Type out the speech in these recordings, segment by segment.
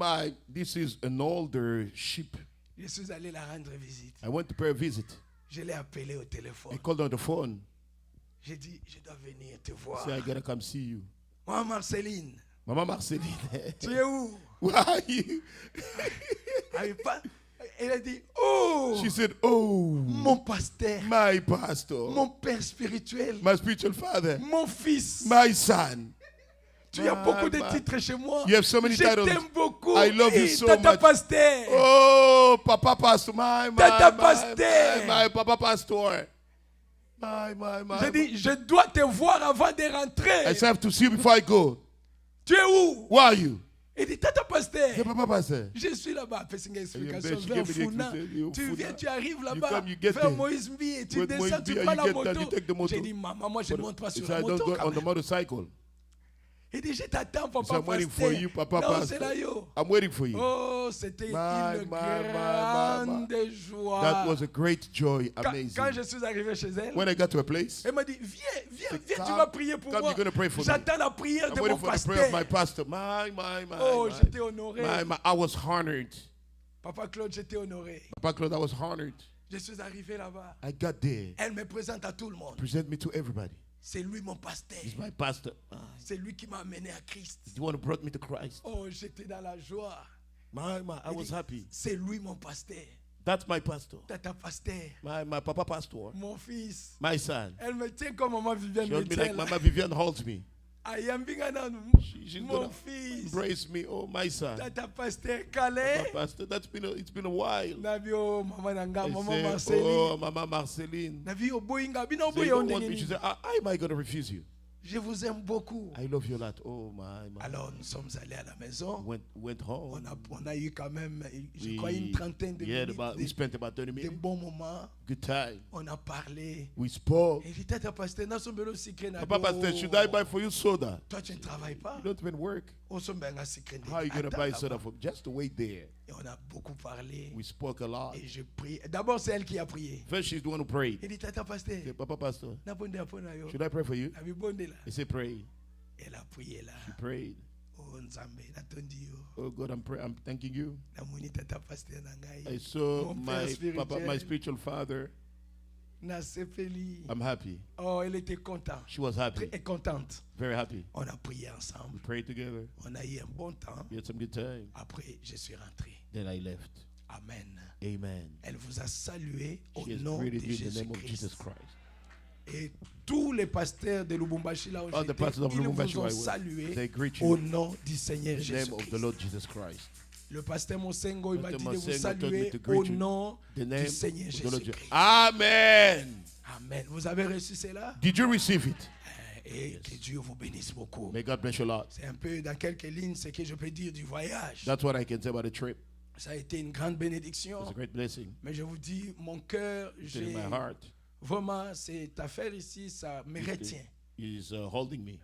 my, this is an older sheep. Je suis allé la rendre visite. I went to pay a visit. Je l'ai appelé au téléphone. I called on the phone. J'ai dit, je dois venir te voir. Say, I gotta come see you. Moi, Marceline, Mama Marceline. tu es où? Where are you? Elle a dit, oh, She said, oh, mon pasteur, my pastor, mon père spirituel, my spiritual father, mon fils. my son. Tu as beaucoup de titres chez moi. You have so many Je titles. t'aime beaucoup. I love you Hey, so Tata much. Pasteur. Oh, Papa Pastor, Tata Pasteur. my Papa Pastor. My. J'ai dit, je dois te voir avant de rentrer. I have to see you before I go. Tu es où? Where are you? Il dit, Tata Pasteur. Hey, Papa Pastor. Je suis là-bas. Fais une explication She vers gave me the Founa. explanation. Tu viens, tu arrives You là-bas come, you get vers there. Moïse Mbi et tu With descends, Moïse tu Mbi, prends you la get down, moto. you take the moto. J'ai dit, maman, moi je ne monte pas He sur said, la I don't moto. go quand on the même. motorcycle. Il dit, je t'attends, So Papa I'm waiting for Pasteur. you, Papa Non, c'est Pastor. là, yo. I'm waiting for you. Oh, c'était une My. grande joie. That was a great joy, Quand amazing. je suis arrivé chez elle, When I got to a place, elle m'a dit, viens, tu come, vas prier pour come, moi. you're gonna pray for me. J'attends la prière I'm de waiting mon for the prayer of my pasteur. pastor. My. Oh, j'étais honoré. I was honored. Papa Claude, j'étais honoré. Papa Claude, I was honored. Je suis arrivé là-bas. I got there. Elle me présente à tout le monde. Present me to everybody. C'est lui mon pasteur. He's my pastor. C'est lui qui m'a amené à Christ. He's the one who brought me to Christ. Oh, j'étais dans la joie. I Elle was dit, happy. c'est lui mon pasteur. That's my pastor. Tata pasteur. My Papa Pastor. Mon fils. My son. Elle me tient comme maman Viviane She me holds me tient like là. Mama Vivian holds me. Mon She's gonna fils. embrace me. Oh, my son. Tata pasteur Papa Calais. Pastor, it's been a while. Nabi oh maman nanga, I maman say, Marceline. oh, Mama Marceline. Nabi oh boyinga, bina Say, you don't boyonde want me. She nini. said, how am I going to refuse you? Je vous aime beaucoup. I love you a lot. Oh, my. Alors nous sommes allés à la maison. Went home. On a eu quand même, je crois, une trentaine de minutes we spent about 30 de minutes. bons moments. Good time. On a parlé. We spoke. Et dit, Tata pasteur, na sombelo sikre na Papa Pastor, should I buy for you soda? Toi, tu ne travailles pas. You don't even work. On sombenga sikre How are you going to Attends buy là-bas. soda for just to wait there? Et on a beaucoup parlé. We spoke a lot. Et je prie. D'abord, c'est elle qui a prié. First, she's the one who prayed. Il dit, Tata pasteur, Say, Papa Pastor, na bonde apona yo. should I pray for you? Na bibonde là. He said, pray. Elle a prié là. She prayed. Oh Nzambe, natondi yo. Oh God, I'm thanking you. Na moni Tata pasteur na I ngai. saw Mon my père Papa, my spirituel. spiritual father. Na sepeli. I'm happy. Oh, elle était contente. She was happy. Très contente. Very happy. On a prié We ensemble. prayed together. On a eu un bon temps. We had some good time. Après, je suis rentré. Then I left. Amen. Amen. Elle vous a salué au She has nom de greeted you in the name of Jesus Jésus-Christ. Christ. Et tous les pasteurs de Lubumbashi là où All the j'étais, pastors of ils Lubumbashi, vous ont I was- salué they greet au you nom du Seigneur in the name of the Jésus-Christ. Lord Jesus Christ. Le pasteur Mosengo, il m'a Pastor dit de vous Mosengo told me saluer to au greet you nom The name du Seigneur of the Lord Jesus. Jésus-Christ. Amen. Amen. Vous avez reçu cela? Did you receive it? Et que Dieu vous bénisse beaucoup. May God bless you a lot. C'est un peu dans quelques lignes ce que je peux dire du voyage. That's what I can say about the trip. Ça a été une grande bénédiction. It's a great blessing. Mais je vous dis, mon cœur, It's in my heart. vraiment, cette affaire ici, ça me retient. He's holding me.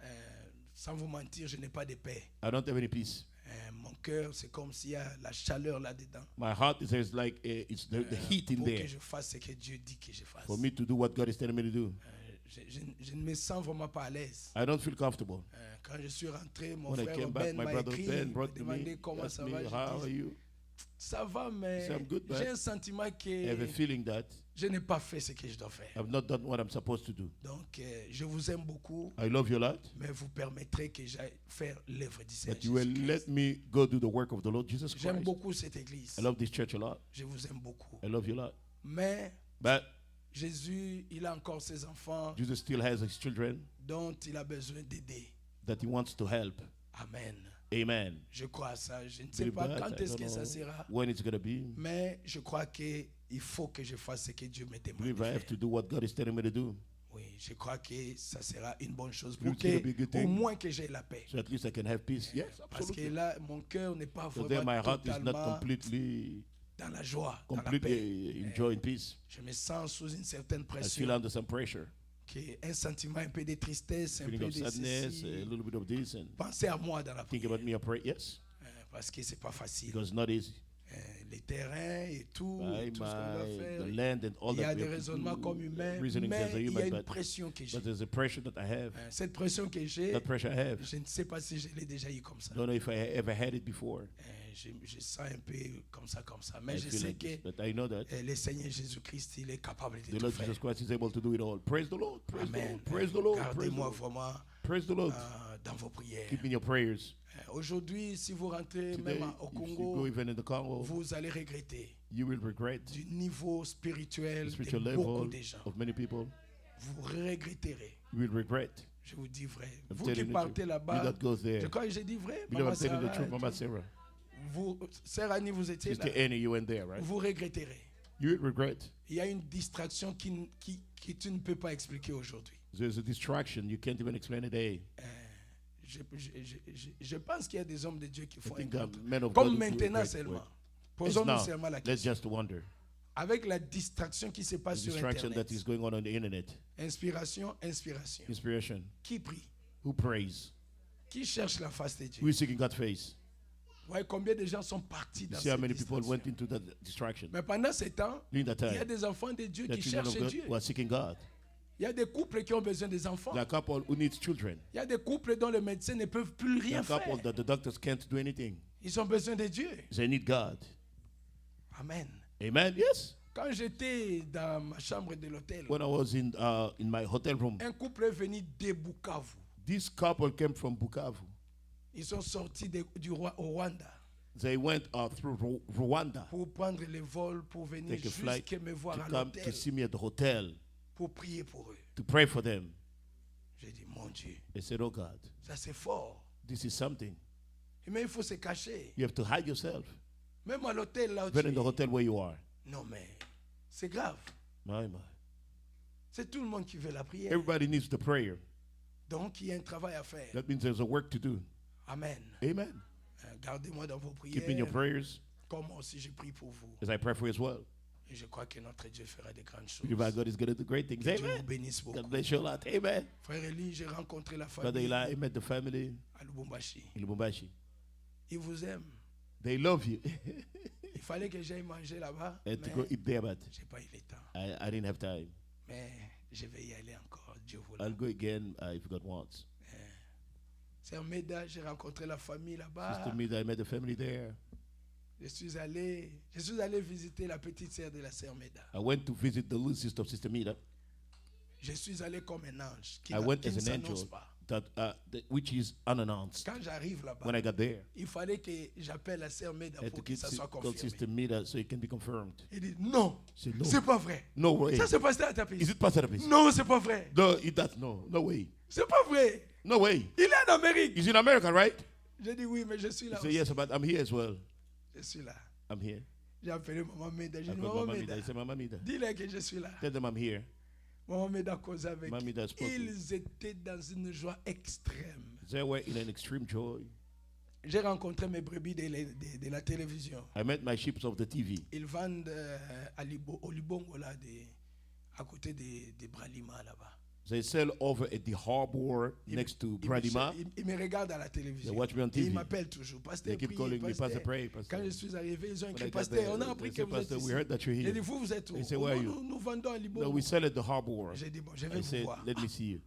Sans vous mentir, je n'ai pas de paix. I don't have any peace. Mon cœur, c'est comme s'il y a la chaleur là-dedans. My heart is like it's the heat in Pour there que je fasse ce que Dieu dit que je fasse. for me to do what God is telling me to do. Je ne me sens vraiment pas à l'aise. I don't feel comfortable. Quand je suis rentré, mon When I frère came back, Ben my m'a brother écrit, Ben m'a brought to demandé me, comment asked ça me, va. how are Je dis, you? ça va, mais I'm good, but j'ai un sentiment I have a que feeling that je n'ai pas fait ce que je dois faire. I've not done what I'm supposed to do. Donc, je vous aime beaucoup, I love you a lot, mais vous permettrez que j'aille faire l'œuvre du Seigneur but you will Jésus-Christ. let me go do the work of the Lord Jesus J'aime Christ. beaucoup cette église. I love this church a lot. Je vous aime beaucoup. I love you a lot. Mais But Jésus, il a encore ses enfants Jesus still has his children dont il a besoin d'aider. that he wants to help. Amen. Amen. Je crois à ça. Je ne sais Believe pas that. quand I est-ce don't que ça know sera. when it's going to be. Mais je crois qu'il faut que je fasse ce que Dieu me demande Believe de I have faire. to do what God is telling me to do. Oui, je crois que ça sera une bonne chose Believe pour it's gonna be a good que, au thing. moins que j'ai la paix. So at least I can have peace. Yes, Parce que absolutely. là, mon cœur n'est pas So then my vraiment heart is not totalement completely dans la joie, dans la paix. completely enjoying peace. Je me sens sous une certaine I feel pression, under some pressure. un sentiment un peu de tristesse, un Feeling peu of de sadness, a ceci. little bit of this, and Pensez à moi dans la think prière, about me. I pray. Yes, parce que c'est pas facile. because it's not easy. Les terrains et tout, My, tout ce qu'on doit faire. the land and all Il y a that des we have to raisonnements comme do, humains, reasonings as a mais il y a human, une but pression que j'ai. there's a pressure that I have. Cette pression que j'ai, That pressure I have. je ne sais pas si je l'ai déjà eu comme ça. Don't know if I ever had it before. je sens un peu comme ça. Mais I je feel sais like this, que but I know that le Seigneur Jésus-Christ, il est capable de the tout Lord faire. Jesus Christ is able to do it all. Praise the Lord. Praise the Amen. Lord. Praise the Lord. Praise the Gardez-moi Lord. vraiment Praise the Lord. dans vos prières. Keep in your prayers. Aujourd'hui, si vous rentrez Today, même au if you Congo, go even in the Congo, vous allez regretter you will regret du niveau spirituel the de spiritual beaucoup level de gens. of many people. Vous regretterez. You will regret. Je vous dis vrai. I'm Vous qui telling you, partez you là-bas, that goes there. je crois que j'ai dit vrai, You know, Maman I'm telling the Sarah, truth, Mama Sarah. vous, Sœur Annie, vous étiez là. Sister Annie, you went there, right? Vous regretterez. You will regret. Il y a une distraction qui tu ne peux pas expliquer aujourd'hui. There's a distraction. You can't even explain it today. Je pense qu'il y a des hommes de Dieu qui I font un think grand- men of God Comme will do a maintenant great seulement. work. Yes, Posons-nous now, seulement la let's question. just wonder. Avec la distraction qui se The passe sur distraction Internet. that is going on the internet. Inspiration. Inspiration. Qui prie? Who prays? Qui cherche la face de Who Dieu? is seeking God's face? Vous voyez combien de gens sont partis You dans see how cette many people distraction. went into that distraction Mais pendant ce temps, during that il y a time? des enfants de Dieu The qui children of cherchent God Dieu. who are seeking God. Il y a des couples qui ont besoin des enfants. There are a couple who needs children. Il y a des couples dont les médecins ne peuvent plus There are rien a couple faire. that the doctors can't do anything. Ils ont besoin de Dieu. They need God. Amen. Amen. Yes. Quand j'étais dans ma chambre de l'hôtel, When I was in my hotel room, un couple est venu de Bukavu. this couple came from Bukavu. Ils sont sortis au Rwanda They went through Rwanda pour prendre le vol pour venir Take a flight jusqu'à me to voir à come to l'hôtel see me at the hotel pour prier pour eux. to pray for them. J'ai dit, mon Dieu, They said, "Oh God, ça c'est fort. this is something. Mais il faut se cacher. You have to hide yourself, Même à l'hôtel là où even tu in the es. hotel where you are." Non mais, c'est grave. My. C'est tout le monde qui veut la prière. Everybody needs the prayer. Donc il y a un travail à faire. That means there's a work to do. Amen. Amen. Gardez-moi dans vos Keep in your prières. prayers Comme moi aussi je prie pour vous. as I pray for you as well. Et je crois que notre Dieu fera de grandes choses. Believe our God is going to do great things. Que Dieu vous Amen. bénisse beaucoup. God bless you a lot. Amen. Frère Eli, j'ai rencontré la Brother famille Eli, I met the family à Lubumbashi. in Lubumbashi. Ils vous aiment. They love you. Il fallait que j'aille manger là-bas, I had to go mais eat there, but j'ai pas eu le temps. I didn't have time. Mais je vais y aller encore, Dieu voulant. I'll go again if God wants. C'est en Méda, j'ai rencontré la famille là-bas. Sister Mida, I met the family there. Je suis allé visiter la petite sœur de la sœur Méda. I went to visit the little sister of Sister Mida. Je suis allé comme un ange qui, I went qui as ne an s'annonce angel pas. which is unannounced. Quand j'arrive là-bas, When I got there, il fallait que j'appelle la sœur Méda I had pour to que get ça soit call confirmé. Sister Mida so it can be confirmed. Il dit non, I said, no, c'est pas vrai. no way. Ça c'est pasteur à ta Is it Pastor Tapis? Non, c'est pas vrai. No, no way. C'est pas vrai. No way. Il est en Amérique. He's in America, right? J'ai dit oui, mais je suis He là. said, Aussi. yes, but I'm here as well. Je suis là. I'm here. J'ai appelé Maman Méda. J'ai I dit called Maman Mama Méda, Mida. I said, Mama Mida, dis-leur que je suis là. tell them I'm here. Maman Méda causait avec. Mama Mida spoke. Ils étaient dans une joie extrême. They were in an extreme joy. J'ai rencontré mes brebis de la télévision. I met my sheep of the TV. Ils vendent au Libongo là, à côté de Bralima là-bas. They sell over at the harbor next to Bradima. Ils me regardent à la télévision. They watch me on Et TV. ils m'appellent toujours. Pasteur, They keep priez, calling me, pasteur. Pastor, pray, Pastor. Quand je suis arrivé, ils ont When écrit I got Pasteur, there, on a they appris que said, vous êtes Pastor, ici. we heard that you're J'ai here. dit, vous êtes où? They say, where are you? Nous vendons à No, Libongo. we sell at the harbor. J'ai dit, bon, je vais I vous said, voir. let me see you.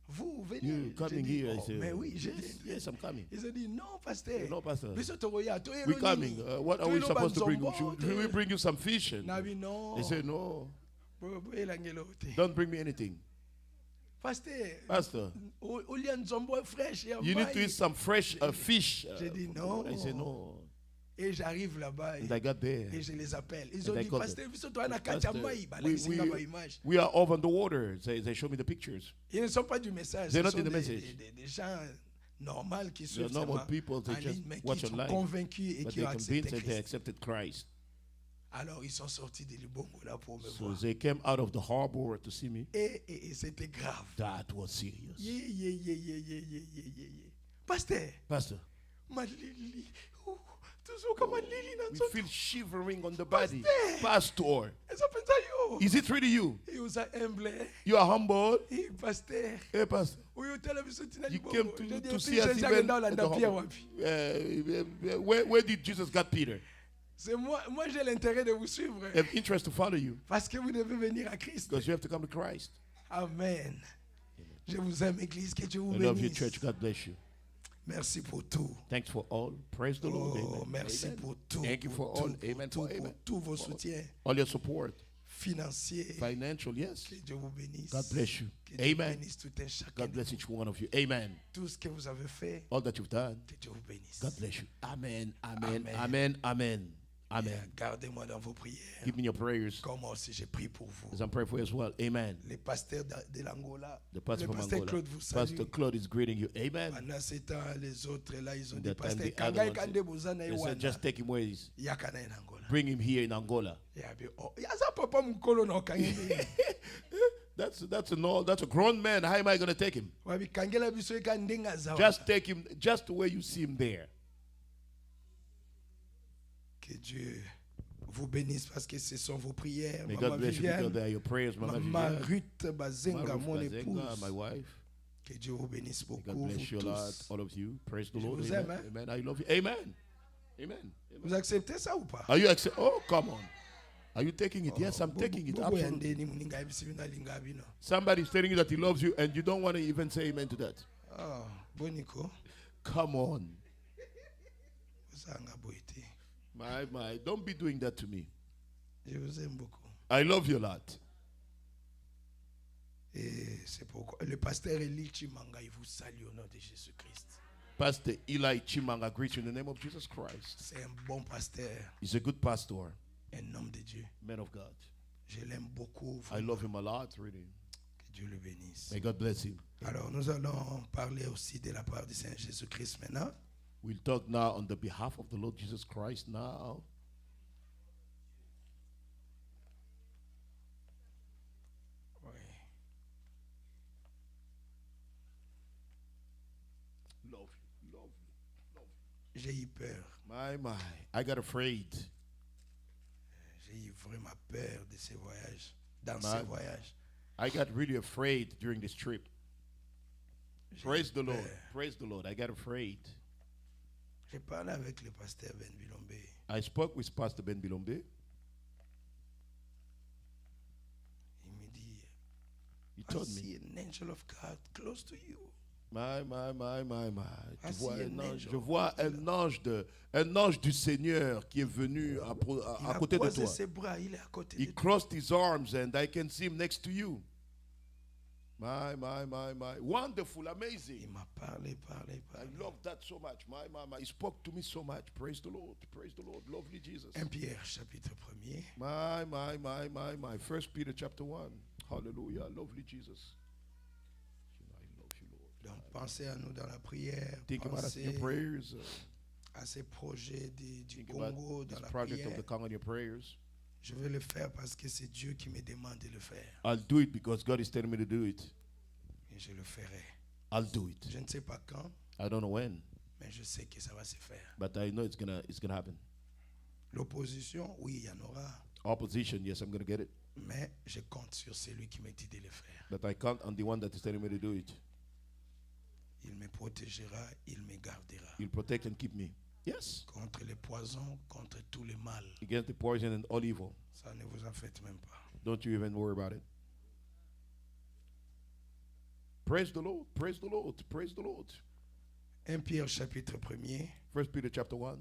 Vous venez. You J'ai coming dit, here? I oh, said, mais oui, j'ai yes, dit. yes, I'm coming. Ils ont dit, non, Pasteur. No, Pastor. Biso toroya, toye We're lo coming. nini? What are Toye we lo supposed to bring you? banzombo, Should we toye- bring you some fish? And Nabi, non. they said, no, Boye langelo te. don't bring me anything. Pasteur. Pastor, Au lieu de zombo fraîche, you need to eat some fresh fish. J'ai dit, non. I said, no. Et j'arrive là-bas And I got there. et je les appelle. Ils And ont I dit, called Pasteur, them. biso toye na kati ya Pastor, mai. Balakisinga ba image. we are over on the water. They show me the pictures. Ils ne sont pas du message. They're Ce not sont in the message. des gens normaux qui They're suivent normal seulement people. They en just ligne, mais watch qui sont online. convaincus et But qui they're ont accepté convinced and they Christ. accepted Christ. Alors ils sont sortis de Libongo là pour me So voir. they came out of the harbor to see me. Et c'était grave. That was serious. Pasteur, Pastor, malili. Toujours comme malili dans we son. feel shivering on the body. Pastor. Pastor, Essa pensa yo. is it really you? E usa humble. You are humble? E pasteur. Hey, Pastor. Uyo television tina You Libongo. came to see us even even at the harbor. Where did Jesus got Peter? C'est moi j'ai l'intérêt de vous suivre. I have interest to follow you Parce que vous devez venir à Christ. because you have to come to Christ. Amen. Je vous aime, Église, que Dieu vous I love you, bénisse. church. God bless you. Merci pour tout. Thanks for all. Praise the Lord. Oh, Amen. merci Amen. pour tout. Thank you for pour all. tout, Amen. Pour, For tout, pour amen. tous vos soutiens All your support. financiers. Financial, yes. Que Dieu vous bénisse. God bless you. Que Dieu Amen. bénisse tout un chacun. God de bless vous. each one of you. Amen. Tout ce que vous avez fait, All that you've done. que Dieu vous bénisse. God bless you. Amen. Amen. Amen. Amen. Amen. Amen. Gardez-moi dans vos prières. Give me your prayers Comme moi aussi, j'ai prié pour vous. as I'm praying for you as well. Amen. Les pasteurs de l'Angola. The pastor Le from pasteur Angola. Claude vous salue. Pastor Claude is greeting you. Amen. Pendant ce temps, les autres, là, ils ont That des time pasteurs. the other Kangai ones, kande bozana They said, iwana. just take him where he's. Yakana in Angola. Bring him here in Angola. Yabe, oh, yaza papa mukolo na okangeli. That's a grown man. How am I going to take him? Wabi kangela biso eka ndenga zawa. Just take him just the way you see him there. Que Dieu vous bénisse parce que ce sont vos prières. May Maman God bless you because Viviane, they are your prayers, Mama Maman Viviane, Ruth Bazenga, Mama mon Ruth Bazenga, my épouse. wife. Que Dieu vous bénisse May beaucoup, God bless you vous a lot, tous. all of you. Praise the Je Lord. vous Amen. aime, hein? Amen. I love you. Amen. Amen. Vous acceptez ça ou pas? Are you accept? Oh, come on. Are you taking it? Yes, I'm taking it. Bobo Absolutely. yandeni muninga ebisi bina linga bino. Somebody's telling you that he loves you, and you don't want to even say amen to that. Oh, boniko. Come on. Uzanga boite. My. Don't be doing that to me. Je vous aime beaucoup. I love you a lot. Et c'est pourquoi le pasteur Eli Chimanga, il vous salue au nom de Jésus-Christ. Pastor Eli Chimanga greets you in the name of Jesus Christ. C'est un bon pasteur, He's a good pastor, un homme de Dieu. man of God. Je l'aime beaucoup. I love him a lot, really. Que Dieu le bénisse. May God bless him. Alors, nous allons parler aussi de la part du Seigneur Jésus-Christ maintenant. We'll talk now on the behalf of the Lord Jesus Christ now. Oui. Love you. J'ai eu peur. My. I got afraid. J'ai eu vraiment peur de ces voyages. Dans Man. ces voyages. I got really afraid during this trip. J'ai Praise eu the Lord. peur. Praise the Lord. I got afraid. J'ai parlé avec le pasteur Ben Bilombe. I spoke with Pastor Ben Bilombe. Il me dit, He I told me, see an angel of God close to you. my. I Tu vois see un an ange. angel. Je vois un ange du Seigneur qui est venu à Il a côté de croisé toi. ses bras, il est à côté He de toi. crossed his arms and I can see him next to you. My. Wonderful, Il amazing. m'a parlé. I love that so much. My. He spoke to me so much. Praise the Lord. Praise the Lord. Lovely Jesus. 1 Pierre chapitre 1er. My. 1 Peter chapter 1. Hallelujah. Lovely Jesus. I love you, Lord. Donc pensez à nous dans la prière. Think about us in your Pensez prayers. à ces projets du Think about Congo this dans la project of prière. the Congo in your prayers. Je vais le faire parce que c'est Dieu qui me demande de le faire. I'll do it because God is telling me to do it. Et je le ferai. I'll do it. Je ne sais pas quand, I don't know when, mais je sais que ça va se faire. but I know it's gonna happen. L'opposition, oui, il y en aura. Opposition, yes, I'm gonna get it. Mais je compte sur celui qui me dit de le faire. But I count on the one that is telling me to do it. Il me protégera, il me gardera. He'll protect and keep me. Yes. Contre les poisons, contre tout le mal. Against the poison and all evil. Ça ne vous en faites même pas. Don't you even worry about it. Praise the Lord. Praise the Lord. Praise the Lord. 1 Pierre chapitre 1er. 1 Peter chapter 1.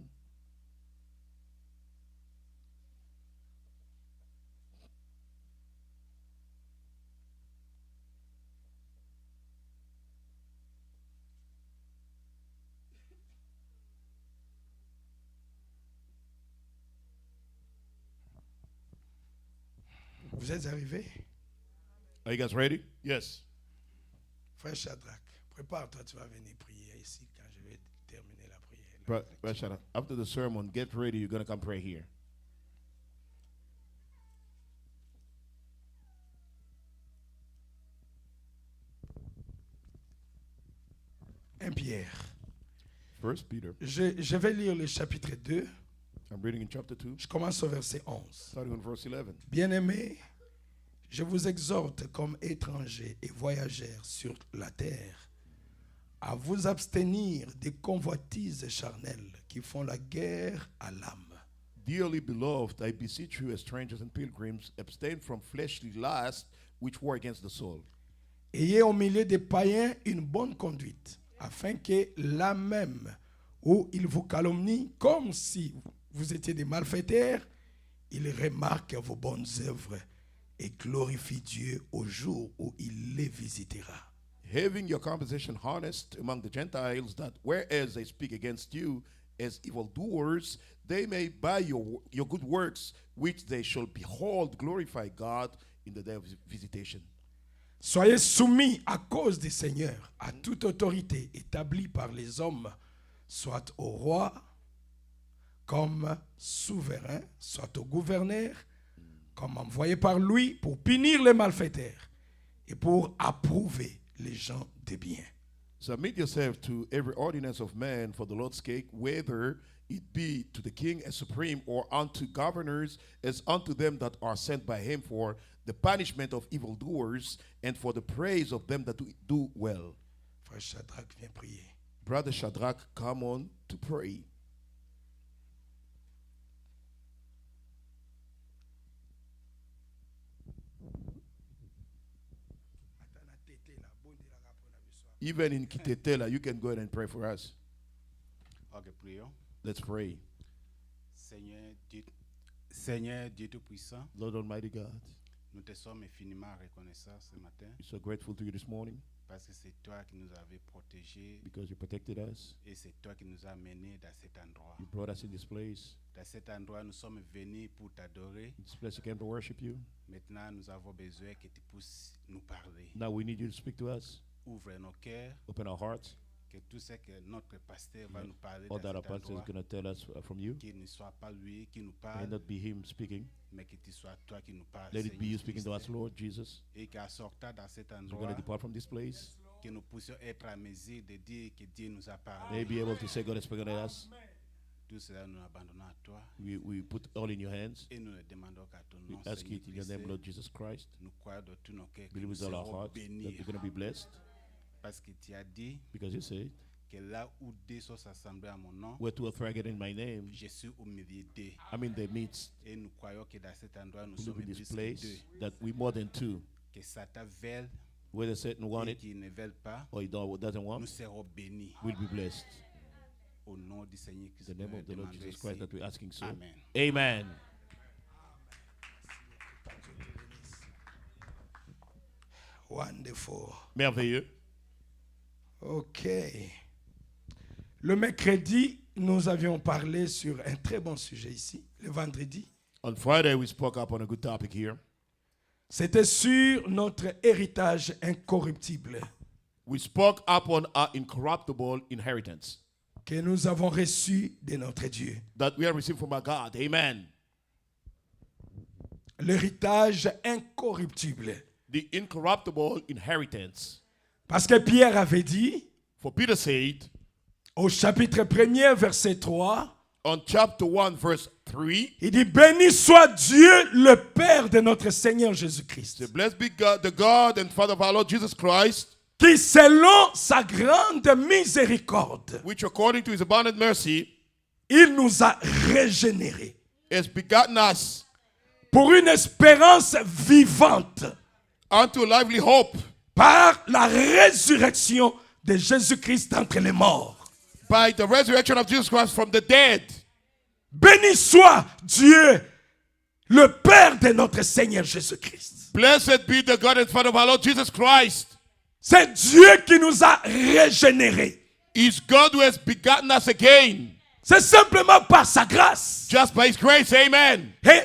Vous êtes arrivés? Are you guys ready? Yes. Frère Shadrach, prépare-toi, tu vas venir prier ici quand je vais terminer la prière. Brother Shadrach, after the sermon, get ready. You're going to come pray here. Un Pierre. 1 Peter. Je vais lire le chapitre 2. I'm reading in chapter 2, Je commence au verset 11. starting on verse 11. Bien-aimés, je vous exhorte comme étrangers et voyageurs sur la terre à vous abstenir des convoitises charnelles qui font la guerre à l'âme. Dearly beloved, I beseech you as strangers and pilgrims, abstain from fleshly lusts which war against the soul. Ayez au milieu des païens une bonne conduite, afin que là même où il vous calomnie comme si vous étiez des malfaiteurs, il remarque vos bonnes œuvres et glorifie Dieu au jour où il les visitera. Having your conversation honest among the Gentiles, that whereas they speak against you as evildoers, they may by your good works, which they shall behold, glorify God in the day of visitation. Soyez soumis à cause du Seigneur à toute autorité établie par les hommes, soit au roi comme souverain, soit au gouverneur comme envoyé par lui pour punir les malfaiteurs et pour approuver les gens de bien. Submit yourself to every ordinance of man for the Lord's sake, whether it be to the king as supreme or unto governors as unto them that are sent by him for the punishment of evildoers and for the praise of them that do well. Frère Shadrach, viens prier. Brother Shadrach, come on to pray. Even in Kitetela, you can go ahead and pray for us. Ok, prions. Let's pray. Seigneur Dieu Tout-Puissant, Lord Almighty God, nous te sommes infiniment reconnaissants ce matin we're so grateful to you this morning parce que c'est toi qui nous avais protégés because you protected us. et c'est toi qui nous as menés dans cet endroit. You brought us in this place. Dans cet endroit, nous sommes venus pour t'adorer. In this place, we came to worship you. Maintenant, nous avons besoin que tu puisses nous parler. Now we need you to speak to us. Ouvre nos cœurs, Open our hearts. que tout ce que notre pasteur va nous parler All dans that our cet pastor is endroit, going to tell us from you. qu'il ne soit pas lui qui nous May parle, not be him speaking. mais que tu sois toi qui nous parles. Let it be you Seigneur speaking to Christ. us, Lord Jesus. Et qu'à sortir dans cet We're going to endroit, depart from this place. que nous puissions être à mesure de dire que Dieu nous a parlé. May be able to say God has spoken to us. Tout cela, nous abandonnons à toi We put all in your hands. et nous ne demandons qu'à ton We nom, ask Seigneur it in your name, Christ. Lord Jesus Christ. Nous croyons de tout nos cœurs que Believe nous with all our serons hearts that bénis we're going to be blessed parce que tu as dit because you say, que là où deux sont assemblés à mon nom, where two or three are getting my name, je suis au milieu d'eux. I'm in their midst. Et nous croyons que dans cet endroit, nous We sommes live in plus this que place deux. that we more than two. Que Satan veut Whether Satan want et it qu'ils ne veulent pas, or he doesn't nous want, serons bénis. we'll be blessed. Au nom du Seigneur Christ, In the name nous of the Lord demandons Jesus Christ ici. that we're asking so. Amen. Amen. Wonderful. Merveilleux. Ok. Le mercredi, nous avions parlé sur un très bon sujet ici. Le vendredi, On Friday, we spoke up on a good topic here. c'était sur notre héritage incorruptible We spoke up on our incorruptible inheritance que nous avons reçu de notre Dieu. that we have received from our God. Amen. L'héritage incorruptible. The incorruptible inheritance. Parce que Pierre avait dit, For Peter said, au chapitre 1er, verset 3, on chapter 1, verse 3, il dit, béni soit Dieu, le Père de notre Seigneur Jésus-Christ, the blessed be God, the God and Father of our Lord Jesus Christ, qui selon sa grande miséricorde, which according to his abundant mercy il nous a régénérés has begotten us pour une espérance vivante unto a lively hope par la résurrection de Jésus-Christ d'entre les morts. by the resurrection of Jesus Christ from the dead. Béni soit Dieu, le Père de notre Seigneur Jésus-Christ. Blessed be the God and Father of our Lord Jesus Christ. C'est Dieu qui nous a régénérés. It's God who has begotten us again, C'est simplement par sa grâce. just by his grace. Amen. Et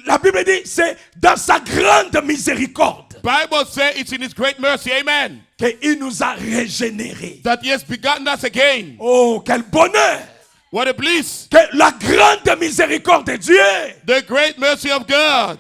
la Bible dit, c'est dans sa grande miséricorde Bible says it's in his great mercy. Amen. qu'il nous a régénérés. That he has begotten us again. Oh, quel bonheur! What a bliss. Que la grande miséricorde de Dieu The great mercy of God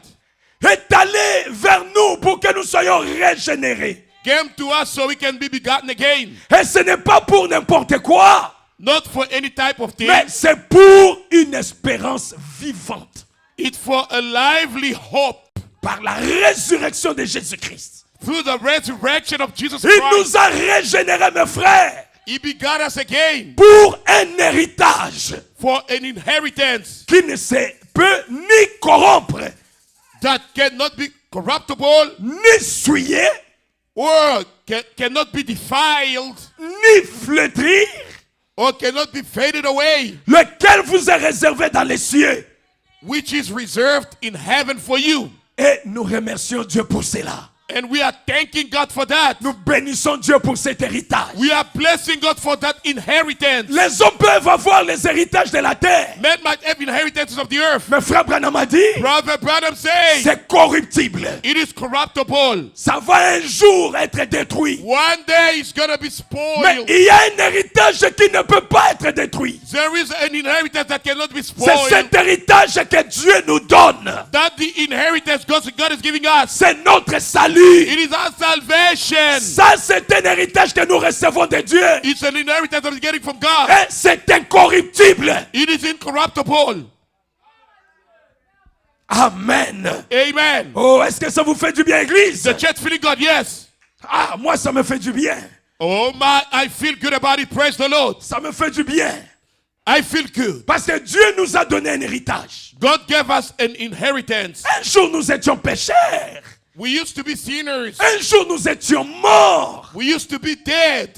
est allée vers nous pour que nous soyons régénérés. came to us so we can be begotten again. Et ce n'est pas pour n'importe quoi, Not for any type of thing. mais c'est pour une espérance vivante. It's for a lively hope Par la résurrection de Jésus-Christ. through the resurrection of Jesus Il Christ. nous a régénérés, mes frères, He begot us again pour un héritage for an inheritance qui ne se peut ni corrompre, that cannot be corruptible ni souiller, or cannot be defiled ni flétrir, or cannot be faded away, lequel vous est réservé dans les cieux. which is reserved in heaven for you. Et nous remercions Dieu pour cela. And we are thanking God for that. Nous bénissons Dieu pour cet héritage. We are blessing God for that inheritance. Les hommes peuvent avoir les héritages de la terre. Men might have inheritances of the earth. Mais frère Branham a dit, Brother Branham says c'est corruptible. it is corruptible. Ça va un jour être détruit. One day it's going to be Mais spoiled. il y a un héritage qui ne peut pas être détruit. There is an inheritance that cannot be C'est spoiled. cet héritage que Dieu nous donne. That the inheritance God is giving us. C'est notre salut. It is our salvation. Ça, c'est un héritage que nous recevons de Dieu. It's an inheritance that we're getting from God. Et c'est incorruptible. It is incorruptible. Amen. Amen. Oh, est-ce que ça vous fait du bien, église? The church feeling God, yes. Ah, moi, ça me fait du bien. Oh my, I feel good about it. Praise the Lord. Ça me fait du bien. I feel good. Parce que Dieu nous a donné un héritage. God gave us an inheritance. Un jour, nous étions pécheurs. We used to be sinners. Un jour, nous étions morts. We used to be dead.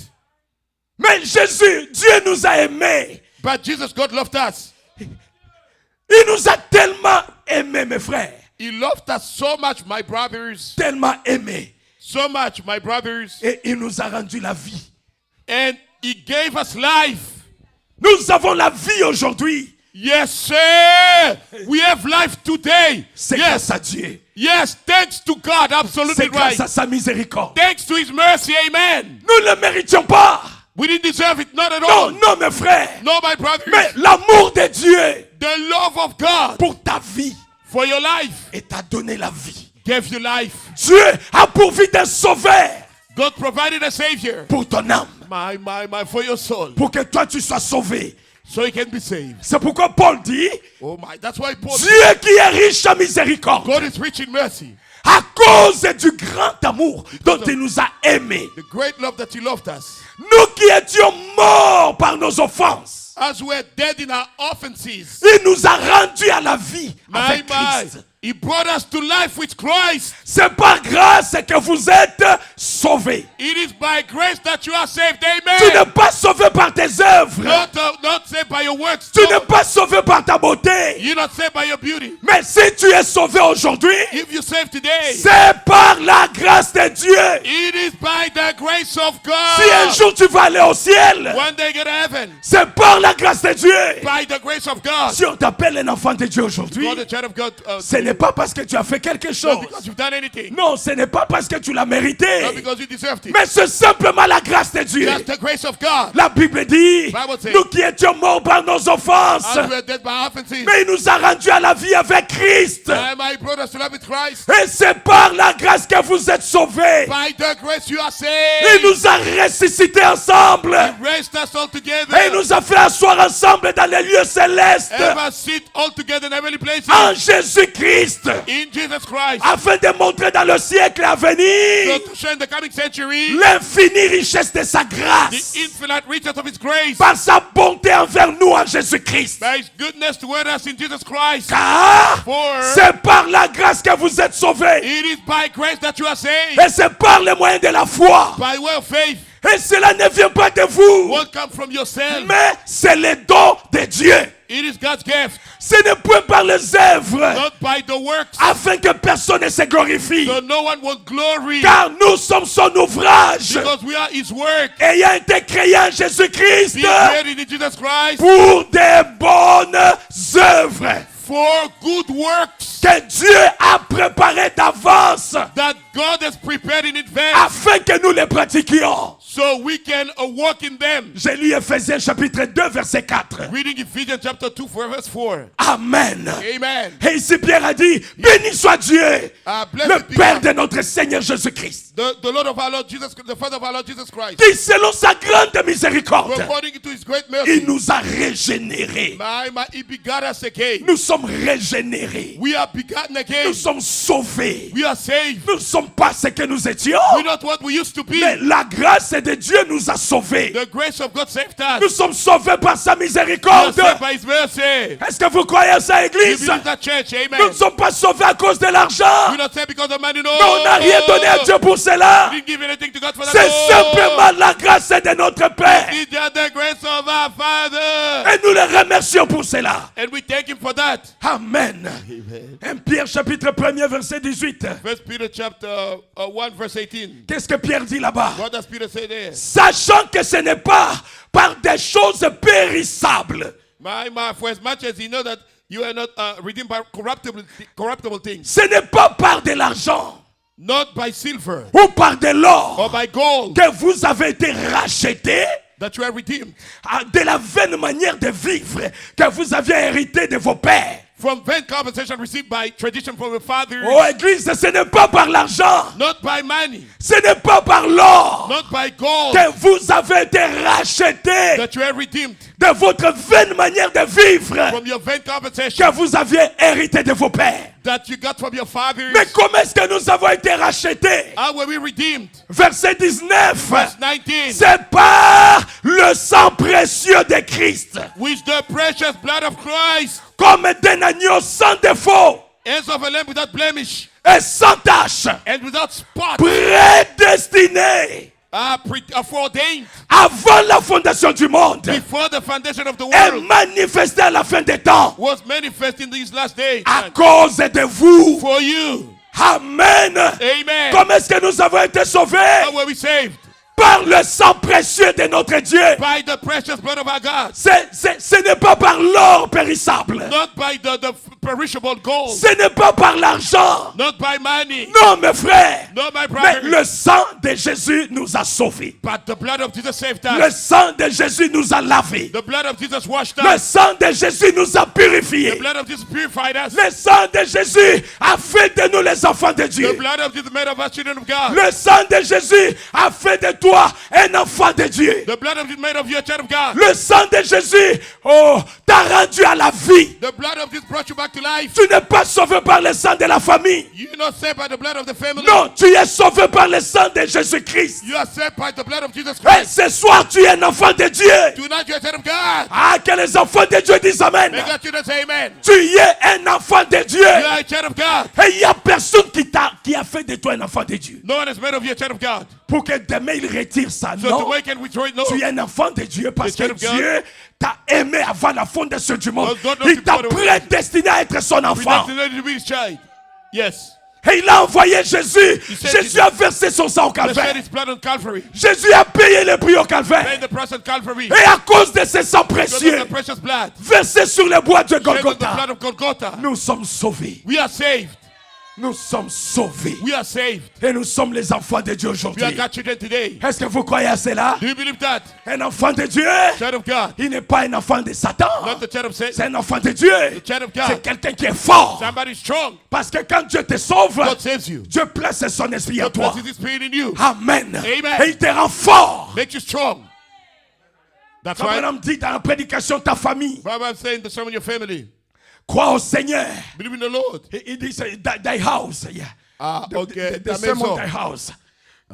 Mais Jésus, Dieu nous a aimés. But Jesus, God loved us. Il nous a tellement aimés, mes frères. He loved us so much, my brothers. Tellement aimés. So much, my brothers. Et il nous a rendu la vie. And He gave us life. Nous avons la vie aujourd'hui. Yes, sir. We have life today. C'est Yes. grâce à Dieu. Yes, thanks to God. Absolutely C'est grâce right. à sa miséricorde. Thanks to His mercy. Amen. Nous ne le méritions pas. We didn't deserve it. Not at Non, all. non, mes frères. No, my brothers. Mais l'amour de Dieu The love of God pour ta vie for your life et t'a donné la vie. gave you life. Dieu a pourvu d'un sauveur God provided a Savior. pour ton âme. My, for your soul. Pour que toi tu sois sauvé. So He can be saved. C'est pourquoi Paul dit, Oh my, that's why Paul said, Dieu qui est riche en miséricorde, God is rich in mercy. à cause du grand amour dont il nous a aimés, The great love that He loved us. nous qui étions morts par nos offenses, As we are dead in our offenses. il nous a rendus à la vie avec My. Christ. He brought us to life with Christ. C'est par grâce que vous êtes sauvés. It is by grace that you are saved. Tu Amen. n'es pas sauvé par tes œuvres. Not saved by your works. Tu n'es pas sauvé par ta beauté. You're not saved by your beauty. Mais si tu es sauvé aujourd'hui, If you're saved today, c'est par la grâce de Dieu. it is by the grace of Si un God. jour tu vas aller au ciel, One day get to heaven. c'est par la grâce de Dieu. By the grace of God. Si on t'appelle un enfant de Dieu aujourd'hui, You're the child of God. ce n'est pas parce que tu as fait quelque Not chose. because you've done anything. Non, ce n'est pas parce que tu l'as mérité. Not because you deserved it. Mais c'est simplement la grâce de Dieu. Just the grace of God. La Bible dit, Bible says, nous qui étions morts par nos offenses, As we are dead by offenses. mais il nous a rendus à la vie avec Christ. My brothers to love with Christ. Et c'est par la grâce que vous êtes sauvés. By the grace you are Il saved. nous a ressuscités ensemble. He raised us all together. Et il nous a fait asseoir ensemble dans les lieux célestes. Ever sit all together in heavenly places. En Jésus-Christ. In Jesus Christ. Afin de montrer dans le siècle à So venir to show in the coming century l'infinie richesse de sa the grâce. infinite riches of His grace. Par sa bonté envers nous en Jésus-Christ. By His goodness toward us in Jesus Christ. Car For c'est par la grâce que vous êtes sauvés. it is by grace that you are saved. Et c'est par le moyen de la foi. By way of faith. Et cela ne vient pas de vous. Won't come from yourself. Mais c'est le don de Dieu. It is God's gift. Ce n'est point par les œuvres. Not by the works. Afin que personne ne se glorifie. So no one will glory. Car nous sommes son ouvrage. Because we are His work. Ayant été créés en Jésus-Christ. Being created in Jesus Christ. Pour des bonnes œuvres. For good works Que Dieu a préparées d'avance. that God has prepared in advance. Afin que nous les pratiquions. So we can walk in them. J'ai lu Ephésiens chapitre 2 verset 4. Reading Ephesians chapter 2 verse 4. Amen. Amen. Et ici Pierre a dit, béni soit Dieu, Blessed le be Père God, de notre Seigneur Jésus-Christ, the Lord of our Lord Jesus, the Father of our Lord Jesus Christ. qui selon sa grande miséricorde, According to His great il mercy, nous a régénérés. He begot us again. Nous sommes régénérés. We are begotten Nous again. sommes sauvés. We are saved. Nous ne sommes pas ce que nous étions. We're not what we used to be. Mais la grâce de Dieu nous a sauvés. The grace of God saved Nous us. sommes sauvés par sa We are miséricorde. saved by His mercy. Est-ce que vous croyez ça, You Église? believe that, church? Nous Amen. ne sommes pas sauvés à cause de l'argent. We're not saved because of money. No. Mais on n'a rien donné à Dieu pour cela. We didn't give anything to God for that. C'est No. simplement la grâce de notre Père. It's just the grace of our Father. Et nous le remercions pour cela. And we thank Him for that. Amen. Amen. 1 Pierre chapitre 1er verset 18. First Peter chapter 1 verse 18. Qu'est-ce que Pierre dit là-bas? What does Peter say there? Sachant que ce n'est pas par des choses périssables. My, for as much as you know that you are not redeemed by corruptible things, Ce n'est pas par de l'argent not by silver ou par de or l'or by gold, que vous avez été rachetés that you are redeemed de la vaine manière de vivre que vous aviez hérité de vos pères. from vain compensation received by tradition from your fathers, Oh Église, ce n'est pas par l'argent, not by money, ce n'est pas par l'or not by gold, que vous avez été rachetés that you are redeemed de votre vaine manière de vivre from your vain compensation que vous aviez hérité de vos pères. that you got from your fathers. Mais comment est-ce que nous avons été rachetés? How were we redeemed? Verset 19. Verse 19. C'est par le sang précieux de Christ, With the precious blood of Christ, comme d'un agneau sans défaut as of a lamb without blemish et sans tache, and without spot, prédestiné foreordained avant la fondation du monde before the foundation of the et world, manifesté à la fin des temps was manifest in these last days à cause de vous. for you. Amen. Amen. Comment est-ce que nous avons été sauvés? How were we saved? Par le sang précieux de notre Dieu. By the precious blood of our God. Ce n'est pas par l'or périssable. Not by the perishable gold. Ce n'est pas par l'argent. Not by money. Non, mes frères. Not by Mais property. le sang de Jésus nous a sauvés. But the blood of Jesus saved Le us. sang de Jésus nous a lavés. The blood of Jesus washed Le us. sang de Jésus nous a The purifiés. blood of Jesus purified us. Le sang de Jésus a fait de nous les enfants de The Dieu. blood of Jesus made of us children of God. Le sang de Jésus a fait de toi un enfant de Dieu. The blood of Jesus made of you a child of God. Le sang de Jésus, t'a rendu à la vie. The blood of Jesus brought you back to life. Tu n'es pas sauvé par le sang de la famille. You're not saved by the blood of the family. Non, tu es sauvé par le sang de Jésus-Christ. You are saved by the blood of Jesus Et Christ. ce soir, tu es un enfant de Dieu. Tonight you're a child of God. Ah, que les enfants de Dieu disent Amen. Make God children say amen. Tu es un enfant de Dieu. You are a child of God. Et il n'y a personne qui a fait de toi un enfant de Dieu. No one has made of you a child of God. Pour que demain il retire ça. So Non. tomorrow can withdraw it? No. Tu es un enfant de Dieu parce The que child of God. Dieu t'a aimé avant la fondation du monde. Because God knows Il t'a you before the world. prédestiné à être son enfant. Predestinated to be his child. Yes. Et il a envoyé Jésus. said Jésus a versé son sang au He shed calvaire. his blood on Calvary. Jésus a payé le prix au calvaire. Paid the price on Calvary. Et à cause de ce sang Because of précieux the precious blood. versé sur les bois de Shed on the Golgotha, blood of Golgotha. nous sommes sauvés. We are saved. Nous sommes sauvés. We are saved. Et nous sommes les enfants de Dieu We aujourd'hui. are God's children today. Est-ce que vous croyez à cela? Do you believe that? Un enfant de Dieu, Child of God. il n'est pas un enfant de Satan. Not the child of C'est Satan. un enfant de Dieu. The child of C'est God. quelqu'un qui est fort. Somebody strong. Parce que quand Dieu te sauve, God saves you. Dieu place son esprit en God toi. places his spirit in you. Amen. Amen. Et il te rend fort. Makes you strong. That's Comme right. on dit dans la prédication, ta famille, Bible I'm saying the sermon your family. crois au Seigneur. Believe in the Lord. Il dit, c'est thy house. Yeah. Ah, okay. The Ta sermon maison. thy house.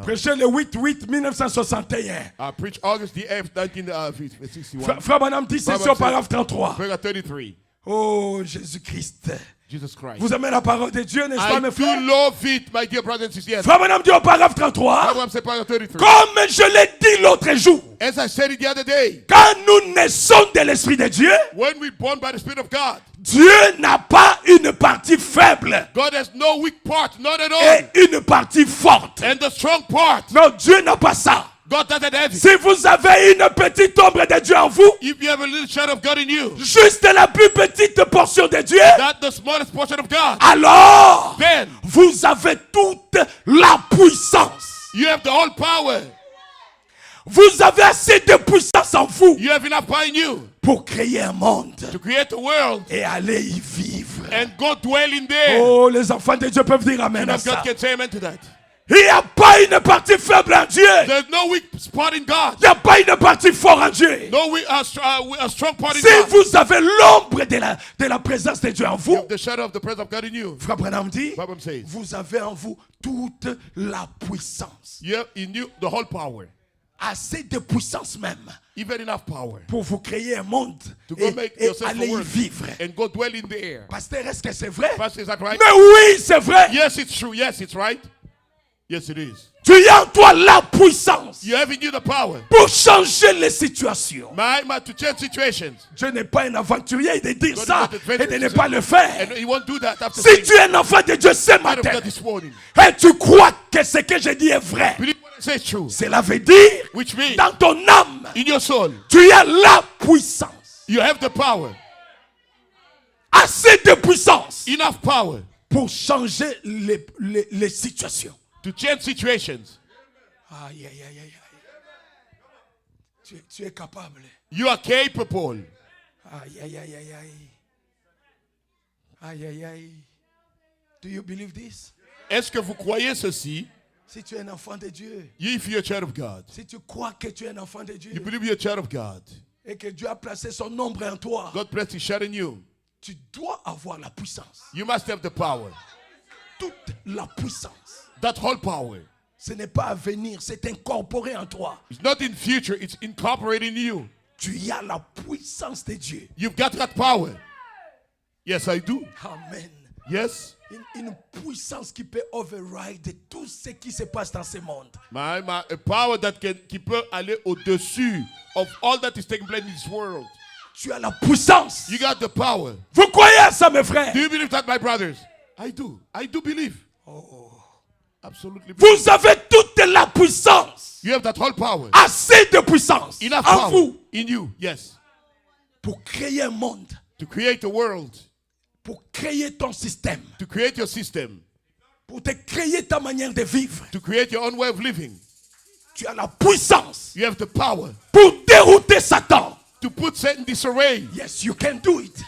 Prêché le 8-8-1961. Preach August the 8th, 1961. Frère Bonhomme dit ceci Bible au paragraphe 33. Paragraph 33. Oh, Jésus-Christ. Jesus Christ. Vous aimez la parole de Dieu, n'est-ce pas, I mes do frères? love it, my dear brothers and sisters. Frère Bonhomme dit au paragraphe 33. Bible say paragraph 33. Comme je l'ai dit l'autre jour, As I said it the other day, quand nous naissons de l'Esprit de Dieu, when we're born by the Spirit of God, Dieu n'a pas une partie faible God has no weak part, not at all. et une partie forte. And the strong part, Non, Dieu n'a pas ça. God doesn't have it. Si vous avez une petite ombre de Dieu en vous, If you have a little shadow of God in you, juste la plus petite portion de Dieu, that's the smallest portion of God, alors then vous avez toute la puissance. you have the whole power. Vous avez assez de puissance en vous You have enough power in you pour créer un monde to create a world et aller y vivre. and go dwell in there. Oh, les enfants de Dieu peuvent dire Amen And à if God ça. can say amen to that. Il n'y a pas une partie faible en Dieu. There's no weak spot in God. Il n'y a pas une partie forte en Dieu. No a strong part in Si God. vous avez l'ombre de la présence de Dieu en You vous, have the shadow of the presence of God in you. Frère Branham dit, Bible says, vous avez en vous toute la puissance. you have in you the whole power, Assez de puissance même even enough power pour vous créer un monde to go make et yourself aller a y world vivre. and go dwell in the air. Pasteur, est-ce que c'est vrai? Pastor, is that right? Mais oui, c'est vrai. Yes, it's true. Yes, it's right. Yes, it is. Tu as en toi la puissance You have in you the power. pour changer les situations. To change situations. Dieu n'est pas un aventurier de dire God is ça not adventurous et de ne to pas say- le faire. And he won't do that after Si saying tu es un enfant de Dieu ce the word of matin God this morning. et tu crois que ce que je dis est vrai, Believe what I say is true. cela veut dire Which means dans ton âme, in your soul, tu as la puissance. you have the power. Assez de puissance Enough power pour changer les situations. to change situations. Aïe, aïe, aïe, aïe. Tu es capable. You are capable. Aïe, aïe, aïe, aïe, aïe. Aïe, aïe, aïe. Do you believe this? Est-ce que vous croyez ceci? Si tu es un enfant de Dieu, If you're a child of God, si tu crois que tu es un enfant de Dieu you believe you're a child of God, et que Dieu a placé son ombre en toi, God placed His shadow in you. tu dois avoir la puissance. You must have the power. Toute la puissance. That whole power. Ce n'est pas à venir, c'est incorporé en toi. It's not in future, it's incorporated in you. Tu as la puissance de Dieu. You've got that power. Yes, I do. Amen. Yes. Une puissance qui peut override tout ce qui se passe dans ce monde. A power qui peut aller au-dessus of all that is taking place in this world. Tu as la puissance. You got the power. Vous croyez à ça, mes frères? Do you believe that, my brothers? I do. I do believe. Absolutely. Vous avez toute la puissance. You have that whole power. Assez de puissance Enough en power vous in you. Yes. pour créer un monde, To create a world. pour créer ton système, To create your system. pour te créer ta manière de vivre. To create your own way of living. Tu as la puissance You have the power pour dérouter Satan. to put Satan in disarray. Yes, you can do it.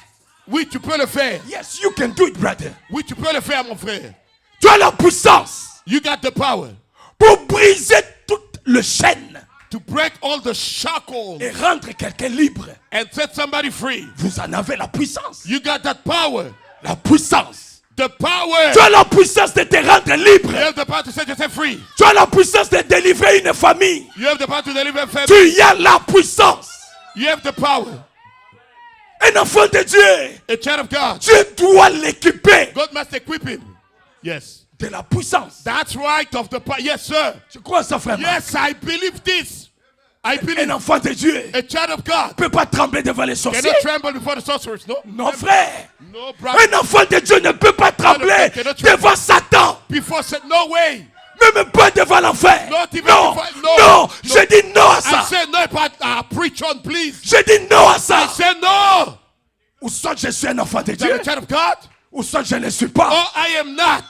Oui, tu peux le faire. Yes, you can do it, brother. Oui, tu peux le faire, mon frère. Tu as la puissance You got the power pour briser toute le chaîne to break all the shackles et rendre quelqu'un libre. and set somebody free. Vous en avez la puissance. You got that power. La puissance. The power. Tu as la puissance de te rendre libre. You have the power to set yourself free. Tu as la puissance de délivrer une famille. You have the power to deliver a family. Tu as la puissance. You have the power. Un enfant de Dieu, A child of God. Dieu doit l'équiper God must equip him. Yes. de la puissance. That's right of the power. Yes, sir. Tu crois ça, frère? Yes, I believe this. I believe Un enfant de Dieu a child of God ne peut pas trembler devant les sorciers. cannot tremble before the sorcerers. No. Non, frère. No, brother. Un enfant de Dieu ne peut pas trembler cannot tremble. devant Satan. Before said, no way. Même pas devant l'enfer. Not even Non, before- non, no, no. je dis non à I ça. said no, but preach on, please. Je dis non à I ça. said no. Ou soit je suis un enfant de I'm Dieu, a child of God. ou soit je ne suis pas. Oh, I am not.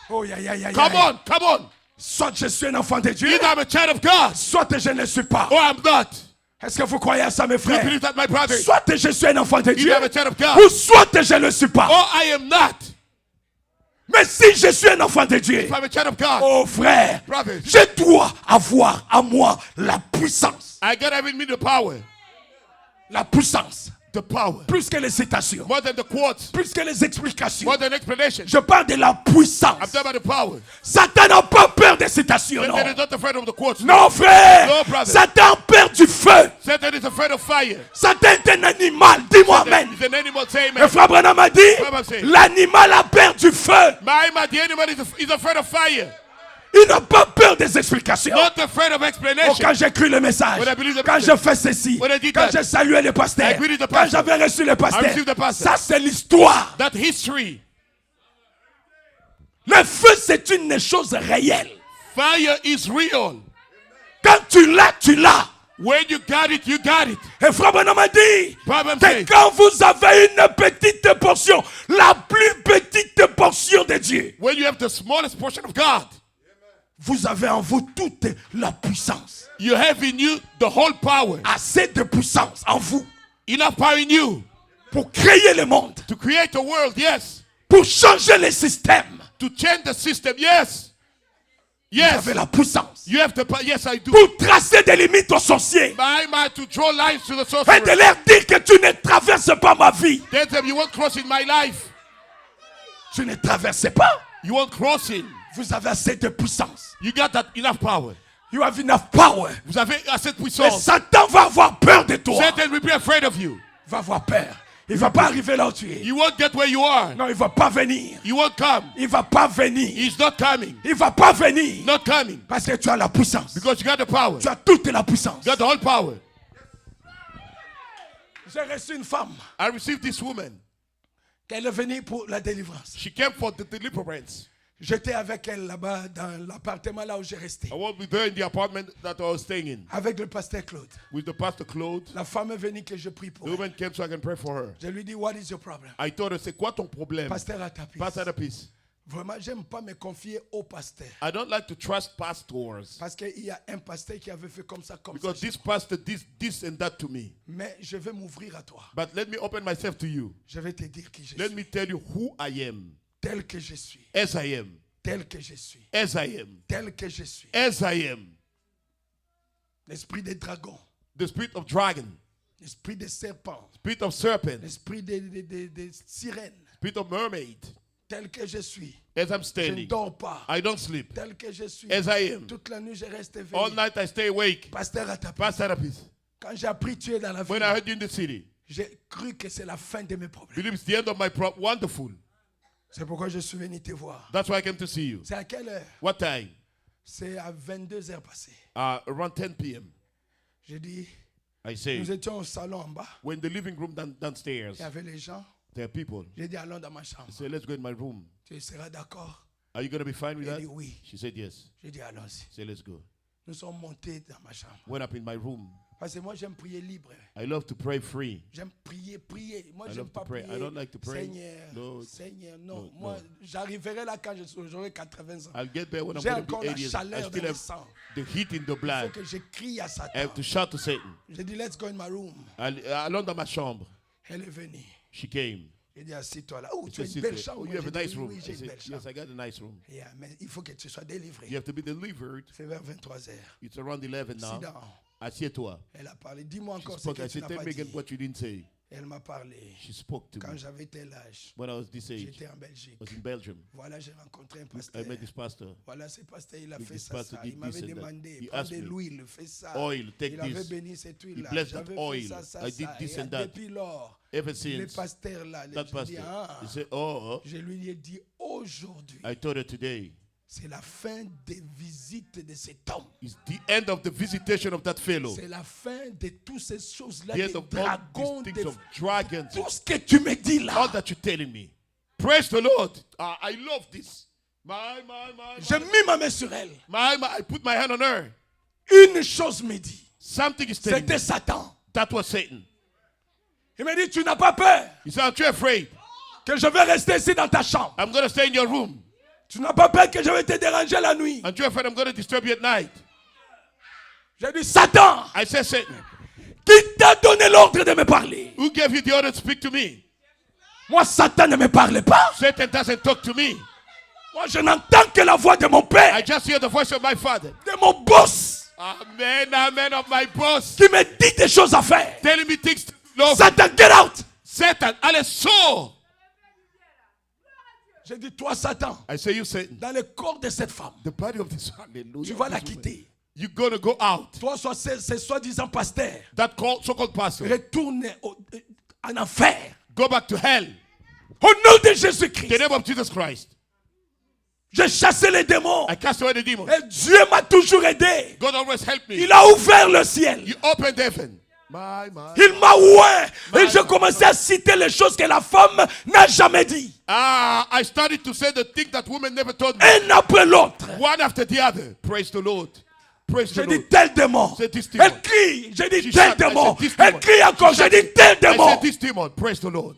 Oh, yeah, yeah, yeah, Come yeah. on, come on. Soit je suis un enfant de Dieu, Either I'm a child of God soit je ne suis pas. or I'm not. Est-ce que vous croyez à ça, mes You frères? believe that, my brother? Soit je suis un enfant de Dieu, Either I'm a child of God ou soit je ne le suis pas. or I am not. Mais si je suis un enfant de Dieu, If I'm a child of God, oh frère, Brother. je dois avoir à moi la puissance. I gotta have in me the power. La puissance. The power. Plus que les citations, More than the quotes. plus que les explications. More than explanations. Je parle de la I'm puissance. talking about the power. Satan n'a pas peur des citations, non. Satan is not afraid of the quotes. Non, frère. No, brother. Satan a peur du feu. Satan is afraid of fire. Satan est un animal. Dis-moi amen. He's an animal. Say Et amen. frère Branham a dit, Branham say. l'animal a peur du feu. The animal is afraid of fire. Il n'a pas peur des explications. Not afraid of Oh, explanation. quand j'écris le message, When I believe the quand message. je fais ceci, When I did quand that. j'ai salué le pasteur, I greeted the quand pastor. j'avais reçu le I pasteur, received the pastor. ça c'est l'histoire. That history. Le feu c'est une chose réelle. Fire is real. Quand tu l'as, tu l'as. When you got it, you got it. Et frère Branham a dit Branham que says, quand vous avez une petite portion, la plus petite portion de Dieu, when you have the smallest portion of God, vous avez en vous toute la puissance. you have in you the whole power. Assez de puissance en vous Enough power in you pour créer le monde, to create a world, yes. pour changer les systèmes. To change the system, yes. Yes. Vous avez la puissance You have the power. Yes, I do. pour tracer des limites aux sorciers To draw lines to the et de sorcerer. leur dire que tu ne traverses pas ma vie. Tell them you won't cross in my life. Tu ne traverses pas. You won't cross in. Vous avez assez de puissance. You got that enough power. You have enough power. Vous avez assez de Et puissance. Satan va avoir peur de toi. Satan will be afraid of you. Il va avoir peur. Il ne va pas arriver là où tu es. You won't get where you are. Non, il ne va pas venir. You won't come. Il ne va pas venir. He's not coming. Il ne va pas venir. Not coming. Parce que tu as la puissance. Because you got the power. Tu as toute la puissance. You got the whole power. J'ai reçu une femme I received this woman. qu'elle est venue pour la délivrance. She came for the deliverance. J'étais avec elle là-bas dans l'appartement là où j'ai resté. I was with her in the apartment that I was staying in. Avec le pasteur Claude. With the pastor Claude. La femme est venue que je prie pour The elle. woman came so I can pray for her. Je lui dis, what is your problem? I told her, c'est quoi ton problème? Pasteur Atapis. Pastor Atapis. Vraiment, j'aime pas me confier au pasteur. I don't like to trust pastors. Parce qu'il y a un pasteur qui avait fait comme ça, comme Because ça. this pastor did this and that to me. Mais je vais m'ouvrir à toi. But let me open myself to you. Je vais te dire qui je Let suis. me tell you who I am. Tel que je suis. As I am. Tel que je suis. As I am. Tel que je suis. As I am. L'esprit des dragons. The spirit of dragon. L'esprit des serpents. Spirit of serpent. L'esprit des sirènes. Spirit of mermaid. Tel que je suis. As I'm Je ne standing. dors pas. I don't sleep. Tel que je suis. As I am. Toute la nuit, je reste éveillé. All night I stay awake. Pasteur Atapis. Pastor Atapis. Quand j'ai appris que tu es dans la When I ville, heard you in the city. j'ai cru que c'est la fin de mes problèmes. Believe it's the end of my problem. Wonderful. C'est pourquoi je suis venu te voir. That's why I came to see you. C'est à quelle heure? What time? C'est à 22 heures passées. Around 10 p.m. J'ai dit, I say, nous étions au salon en bas. we're in the living room downstairs. Il y avait les gens. There are people. J'ai dit, allons dans ma chambre. I say, let's go in my room. Tu seras d'accord? Are you going to be fine with Elle that? dit oui. She said yes. J'ai dit, allons-y. I said, let's go. Nous sommes montés dans ma chambre. Went up in my room. Parce que moi, j'aime prier libre. I love to pray free. J'aime prier. Moi, I j'aime love to pas pray. prier. I don't like to pray. Seigneur, No. Seigneur, non. No, Moi, no. j'arriverai là quand j'aurai 80 ans. I'll get there when I'm J'ai going to encore be la 80 years. I chaleur still dans le have sang. the heat in the Il faut blood. que je crie à I Satan. have to shout to Satan. J'ai dit, let's go in my room. Allons dans ma chambre. Elle est venue. She came. J'ai dit, assis-toi là. Oh, tu She as une said, belle "Sit there. chambre. Oh, you have J'ai a dit, nice room." oui, I j'ai une said, belle chambre. yes, I got a nice room. Yeah, mais il faut que tu sois délivré. You have to be delivered. C'est vers 23 heures. It's around 11 now. Sit down. Assieds-toi. Elle a parlé. Dis-moi She encore ce spoke. que I tu said, n'as tell pas me again dit. what you didn't say. Elle m'a parlé. She spoke to Quand me j'avais tel âge, when I was this age. j'étais en Belgique. I was in Belgium. Voilà, j'ai rencontré un I pasteur. met this pastor. Voilà, ce pasteur, il a This fait ça, pastor ça. did Il m'avait this and that. demandé, He prends asked de me, l'huile, fais ça. oil, take Il avait this. béni cette He huile-là. blessed that J'avais oil. fait ça, ça, I did ça. this Et and that. depuis lors, Ever le since pasteur là, that je dis, pastor, ah, he said, oh, je lui ai dit aujourd'hui, I told her today, c'est la fin des visites de cet homme. it's the end of the visitation of that fellow. C'est la fin de toutes ces choses-là, The des end of all dragons, these des... things of dragons. tout ce que tu me dis All là. that you're telling me. Praise the Lord. I love this. J'ai mis ma main sur elle. I put my hand on her. Une chose me dit, Something is telling me. c'était Satan. That was Satan. Il me dit, tu n'as pas peur He said, aren't you afraid? que je vais rester ici dans ta chambre. I'm going to stay in your room. Tu n'as pas peur que je vais te déranger la nuit. Aren't you afraid I'm going to disturb you at night? J'ai dit, Satan, I said, Satan, qui t'a donné l'ordre de me parler? who gave you the order to speak to me? Moi, Satan ne me parle pas. Satan doesn't talk to me. Moi, je n'entends que la voix de mon père, I just hear the voice of my father. de mon boss, Amen, amen, of my boss. qui me dit des choses à faire. Telling me things to love. Satan, get out. Satan, allez, sors. J'ai dit, toi, Satan, I say, you Satan, dans le corps de cette femme, the body of this hallelujah. tu vas la this woman, quitter. you're going to go out. Toi, ces soi-disant pasteurs, That so-called pastor, retourne en enfer. go back to hell. Au nom de In Jésus-Christ, the name of Jesus Christ. j'ai chassé les démons. I cast away the demons. Et Dieu m'a toujours aidé. God always helped me. Il a ouvert le ciel. You opened heaven. Il m'a ouvert. Et j'ai commencé à citer les choses que la femme n'a jamais dit. I started to say the thing that women never told me. Un après l'autre. One after the other. Praise the Lord. Praise the J'ai Lord. dit tel démon. C'est this démon. Elle crie. J'ai dit She tel shout. I démon. said, this Elle demon. crie encore. J'ai dit tel I démon. said this demon. Praise the Lord.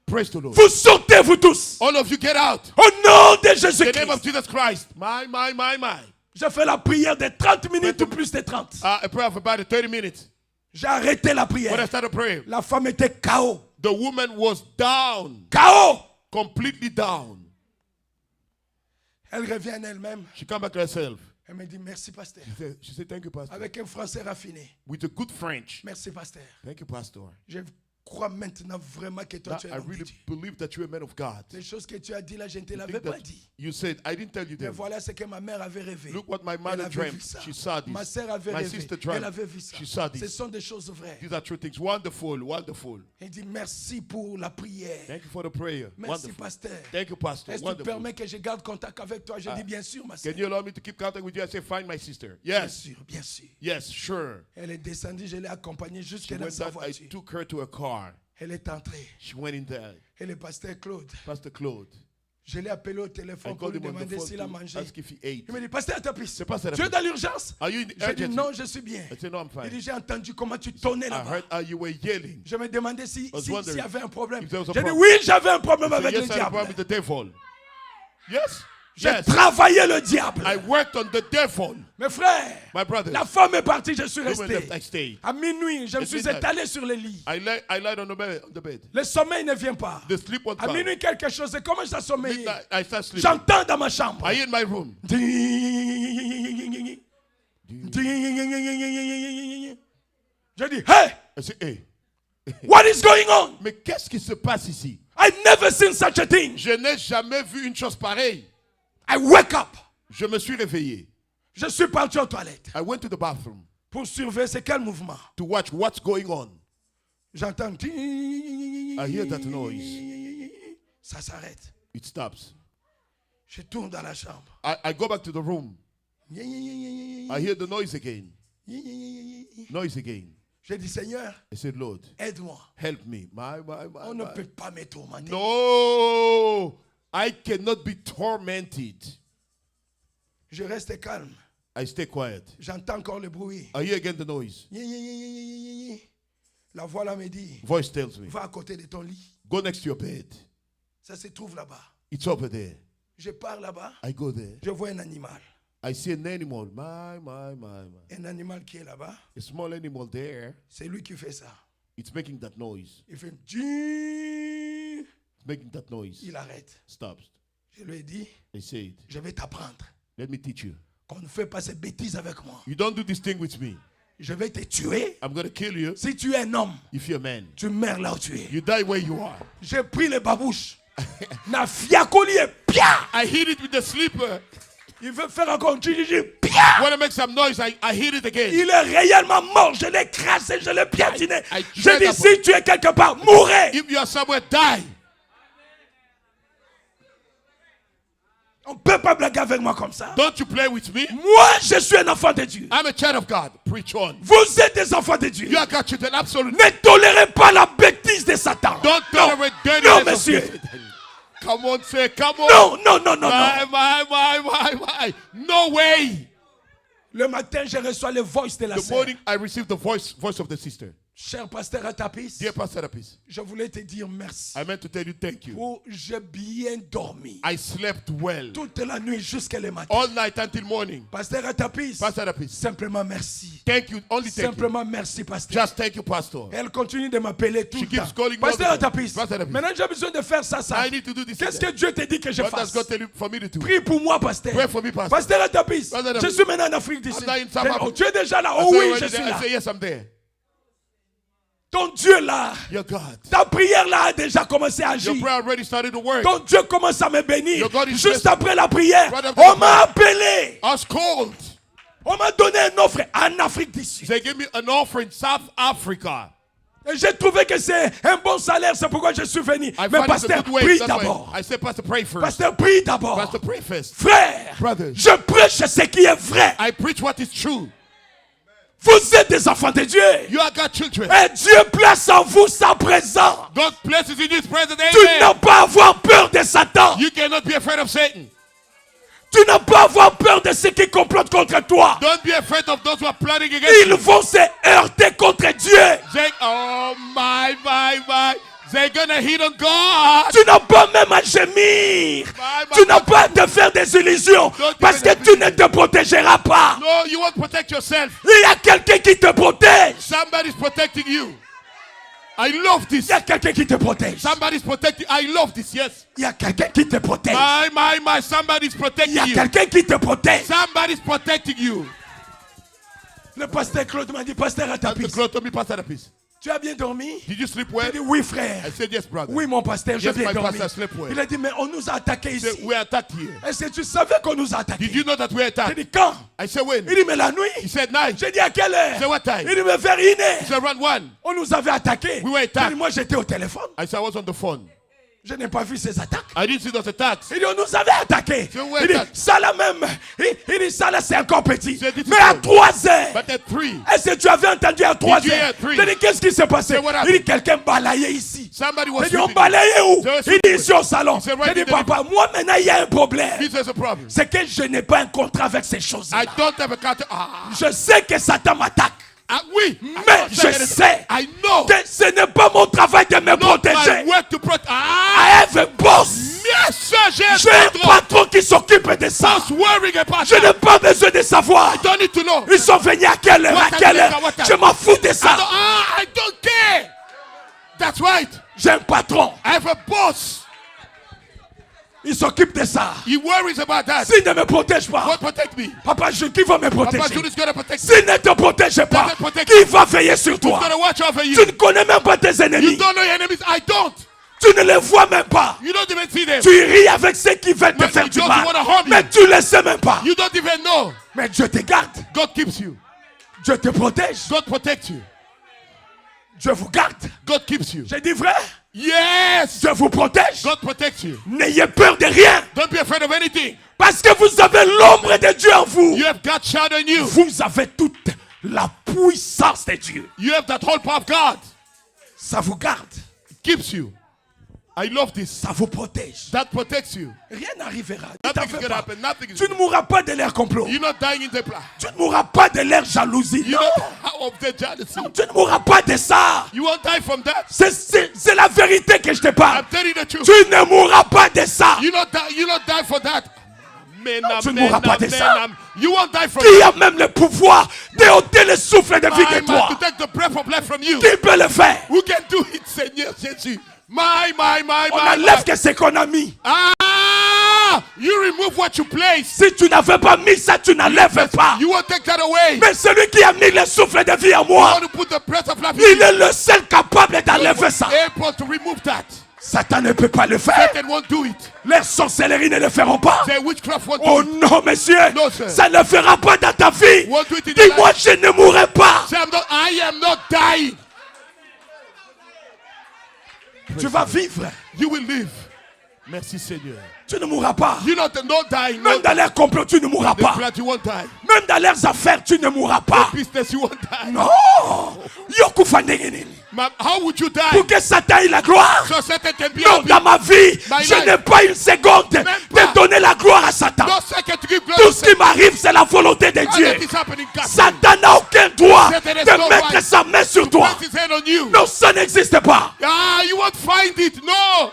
Praise the Lord. Vous sortez, vous tous. All of you get out. Au nom de In the name of Jésus-Christ. Jesus Christ. My. J'ai fait la prière de 30 minutes ou plus de 30. A prayer of about 30 minutes. J'ai arrêté la When I prière. started praying, La femme était KO. the woman was down. KO. Completely down. Elle revient en elle-même. She come back to herself. Elle me dit merci pasteur. She said, thank you, Pastor. Avec un français raffiné. With a good French. Merci pasteur. Thank you, Pastor. Je crois maintenant vraiment que toi Now, tu es I un homme de really Dieu. believe that you're a man of God. Les choses que tu as dit là, je ne te The l'avais thing pas that dit. you said, I didn't tell you Mais that. voilà ce que ma mère avait rêvé. Look what my Elle mother avait dreamt. vu ça. She saw Ma this. sœur avait My rêvé. sister Elle dreamt. avait vu ça. She saw Ce this. sont des choses vraies. These are true things. Wonderful, wonderful. Elle dit merci pour la prière. Thank you for the prayer. Merci Wonderful. pasteur. Thank you, Pastor. Est-ce que tu Wonderful. permets que je garde contact avec toi? Je dis bien sûr ma sœur. Can you allow me to keep contact with you? I say, find my sister. Bien Yes. sûr, bien sûr. Yes, sure. Elle est descendue, je l'ai accompagnée She jusque dans went sa down. I voiture. took her to a car. Elle est entrée. She went in there. Et le pasteur Claude, Pastor Claude. je l'ai appelé au I téléphone pour called lui him on the demander phone s'il a to mangé. ask if he ate. Il me dit, pasteur Tapis, C'est pasteur tu es Tapis. dans l'urgence? Are you in J'ai dit urgency? non, je suis bien. I said, no, I'm Il dit, fine. j'ai entendu comment tu tonnais I là-bas. heard how you were yelling. Je me demandais s'il wondering y avait un problème. if there was a J'ai dit problem. oui, j'avais un problème I said, avec le yes, I have a problem diable. with the devil. Yes. J'ai Yes. travaillé le diable. I worked on the devil. Mes frères, My brothers. la femme est partie, je suis Women left, I resté. stayed. À minuit, je me At suis midnight. étalé sur le lit. I lied on the bed. Le sommeil ne vient pas. The sleep won't À come. minuit, quelque chose, c'est comment j'ai sommeillé. Midnight, I start sleeping. J'entends dans ma chambre. I in my room. Je dis, hey, I say, hey, what is going on? mais qu'est-ce qui se passe ici? I never seen such a thing. Je n'ai jamais vu une chose pareille. I wake up. Je me suis réveillé. Je suis parti aux toilettes I went to the bathroom pour surveiller c'est quel mouvement. to watch what's going on. J'entends. I hear that noise. Ça s'arrête. It stops. Je tourne dans la chambre. I go back to the room. I hear the noise again. Noise again. Je dis, Seigneur, I said, Lord, aide-moi. help me. On ne peut pas me tourmenter. No, I cannot be tormented. Je reste calme. I stay quiet. J'entends encore le bruit. I hear again the noise. La voix là me dit, Voice tells me, va à côté de ton lit. go next to your bed. Ça se trouve là-bas. It's over there. Je pars là-bas. I go there. Je vois un animal. I see an animal. My. Un animal qui est là-bas. A small animal there. C'est lui qui fait ça. It's making that noise. Il fait Djing. It's making that noise. Il arrête. Stops. Je lui ai dit, I said, je vais t'apprendre let me teach you. qu'on ne fait pas ces bêtises avec moi. You don't do this thing with me. Je vais te tuer. I'm going to kill you Si tu es un homme, if you're a man. tu meurs là où tu es. You die where you are. J'ai pris les babouches. Na fiacoli et pia. I hit it with the sleeper. Il veut faire encore un tchili, pia. When I make some noise, I hit it again. Il est réellement mort. Je l'ai crassé, je l'ai piétiné. I Je tried dis, that si tu es quelque part, mourrez. If you are somewhere, die. On ne peut pas blaguer avec moi comme ça. Don't you play with me. Moi, je suis un enfant de Dieu. I'm a child of God. Preach on. Vous êtes des enfants de Dieu. You are God's children, absolutely. Ne tolérez pas la bêtise de Satan. Don't tolerate dirtiness Non, of monsieur. Satan. Come on, say, come on. Non, non, non, non, non. My. No way. Le matin, je reçois le voice de la The sœur. morning, I received the voice of the sister. Cher pasteur Atapis, Dear Pastor Apis, je voulais te dire merci. I meant to tell you thank you. Pour j'ai bien dormi. I slept well. Toute la nuit jusqu'à le matin. All night until morning. Pasteur Atapis, Pastor Apis, simplement merci. thank you. Only thank you. Simplement merci, pasteur. Just thank you, Pastor. Elle continue de m'appeler tout She le keeps temps. calling me Pasteur all the time. Atapis, Pasteur Atapis. maintenant j'ai besoin de faire ça. I need to do this. Qu'est-ce que Dieu te dit que je What does fasse? God tell you for me to do? Prie pour moi, pasteur. Pray for me, Pastor. Pasteur Atapis, Pasteur je Atapis. suis maintenant en Afrique du Sud. now in South Africa. Oh, tu es déjà là? I Oh say, oui, when je you suis there? I là. say, yes, I'm there. Ton Dieu là, Your God. ta prière là a déjà commencé à agir. Your prayer already started to work. Ton Dieu commence à me bénir. Your God is Juste blessing. après la prière, Right after on the m'a appelé. I was called. On m'a donné une offre en Afrique du Sud. They gave me an offer in South Africa. Et j'ai trouvé que c'est un bon salaire, c'est pourquoi je suis venu. I Mais found it's a pasteur, good wage. prie That's why d'abord. I said, Pastor, pray first. Pasteur, prie d'abord. Pastor, pray first. Frère, Brothers. je prêche ce qui est vrai. I preach what is true. Vous êtes des enfants de Dieu. You are God's children. Et Dieu place en vous sa présence. God places in His presence. Tu n'as Amen. pas à avoir peur de Satan. You cannot be afraid of Satan. Tu n'as pas à avoir peur de ceux qui complotent contre toi. Don't be afraid of those who are plotting against Ils you. vont se heurter contre Dieu. Oh my. They're gonna hit on God. Tu n'as pas même à gémir. My. Tu n'as pas à te faire des illusions. Parce que tu ne te protégeras pas. No, you won't protect yourself. Il y a quelqu'un qui te protège. Somebody's protecting you. I love this. Il y a quelqu'un qui te protège. Somebody's protecting. I love this. Yes. Il y a quelqu'un qui te protège. My. Somebody's Il protecting y a you. quelqu'un qui te protège. Somebody's protecting you. Le pasteur Claude m'a dit, pasteur à ta piste. Claude told me, Pastor, the peace. Tu as bien dormi? Did you sleep well? Il dit oui frère. I said yes, brother. Oui mon pasteur, j'ai Yes, bien my dormi. pastor, sleep well. Il a dit mais on nous a attaqués He said, ici. we are attacked here. Est-ce que tu savais qu'on nous a attaqués? Did you know that we are J'ai attacked? dit quand? I said when? Il dit mais la nuit. He said night. J'ai dit à quelle heure? He said what time? Il dit mais vers 1h. He said around 1. On nous avait attaqués. We were attacked. Il dit, moi j'étais au téléphone. I said I was on the phone. Je n'ai pas vu ces attaques. I didn't see those attacks. Il dit on nous avait attaqués. C'est où Il dit attaque? ça là même. Il dit ça là c'est encore petit. C'est dit, Mais à 3 heures. But at 3, Est-ce que tu avais entendu à 3 Did you heures? hear three? Il dit qu'est-ce qui s'est passé? Say, what happened? Il dit quelqu'un balayait ici. somebody was Il dit on sleeping. balayait où? They were Il dit sleeping. ici au salon. He said, J'ai right dit in the papa, moi maintenant il y a un problème. This is a problem. C'est que je n'ai pas un contrat avec ces choses-là. I don't have a counter. Je sais que Satan m'attaque. Oui. Mais je sais I know. que ce n'est pas mon travail de me Not protéger. my work to protect. I have a boss. Yes, sir. J'ai un patron qui s'occupe de ça. Just worrying about Je n'ai pas besoin de savoir. don't need to know. Ils sont venus à quelle heure? What À time, quelle heure? what time? Je m'en fous de ça. I don't care. That's right. J'ai un patron. I have a boss. Il s'occupe de ça. He worries about that. S'il ne me protège pas, What protect me? papa, qui va me Papa protéger? Jude is going to protect me. S'il ne te protège pas, Doesn't protect qui va veiller sur He's toi? going to watch over you. Tu ne connais même pas tes You ennemis. don't know your enemies. I don't. Tu ne les vois même pas. You don't even see them. Tu ris avec ceux qui veulent te Mais faire you du don't mal. wanna harm you. Mais tu ne les sais même pas. You don't even know. Mais Dieu te garde. God keeps you. Dieu te protège. God protects you. Dieu vous garde. God keeps you. J'ai dit vrai. Yes. Dieu vous protège. God protects you. N'ayez peur de rien. Don't be afraid of anything. Parce que vous avez l'ombre de Dieu en vous. You have God's shadow in you. Vous avez toute la puissance de Dieu. You have that whole power of God. Ça vous garde. It keeps you. I love this. Ça vous protège. That protects you. Rien n'arrivera. Ne t'en Nothing is fais going to pas. happen. Nothing is Tu ne mourras pas de leur complot. You're not dying in the plan. Tu ne mourras pas de leur jalousie. You Non. know of the jealousy. Tu ne mourras pas de ça. You won't die from that. C'est la vérité que je te parle. I'm telling you the truth. Tu ne mourras pas de ça. You not die for that. Tu ne mourras pas de ça. You won't die from Qui a même le pouvoir d'ôter le souffle de vie de my toi? man, to take the breath of life from you. Qui peut le faire? Who can do it, Seigneur Jésus? My. On enlève que ce qu'on a mis. You remove what you place. Si tu n'avais pas mis ça, tu n'enlèves pas. You won't take that away. Mais celui qui a mis le souffle de vie en You moi, want to put the breath of life in il you. est le seul capable d'enlever ça. Able to remove that. Satan ne peut pas le faire. Satan won't do it. Les sorcelleries ne le feront pas. The witchcraft won't Oh do it. non, monsieur, No, sir. ça ne le fera pas dans ta vie. Won't do it in your Dis-moi, life. je ne mourrai pas. Say, I am not dying. Tu vas vivre. You will live. Merci Seigneur. Tu ne mourras pas. You're not dying. Même dans leurs complots, tu ne mourras The pas. plan, you won't die. Même dans leurs affaires, tu ne mourras pas. Business, you won't die. Non. Yokufandengeni. How would you die? Pour que Satan ait la gloire. So Satan can be Non, happy. dans ma vie, My je life. n'ai pas une seconde pas. de donner la gloire à Satan. No second to give glory Tout to ce qui m'arrive, c'est la volonté de Satan. Dieu. That is happening. God. Satan n'a aucun droit Satan has de no mettre right sa main sur toi. Place his hand on you. Non, ça n'existe pas. You won't find it. No.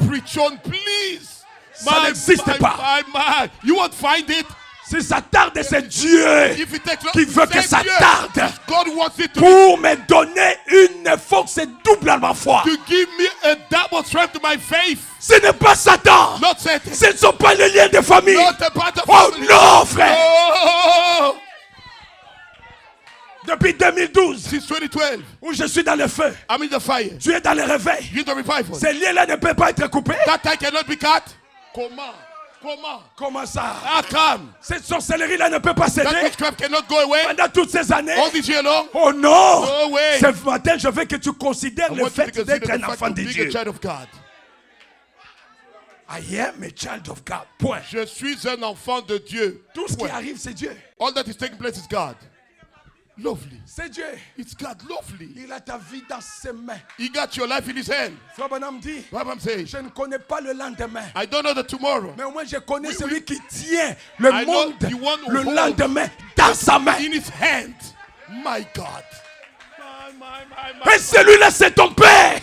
Preach on, please. Ça n'existe pas. You won't find it. Si ça tarde, c'est Dieu If it takes long, qui veut que c'est ça Dieu. tarde God wants it to pour me donner une force doublement foi. give me a double strength to my faith. Ce n'est pas Satan. Not Satan. Ce ne sont pas les liens de famille. Not a part of Oh family. non, frère. Oh. Depuis 2012, Since 2012, où je suis dans le feu, I'm in the fire. tu es dans le réveil. You in the revival. Ces liens-là ne peuvent pas être coupés. That tie cannot be cut. Comment? Comment ça? How come? Cette sorcellerie-là ne peut pas That céder witchcraft cannot go away pendant toutes ces années. all this year long. Oh non! No way. Ce matin, je veux que tu considères I le want you to fait consider d'être the un fact enfant of de being Dieu. a child of God. I am a child of God. Point. Je suis un enfant de Dieu. Tout ce qui Point. arrive, c'est Dieu. All that is taking place is God. Lovely. C'est Dieu. It's God. Lovely. Il a ta vie dans ses mains. He got your life in his hand. Frère Branham dit, What I'm saying. je ne connais pas le lendemain. I don't know the tomorrow. Mais au moins, je connais Oui, celui oui. qui tient le I know monde, the one who le holds lendemain, dans sa main. In his hand. My God. Et celui-là, c'est ton père.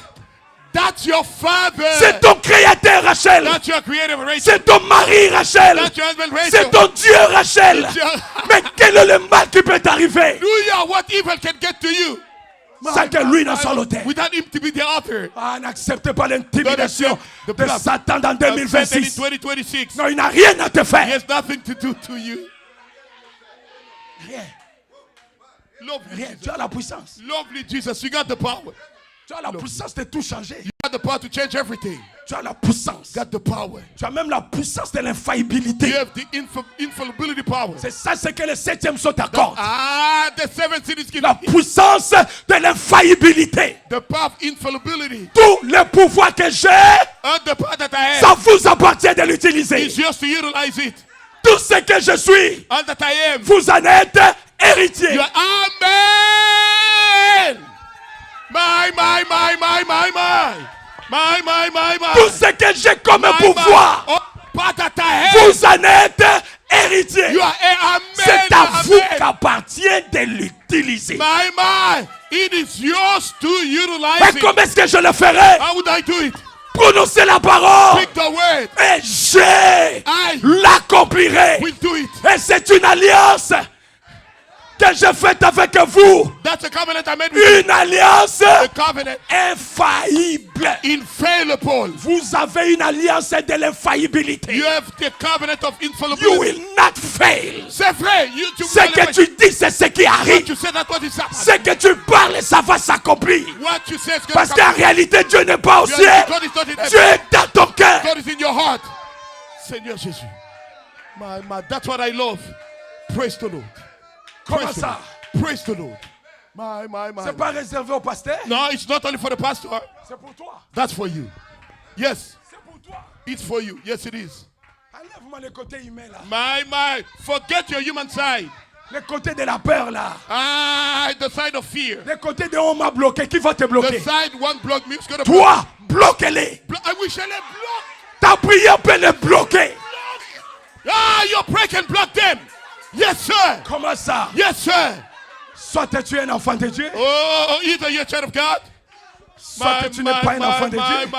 That's your father. C'est ton créateur, Rachel. That's your creative Rachel. C'est ton mari, Rachel. That's your husband Rachel. C'est ton Dieu, Rachel. It's your- Mais quel est le mal qui peut t'arriver? Hallelujah. What evil can get to you? sans que lui ne soit l'auteur. Without him to be the author. Ah, n'acceptez pas l'intimidation The de bluff Satan dans of Satan in 2026. 2026. Non, il n'a rien à te He faire. has nothing to do to you. Rien, Lovely rien. Jesus. Tu as la puissance. Lovely Jesus. You got the power. Tu as la puissance de tout changer. You got the power to change everything. Tu as la puissance. You got the power. Tu as même la puissance de You l'infaillibilité. have the infallibility power. C'est ça ce que le 7e saut t'accorde. The seventh seal is given. La puissance de l'infaillibilité. The power of infallibility. Tout le pouvoir que j'ai, And the power that I ça have vous appartient de l'utiliser. is yours to utilize it. Tout ce que je suis, And that I am. vous en êtes héritier. You are, amen. My. Tout ce que j'ai comme pouvoir, Oh, power that I have. vous en êtes héritier. You are, amen. C'est à vous Amen. qu'appartient de l'utiliser. My. It is yours to utilize Mais it. comment est-ce que je le ferai? How would I do it? Prononcez la parole Speak the word. et je I l'accomplirai. will do it. Et c'est une alliance que j'ai faite avec vous. That's a covenant I made with you. Une alliance A covenant infaillible. infallible. Vous avez une alliance de l'infaillibilité. You have the covenant of You infallibility. will not fail. C'est vrai. Ce que tu dis, c'est ce qui What arrive. you say, that's what is happening. Ce que tu parles, ça va s'accomplir. What you say is going Parce to qu'en come. réalité, Dieu n'est pas au ciel. God is not in Dieu heaven. est dans ton cœur. God is in your heart. Seigneur Jésus. My. That's what I love. Praise the Lord. Comment Praise the ça? Lord. Praise the Lord. My. C'est pas réservé au pasteur. No, it's not only for the pastor. C'est pour toi. That's for you. Yes, C'est pour toi. it's for you. Yes, it is. Enlève-moi le côté humain là. My. Forget your human side. Le côté de la peur là. The side of fear. Le côté de on m'a bloqué. Qui va te The bloquer? side one block me. It's gonna Toi, bloque-les. I wish I let block. Ta prière peut les bloquer. Your prayer can block them. Yes, sir. Comment ça? Yes, sir. Soit tu es un enfant de Dieu, Oh, either you're a child of God. soit tu n'es pas un enfant de Dieu.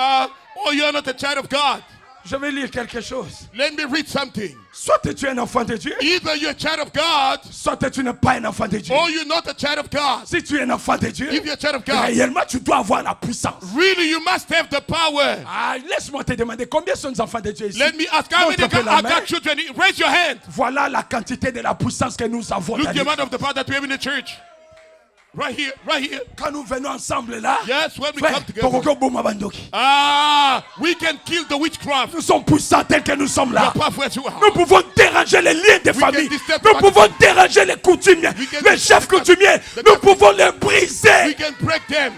Or you're not a child of God. Je vais lire quelque chose. Let me read something. Soit tu es un enfant de Dieu, Either you're a child of God soit tu n'es pas un enfant de Dieu. or you're not a child of God. Si tu es un enfant de Dieu, If you're a child of God, réellement tu dois avoir la puissance. really you must have the power. Ah, laisse-moi te demander combien sont les enfants de Dieu ici. Let me ask how many Montre la main. got children. Raise your hand. Voilà la quantité de la puissance que nous avons. Look dans the l'église. amount of the power that we have in the church. Right here, right here. Quand nous venons ensemble là, Yes, when we frère, come together. Tokoko Bouma Bandoki. We can kill the witchcraft. Nous sommes puissants tels que nous sommes là. The power you are. Nous pouvons déranger les liens de famille. disturb Nous the pouvons déranger les coutumiers, We can les chefs coutumiers. Nous pouvons les briser. We can break them.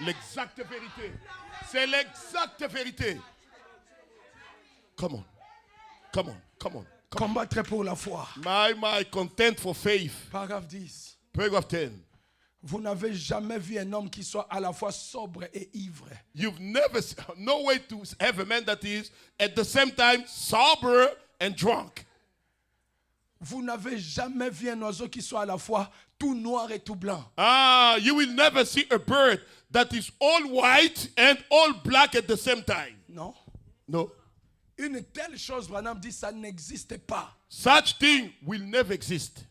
L'exacte vérité. C'est l'exacte vérité. Come on. Come on. Come on. Combattre pour la foi. My content for faith. Paragraphe 10. Paragraph 10. Vous n'avez jamais vu un homme qui soit à la fois sobre et ivre. You've never, no way to have a man that is at the same time sober and drunk. Vous n'avez jamais vu un oiseau qui soit à la fois tout noir et tout blanc. You will never see a bird that is all white and all black at the same time. Non. No. Une telle chose, Branham dit, ça n'existe pas. Such thing will never exist.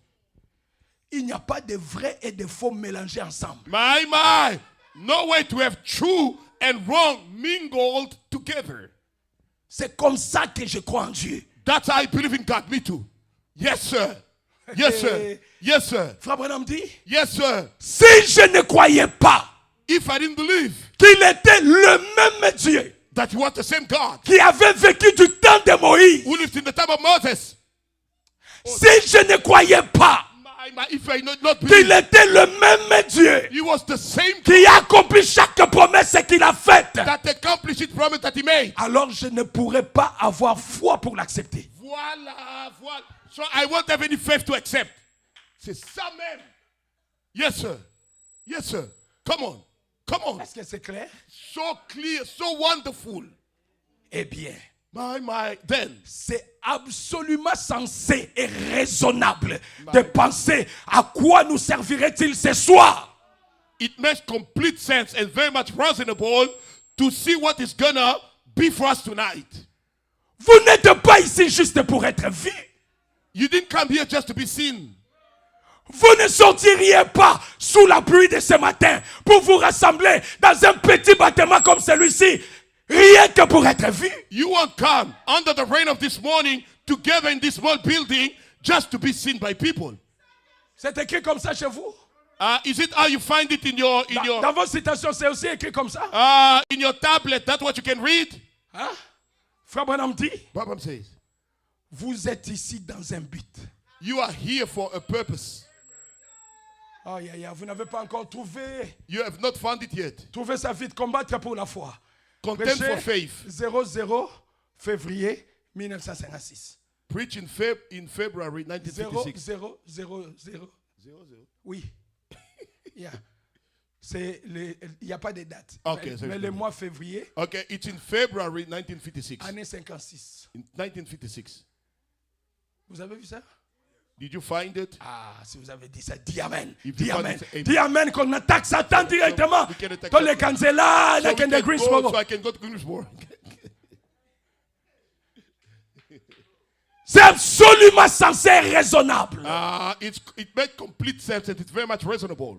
Il n'y a pas de vrai et de faux mélangés ensemble. My. No way to have true and wrong mingled together. C'est comme ça que je crois en Dieu. That's how I believe in God. Me too. Yes, sir. Yes, sir. Yes, sir. Frère Branham dit, Yes, sir. si je ne croyais pas If I didn't believe qu'il était le même Dieu that he was the same God qui avait vécu du temps de Moïse, who lived in the time of Moses, si je ne croyais pas if I not qu'il believe était le même Dieu he was the same God qui a accompli chaque promesse qu'il a faite, that accomplished his promise that he made. alors je ne pourrais pas avoir foi pour l'accepter. Voilà. So I won't have any faith to accept. C'est ça même. Yes, sir. Yes, sir. Come on. Come on. Est-ce que c'est clair? So clear, so wonderful. Eh bien, Then. c'est absolument sensé et raisonnable de penser à quoi nous servirait-il ce soir. It makes complete sense and very much reasonable to see what is gonna be for us tonight. Vous n'êtes pas ici juste pour être vu. You didn't come here just to be seen. Vous ne sortiriez pas sous la pluie de ce matin pour vous rassembler dans un petit bâtiment comme celui-ci, rien que pour être vu. You won't come under the rain of this morning together in this small building just to be seen by people. C'est écrit comme ça chez vous? Is it how you find it in your Dans vos citations, c'est aussi écrit comme ça? in your tablet? That's what you can read. Hein? Frère Branham dit, Bible says, vous êtes ici dans un but. you are here for a purpose. Aïe, aïe, aïe, vous n'avez pas encore trouvé You have not found it yet. sa vie de combattre pour la foi. Contend Prêchez for faith. 00 février 1956. Preach in February 1956. 0000. Oui. Yeah. Il n'y a pas de date. Okay, mais le mois février, Okay, it's in February 1956. année 56. In 1956. Vous avez vu ça? Did you find it? Ah, si vous avez dit ça, dis Amen. If Dis you found Amen. it, say amen. Dis Amen qu'on attaque Satan directement. we can attack Dans les Satan. Kanzela, So, we dans can les go, Greensboro. so I can go to Greensboro. C'est absolument censé raisonnable It makes complete sense and it's very much reasonable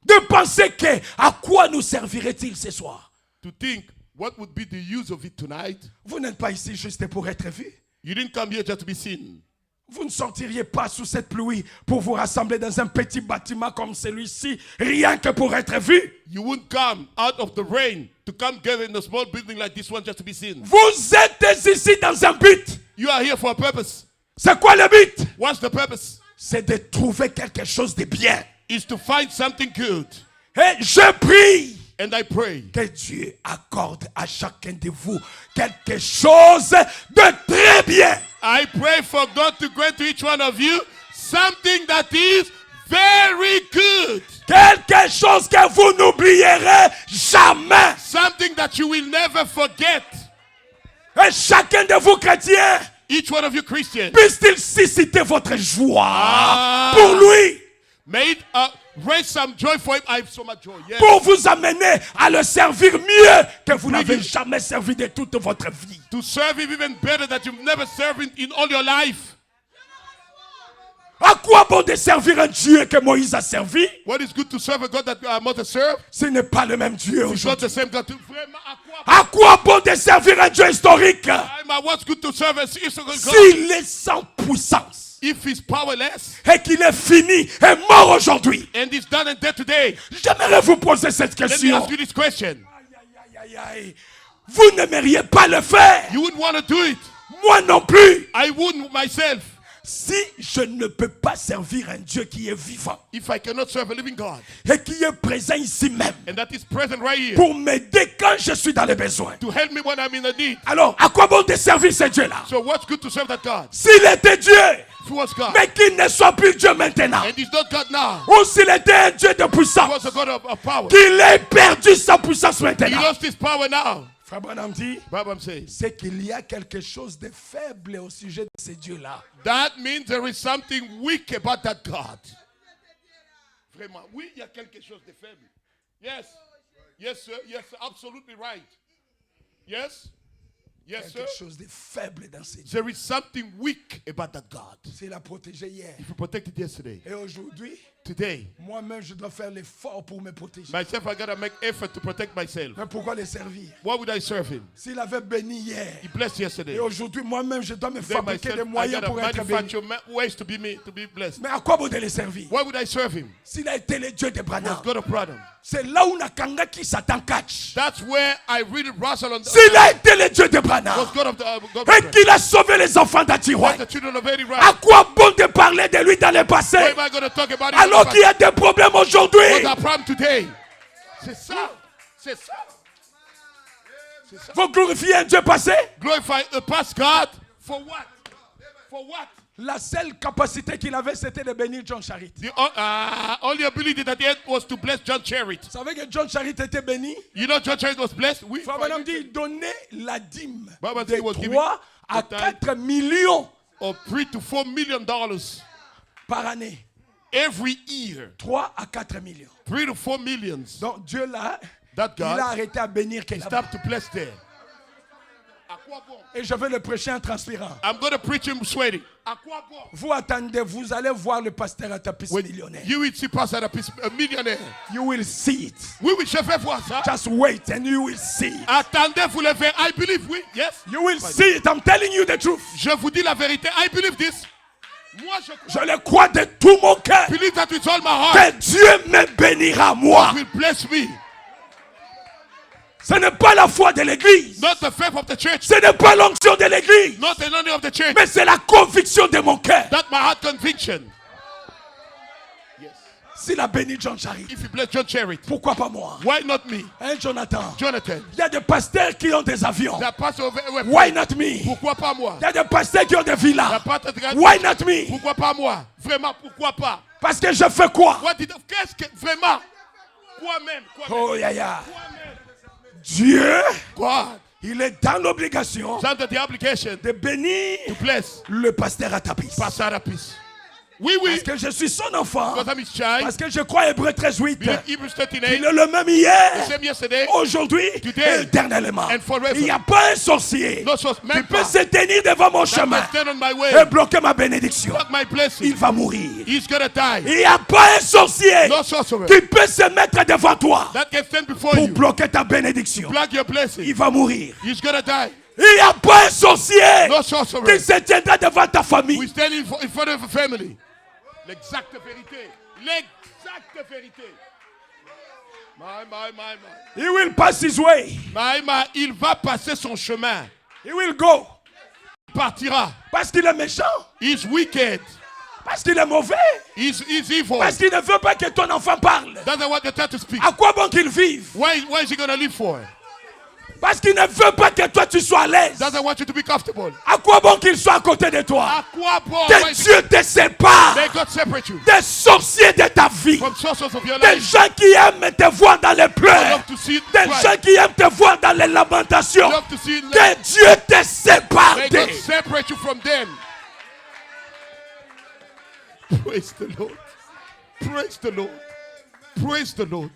de penser que à quoi nous servirait-il ce soir? to think what would be the use of it tonight. Vous n'êtes pas ici juste pour être vu. You didn't come here just to be seen. Vous ne sortiriez pas sous cette pluie pour vous rassembler dans un petit bâtiment comme celui-ci, rien que pour être vu. You wouldn't come out of the rain to come gather in a small building like this one just to be seen. Vous êtes ici dans un but. You are here for a purpose. C'est quoi le but? What's the purpose? C'est de trouver quelque chose de bien. Is to find something good. Et je prie And I pray que Dieu accorde à chacun de vous quelque chose de très bien. I pray for God to grant to each one of you something that is very good. Quelque chose que vous n'oublierez jamais. Something that you will never forget. Et chacun de vous chrétiens, Each one of you Christians. puisse-t-il susciter votre joie pour lui, May it raise some joy for him. I have so much joy. Yes. pour vous amener à le servir mieux que vous n'avez jamais servi de toute votre vie. To serve him even better that you've never served in all your life. À quoi bon de servir un Dieu que Moïse a servi? What is good to serve a God that Moses served? Ce n'est pas le même Dieu It's not aujourd'hui. the same God. Vraiment, à quoi? À quoi bon de servir un Dieu historique What's good to serve a God s'il est sans puissance if he's powerless et qu'il est fini et mort aujourd'hui? and he's done and dead today? J'aimerais vous poser cette Let me question. ask you this question. Aïe, aïe, aïe. Vous n'aimeriez pas le faire? You wouldn't want to do it. Moi non plus. I wouldn't myself. Si je ne peux pas servir un Dieu qui est vivant If I cannot serve a living God et qui est présent ici même and that is present right here pour m'aider quand je suis dans les besoins, to help me when I'm in a need. alors à quoi bon de servir ce Dieu-là? So what's good to serve that God? S'il était Dieu, If he was God mais qu'il ne soit plus Dieu maintenant, and he's not God now, ou s'il était un Dieu de he puissance, was a God of power. qu'il ait perdu sa puissance He maintenant. lost his power now. Frère Branham dit, Bible says c'est qu'il y a quelque chose de faible au sujet de ce Dieu-là. that means there is something weak about that God. Vraiment, oui, il y a quelque chose de faible. Yes, yes, sir. Yes, sir. Absolutely right. Yes, yes, sir. Quelque chose de faible dans ce Dieu. There is something weak about that God. Il a protégé hier. If you protected yesterday, Et aujourd'hui, today, moi-même, je dois faire l'effort pour me protéger. myself, I gotta make effort to protect myself. Mais pourquoi le servir? Why would I serve him? S'il avait béni hier, He blessed yesterday. et aujourd'hui, moi-même, je dois me Today fabriquer myself, des I moyens gotta pour être béni. manufacture ways to be blessed. Mais à quoi bon de le servir? Why would I serve him? S'il a été le Dieu de Branham, God of Branham. c'est là où Nakanga qui Satan catch. That's where I really wrestle on. S'il a été le Dieu de Branham, Was God of the God of et Branham. qu'il a sauvé les enfants d'Atiroy, The children of Eddie à Wright. quoi bon de parler de lui dans le passé, Why am I going to talk about it? alors qu'il y a des problèmes aujourd'hui? What's our problem today? C'est ça. C'est ça. C'est ça. Vous glorifiez un Dieu passé? Glorify a past God for what? For what? La seule capacité qu'il avait, c'était de bénir John Charit. The only ability that he had was to bless John Cherry. Vous savez que John Charit était béni? You know John Cherry was blessed? Oui. Frère Branham dit, il donnait la dîme Bible de says he was giving 3 à the 4 millions Of $3 to $4 million par année. every year. 3 à 4 millions. 3 to 4 millions. Donc Dieu là, That il a God arrêté à bénir he quelqu'un. stopped to bless there. À Et je vais le prêcher en transpirant. I'm going to preach him sweating. Vous attendez, vous allez voir le pasteur Atapis millionnaire. You will see Pastor Atapis a millionnaire. You will see it. Oui, oui, je vais voir ça. Just wait and you will see it. Attendez, vous le verrez. I believe, oui, yes. You will see it. I'm telling you the truth. Je vous dis la vérité. I believe this. Moi, Je le crois de tout mon cœur. believe that with all my heart. Que Dieu me bénira moi. God will bless me. Ce n'est pas la foi de l'église. Not the faith of the church. Ce n'est pas l'onction de l'église. Not the knowledge of the church. Mais c'est la conviction de mon cœur. That's my heart conviction. Yes. S'il a béni John Charit, If you bless John Charity, pourquoi pas moi? why not me? Hein, Jonathan? Jonathan. Il y a des pasteurs qui ont des avions. That pastor over, Why not me? Pourquoi pas moi? Il y a des pasteurs qui ont des villas. That pastor, Why not me? pourquoi pas moi? Vraiment, pourquoi pas? Parce que je fais quoi? Qu'est-ce que vraiment? Quoi-même? Oh, yeah, yeah. Quoi-même? Dieu, God. il est dans l'obligation It's under the obligation de bénir to bless le pasteur Atapis. Pastor Atapis. Oui, oui. Parce que je suis son enfant. Because I'm his child. Parce que je crois Hébreux 13:8. Believe Hebrews Il 13:8. est le même hier, The same yesterday. aujourd'hui, Today, éternellement. and forever. Il n'y a pas un sorcier No source. qui Même peut pas. se tenir devant mon That chemin can stand on my et way. bloquer ma bénédiction. Block my blessing. Il va mourir. He's gonna die. Il n'y a pas un sorcier No sorcerer. qui peut se mettre devant toi That can stand before pour you. bloquer ta bénédiction. Block your blessing. Il va mourir. He's gonna die. Il n'y a pas un sorcier No qui sorcerer. se tiendra devant ta We famille. stand in front of a family. L'exacte vérité. L'exacte vérité. My. He will pass his way. Il va passer son chemin. He will go. Il partira. Parce qu'il est méchant. He's wicked. Parce qu'il est mauvais. He's evil. Parce qu'il ne veut pas que ton enfant parle. Doesn't want the child to speak. À quoi bon qu'il vive? Why is he gonna live for? Parce qu'il ne veut pas que toi tu sois à l'aise. Doesn't want you to be comfortable. À quoi bon qu'il soit à côté de toi? À quoi bon? Que Dieu te sépare May God separate you des sorciers de ta vie. from sources of your Des life. gens qui aiment te voir dans les pleurs. Love to see Des Christ. gens qui aiment te voir dans les lamentations. Love to see Que Dieu te sépare May d'eux. God separate you from them. Praise the Lord. Praise the Lord. Praise the Lord.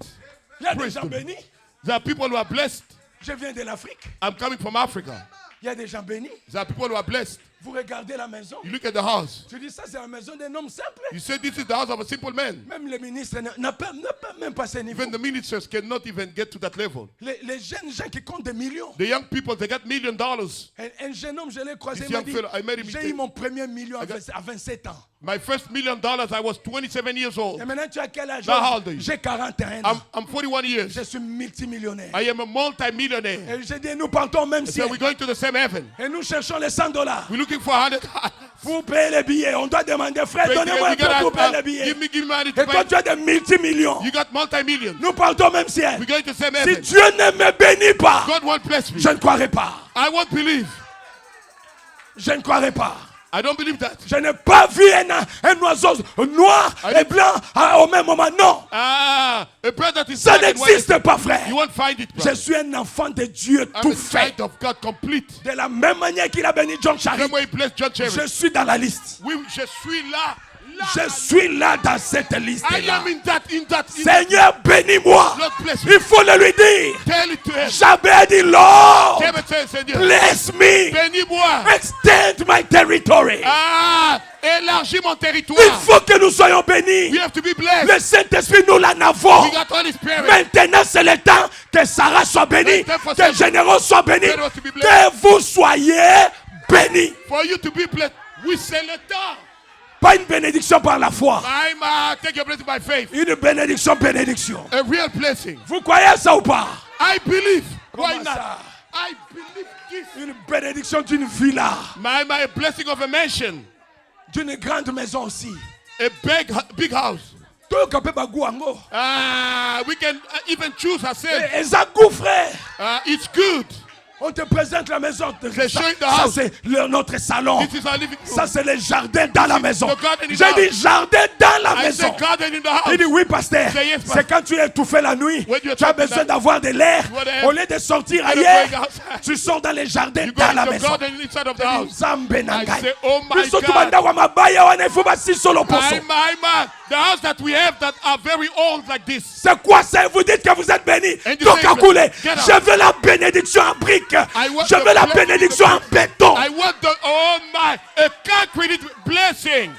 Il y a des Praise gens the Lord. bénis. There are people who are blessed. Je viens de l'Afrique. I'm coming from Africa. Il y a des gens bénis. There are people who are blessed. Vous regardez la maison. You look at the house. Je dis ça, c'est la maison d'un homme simple. You say this is the house of a simple man. Même les ministres ne peuvent même pas ce niveau. Even the ministers cannot even get to that level. Les jeunes gens qui comptent des millions. The young people, they got $1 million. Un jeune homme, je l'ai croisé, This il m'a young dit, fellow, I met him, j'ai eu mon premier million à 27 ans. My first $1 million, I was 27 years old. Et maintenant, tu as quel âge? Now, how old are you? J'ai 41 ans. I'm 41 years. Je suis multimillionnaire. I am a multi-millionaire. Et j'ai dit, nous partons au même So ciel. we're going to the same heaven. Et nous cherchons les $100. We're looking for $100. Pour payer les billets, on doit demander, frère, Wait, donnez-moi un we peu gotta, pour payer les billets. give me money Et to toi, buy. tu as des multimillions. You got multi-millions. Nous partons au même ciel. We're going to the same Si heaven. Dieu ne me bénit pas, God won't bless me. je ne croirai pas. I won't believe. Je ne croirai pas. I don't believe that. Je n'ai pas vu un oiseau noir et blanc au même moment. Non, A bird that is ça black and white, n'existe pas, frère. you won't find it, Je brother. suis un enfant de Dieu I'm tout a fait. child of God complete. De la même manière qu'il a béni John Charit, Same way he blessed John Cherry. je suis dans la liste. Oui, je suis là. Je suis là dans cette I liste-là. am in that. Seigneur, bénis-moi. Lord bless me. Il faut le lui dire. Tell it to him. J'avais dit, Lord, Tell it to him, Seigneur. bless me. Bénis-moi. Extend my territory. Élargis mon territoire. Il faut que nous soyons bénis. We have to be blessed. Le Saint-Esprit, nous l'en avons. We got Holy Spirit. Maintenant, c'est le temps que Sarah soit bénie, que Généraux soit béni, que vous soyez bénis. For you to be blessed. Oui, c'est le temps. Pas une bénédiction par la foi. Take your blessing by faith. Une bénédiction. A real blessing. Vous croyez ça ou pas? I believe. Why Comment not? ça? I believe this. Une bénédiction d'une villa, My blessing of a mansion. d'une grande maison aussi. A big house. Tout le monde peut ango. We can even choose ourselves. Et ça goût, frère. It's good. On te présente la maison. They show you the Ça, house. c'est notre salon. This is our living room. Ça, c'est le jardin dans la maison. the garden in the J'ai dit jardin dans la I say maison. garden in the house. Il dit oui, pasteur. Say yes, C'est quand tu es étouffé la nuit, When you are tu as trapped besoin in d'avoir de l'air. Whatever. Au lieu de sortir Instead of ailleurs, going outside, tu sors dans les jardins you go dans in la the maison. garden inside of the house. Nzambe na I ngai. say, oh my Biso God. tubanda wa mabaya wana ifo basi solo poso. My. The house that we have that are very old like this. C'est quoi ça? Vous dites que vous êtes bénis. And you Donc say, à couler. get out. Je veux la bénédiction en brique I want Je the veux la blessing. bénédiction en béton. I want the, oh my, a concrete blessing.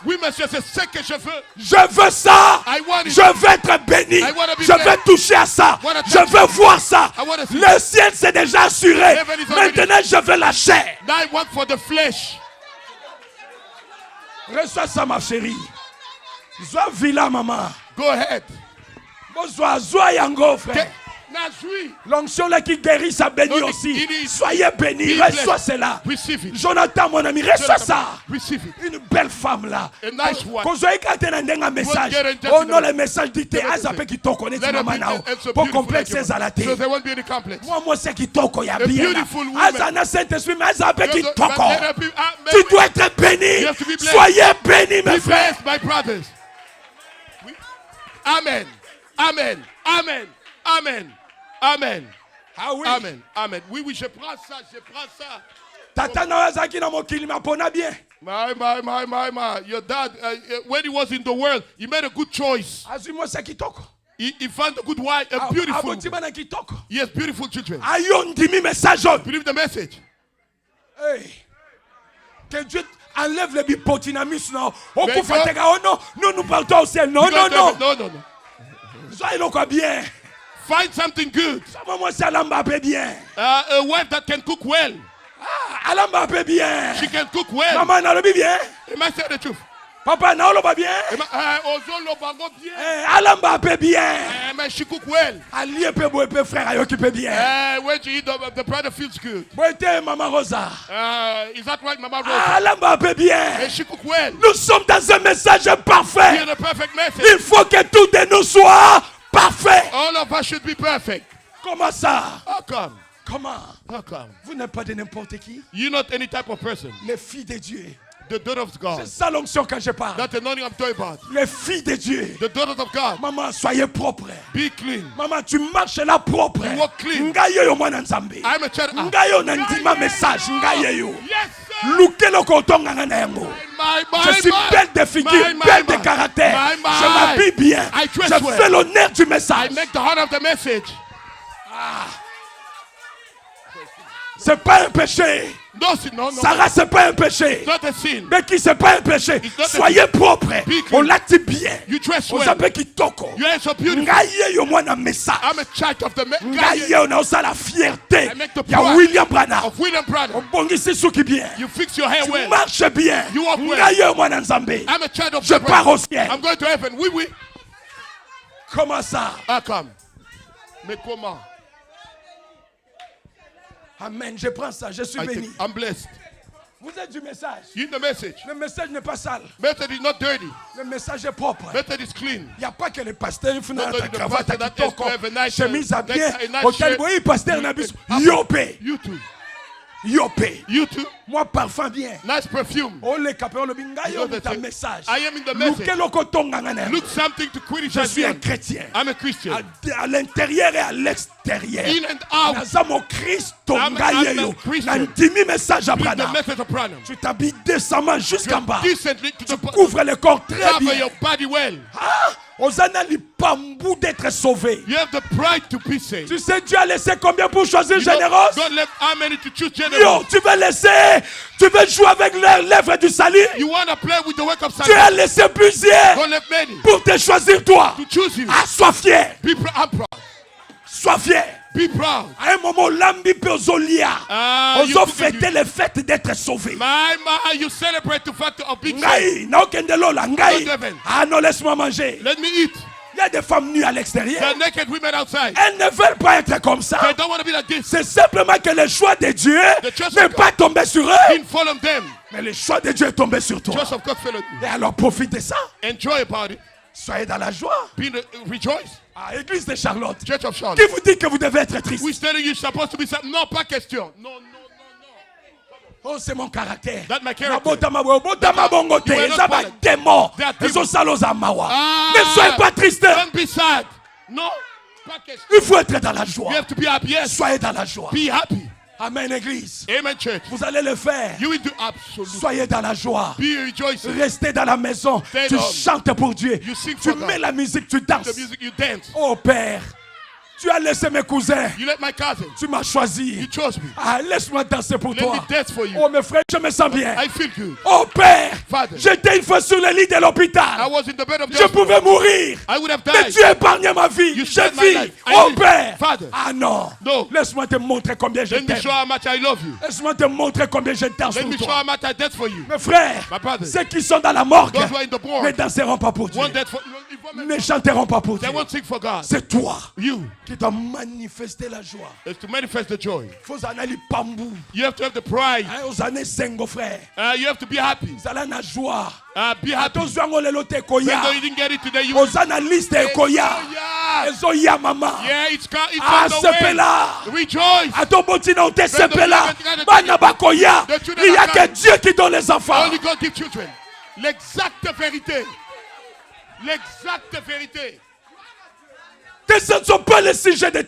Oui, monsieur, c'est ce que je veux. Je veux ça. I want it. Je veux être béni. I wanna be Je veux blessed. toucher à ça. Wanna Je touch veux it. voir ça. I wanna see Le ciel c'est déjà assuré. Heaven is already- Maintenant, je veux la chair. Now I want for the flesh. Reçois ça, ma chérie. Zoa villa, maman. Go ahead. Bonsoir, zoa yango, frère. Nazui. L'onction là qui guérit, ça bénit No, aussi. it is- Soyez bénis. Be Reçois blessed. cela. Receive it. Jonathan, mon ami, reçois ça. Receive it. Une belle femme là. A nice one. Quand vous avez gardé un message, get in touch oh with non, them. le message dit, Let ah, ça them fait qu'il t'en connaît, Let them maman, be- now. it's so Pour beautiful complexe like à la you. tête. So there won't be any complex. Moi, c'est qui toko, ya A bien là. beautiful woman. Ah, ça n'a Saint-Esprit, mais ça fait qui Let toko. them be- Tu dois être béni. You have to be blessed. Soyez bénis, mes Be frères. blessed, my brothers. Oui. Amen. Amen. Amen. Amen. Amen. Ah oui. Amen. Amen. Oui, oui, je prends ça. Je prends ça. Tata Nawazaki na mokili mapona bien. My. Your dad, when he was in the world, he made a good choice. Azui-moi c'est qui toko. He found a good wife, a beautiful. Abotima na qui toko. He has beautiful children. Ayo ndimi message. Believe the message. Hey. Que Dieu enlève le bipotinamis non. Mais Okufatega oh non, nous partons au ciel. Non, non, non. No. Soyez donc bien. Find something good. Moi c'est Alamba bien. A wife that can cook well. Ah, Alamba bien. She can cook well. Maman na lobi bien. Am I saying the truth? Papa na loba bien. Ozolo bango bien. Alamba bien. Mais she cook well. Ali pe bo pe frère ayo qui peut bien. When she eat, the brother feels good. Boite maman Rosa. Is that right, Mama Rosa? Alamba bien. And she cook well. Nous sommes dans un message Hear parfait. the perfect message. Il faut que tout de nous soit parfait. All of us should be perfect. Comment ça? How come? Comment? How come? Vous n'êtes pas de n'importe qui. You're not any type of person. Les filles de Dieu. The daughter of God. C'est ça l'onction quand je parle. That's the anointing I'm talking about. Les filles de Dieu. The daughters of God. Maman, soyez propre. Be clean. Maman, tu marches là propre. You walk clean. Ngayo yo mwana nzambe. I'm a child. Ngayo na ndima message. Ngayo yo. Yes, sir. Lukelo kotonga ngana yango. Je suis belle de figure, belle de caractère. Je m'habille bien. I dress Je well. fais l'honneur du I message. make the heart of the message. C'est pas un péché. No. Sarah, c'est pas un péché. It's not a sin. Mais qui c'est pas un péché. not a- Soyez propre. Be clean. On l'a dit bien. You dress On well. s'appelle qui toko. You are so beautiful. Ngaye yo mwana message. I'm a child of the Ngaye on a aussi la fierté. I make the Il y a pride William Branham. of William Branham. On bongisi souki bien. You fix your hair Tu well. marches bien. You walk well. Ngaye yo mwana nzambe. I'm a child of Je the pars au bride. ciel. I'm going to heaven. Oui. Comment ça? How come? Mais comment? Amen. Je prends ça. Je suis béni. I'm blessed. Vous êtes du message. You know the message. Le message n'est pas sale. Message is not dirty. Le message est propre. Message is clean. Il n'y a pas que les pasteurs, il faut Not la only the cravate pastor à that has to kitoko, have a nice, chemise à bien, a nice hôtel shirt. boy, pasteur na biso, You- yopé, You too. yopé. You too. Moi parfum bien. Nice perfume. Oh les capéons le binga You yo know the ta thing. message. I am in the message. Luke loko tonga ngana. Look something to Je criticize suis un me. chrétien. I'm a Christian. À l'intérieur et à l'extérieur. In and out. Naza mon Christ I'm tonga a yo. Christian. Nandimi message à Read the Branham. message of Branham. Tu t'habilles décemment jusqu'en bas. Decently to the Couvre le corps très cover bien. your body well. Ah, Osana l'ipambou d'être sauvé. You have the pride to be saved. Tu sais Dieu a laissé combien pour choisir You don't- généreuse? Don't let how many to choose Yo, generous. tu veux jouer avec les lèvres du salut? You want to play with the work of Dieu a Satan. laissé plusieurs Don't let many pour te choisir toi. to choose you. Ah, sois fier, I'm proud. sois fier. Be proud. À un moment, l'ambi peut ozolia. Ah, you Ozo took fêter it. les fêtes d'être sauvé. My, you celebrate the fact of being saved. Ngai, na okende lola, ngai. Not heaven. Ah non, laisse-moi manger. Let me eat. Il y a des femmes nues à l'extérieur. The naked women outside. Elles ne veulent pas être comme ça. They don't want to be like this. C'est simplement que le choix de Dieu The choice n'est of pas tombé sur eux. Didn't fall on them. Mais le choix de Dieu est tombé sur toi. Choice of God fell on you. Et alors profite de ça. Enjoy about it. Soyez dans la joie. Rejoice. Ah, Église de Charlotte. Church of Charlotte. Qui vous dit que vous devez être triste? We're telling you you're supposed to be sad. No, pas question. No. Oh, c'est mon caractère. That's my character. Nabotama bo- botama bongo te. You are not Eza ba violent. démon. They are Ezo salo za mawa. Ah. Ne soyez pas triste. Don't be sad. No, pas question. Il faut être dans la joie. You have to be happy. Yes. Soyez dans la joie. Be happy. Amen, Église. Amen, church. Vous allez le faire. You will do absolutely. Soyez dans la joie. Be rejoicing. Restez dans la maison. Stay Tu home. chantes pour Dieu. You sing Tu for God. mets la musique, tu The danses. music you dance. Oh Père, Tu as laissé mes cousins. You let my cousins. Tu m'as choisi. You chose me. Ah, laisse-moi danser pour Let toi. me dance for you. Oh, mes frères, je me sens bien. I feel good. Oh, Père, Father. j'étais une fois sur le lit de I l'hôpital. was in the bed of the Je hospital. pouvais mourir. I would have Mais died. tu épargnes ma vie. You Je saved my vis. life. I Oh, live. Père. Father. Ah non. No. Laisse-moi te montrer combien je Let me t'aime. show how much I love you. Laisse-moi te montrer combien je danse Let pour me show toi. how much I dance for you. Mes frères, My brother. ceux qui sont dans la morgue Those who are in the ne board. danseront pas pour Dieu. One dance for Ne chanteront pas pour They Dieu. won't sing for God. C'est toi You qui dois manifester la joie. is to manifest the joy. Faut en aller pambou. You have to have the pride. Aux années 5, frère. You have to be happy. Zala na joie. Be happy. Attention à l'elote Even koya. though you didn't get it today, you Aux analystes koya. yeah. Ezo ya mama. Yeah, it's Ah, on the c'est way. là. Rejoice. Atoboti na ote sepela. Bana bakoya. Il y a que Dieu qui donne les enfants. Only God gives children. L'exacte vérité. L'exacte vérité. Que ce ne sont pas les sujets de